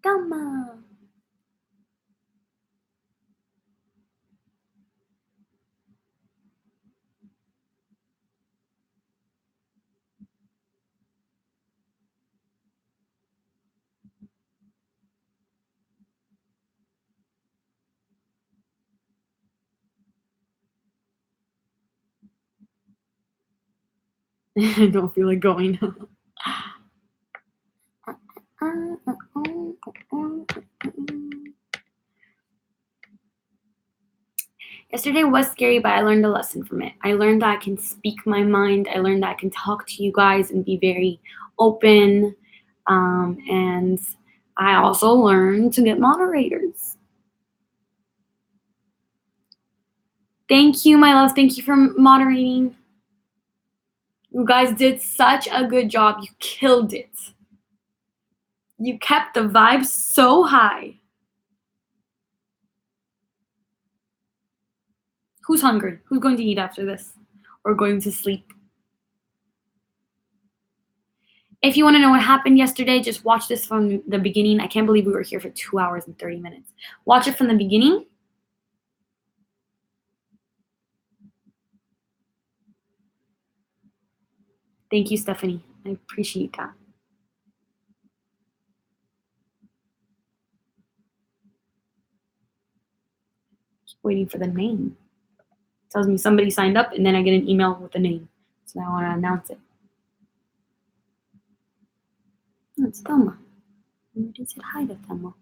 Thelma. I don't feel like going. Yesterday was scary, but I learned a lesson from it. I learned that I can speak my mind. I learned that I can talk to you guys and be very open. And I also learned to get moderators. Thank you, my love. Thank you for moderating. You guys did such a good job. You killed it. You kept the vibe so high. Who's hungry? Who's going to eat after this? Or going to sleep? If you want to know what happened yesterday, just watch this from the beginning. I can't believe we were here for 2 hours and 30 minutes. Watch it from the beginning. Thank you, Stephanie. I appreciate that. Just waiting for the name. It tells me somebody signed up, and then I get an email with the name. So now I want to announce it. Oh, it's Thelma. You didn't say hi to Thelma.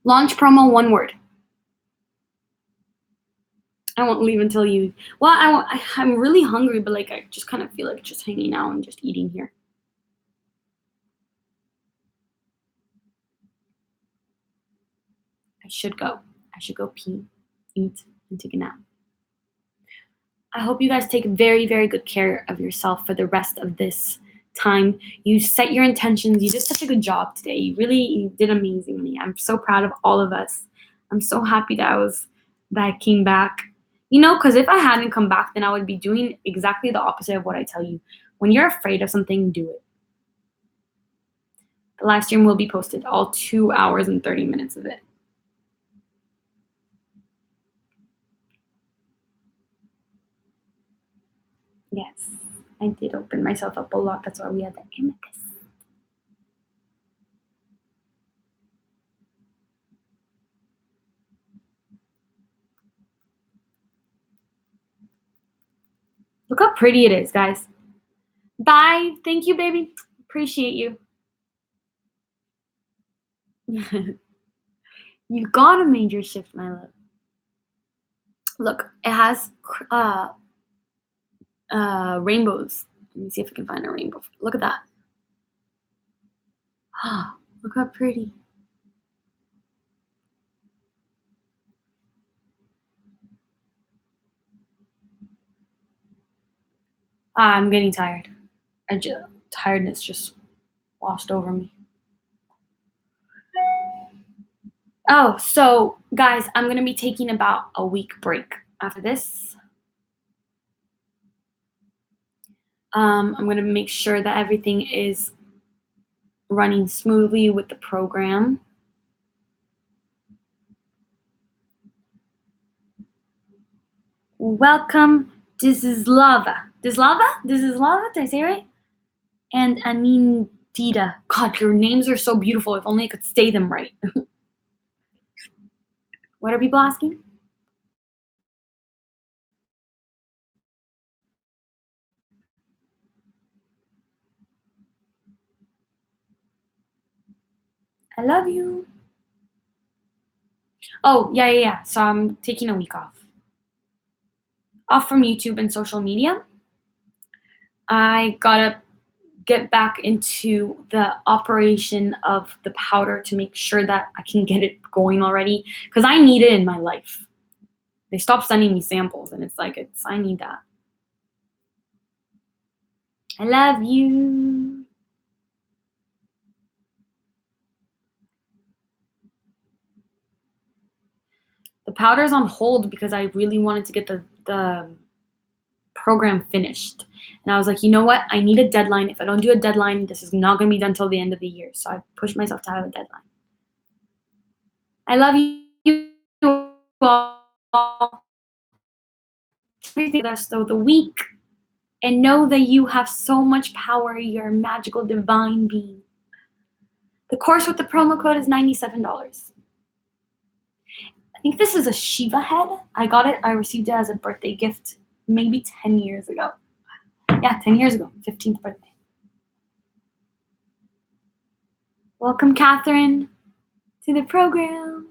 Launch promo, 1 word. I won't leave until you. Well, I'm really hungry, but like I just kind of feel like just hanging out and just eating here. I should go. I should go pee, eat, and take a nap. I hope you guys take very, very good care of yourself for the rest of this time. You set your intentions. You did such a good job today. You did amazingly. I'm so proud of all of us. I'm so happy that I came back. You know, because if I hadn't come back, then I would be doing exactly the opposite of what I tell you. When you're afraid of something, do it. The live stream will be posted, all 2 hours and 30 minutes of it. Yes, I did open myself up a lot. That's why we had the amethyst. Look how pretty it is, guys. Bye. Thank you, baby. Appreciate you. You got a major shift, my love. Look, it has rainbows. Let me see if I can find a rainbow. Look at that. Look how pretty. I'm getting tired. Tiredness just washed over me. Oh, so guys, I'm going to be taking about a week break after this. I'm going to make sure that everything is running smoothly with the program. Welcome. This is Lava. This is Lava? This is Lava? Did I say it right? And Anin Dita. God, your names are so beautiful. If only I could say them right. What are people asking? I love you. Oh, yeah. So I'm taking a week off. Off from YouTube and social media. I gotta get back into the operation of the powder to make sure that I can get it going already, because I need it in my life. They stopped sending me samples, and I need that. I love you. The powder's on hold because I really wanted to get the program finished. And I was like, you know what? I need a deadline. If I don't do a deadline, this is not going to be done till the end of the year. So I pushed myself to have a deadline. I love you all. So the week, and know that you have so much power. You're a magical divine being. The course with the promo code is $97. I think this is a Shiva head. I received it as a birthday gift maybe 10 years ago. Yeah, 10 years ago, 15th birthday. Welcome, Catherine, to the program.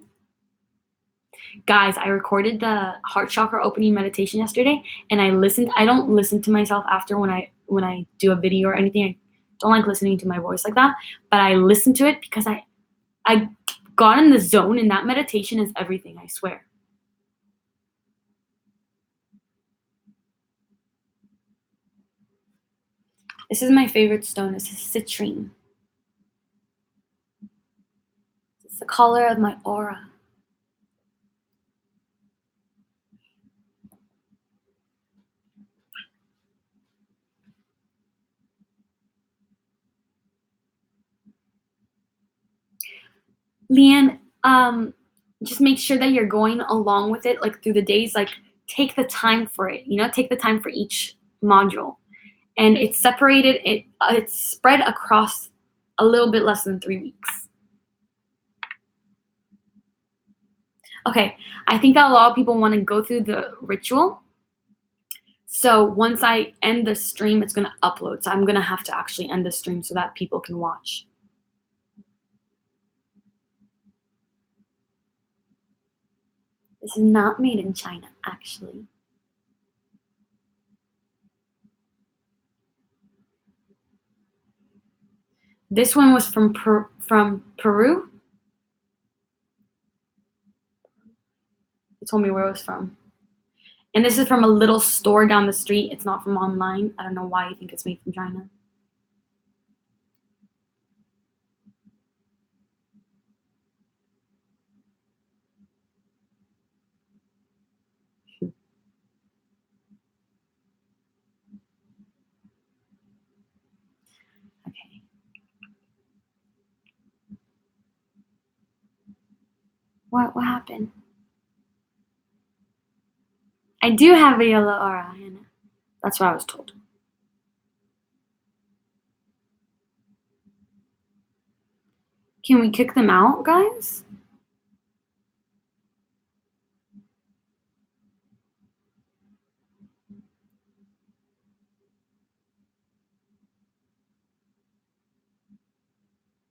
Guys, I recorded the heart chakra opening meditation yesterday, and I listened. I don't listen to myself after when I do a video or anything. I don't like listening to my voice like that, but I listened to it because I got in the zone, and that meditation is everything, I swear. This is my favorite stone. This is citrine. It's the color of my aura. Leanne, just make sure that you're going along with it, like through the days, like take the time for it, take the time for each module. And it's separated, it's spread across a little bit less than 3 weeks. Okay, I think that a lot of people want to go through the ritual. So once I end the stream, it's going to upload. So I'm going to have to actually end the stream so that people can watch. This is not made in China, actually. This one was from Peru. It told me where it was from. And this is from a little store down the street. It's not from online. I don't know why you think it's made from China. Okay. What happened? I do have a yellow aura, Hannah. That's what I was told. Can we kick them out, guys?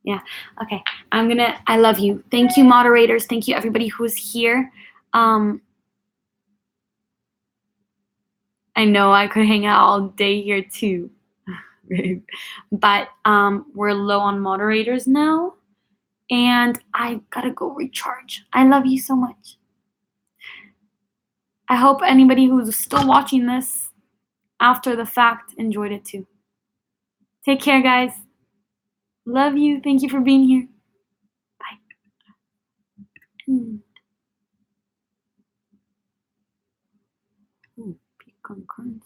Yeah. Okay. I love you. Thank you, moderators. Thank you, everybody who's here. I know I could hang out all day here too. But we're low on moderators now, and I gotta go recharge. I love you so much. I hope anybody who's still watching this after the fact enjoyed it too. Take care, guys. Love you. Thank you for being here. Bye. Ooh, peak concurrence.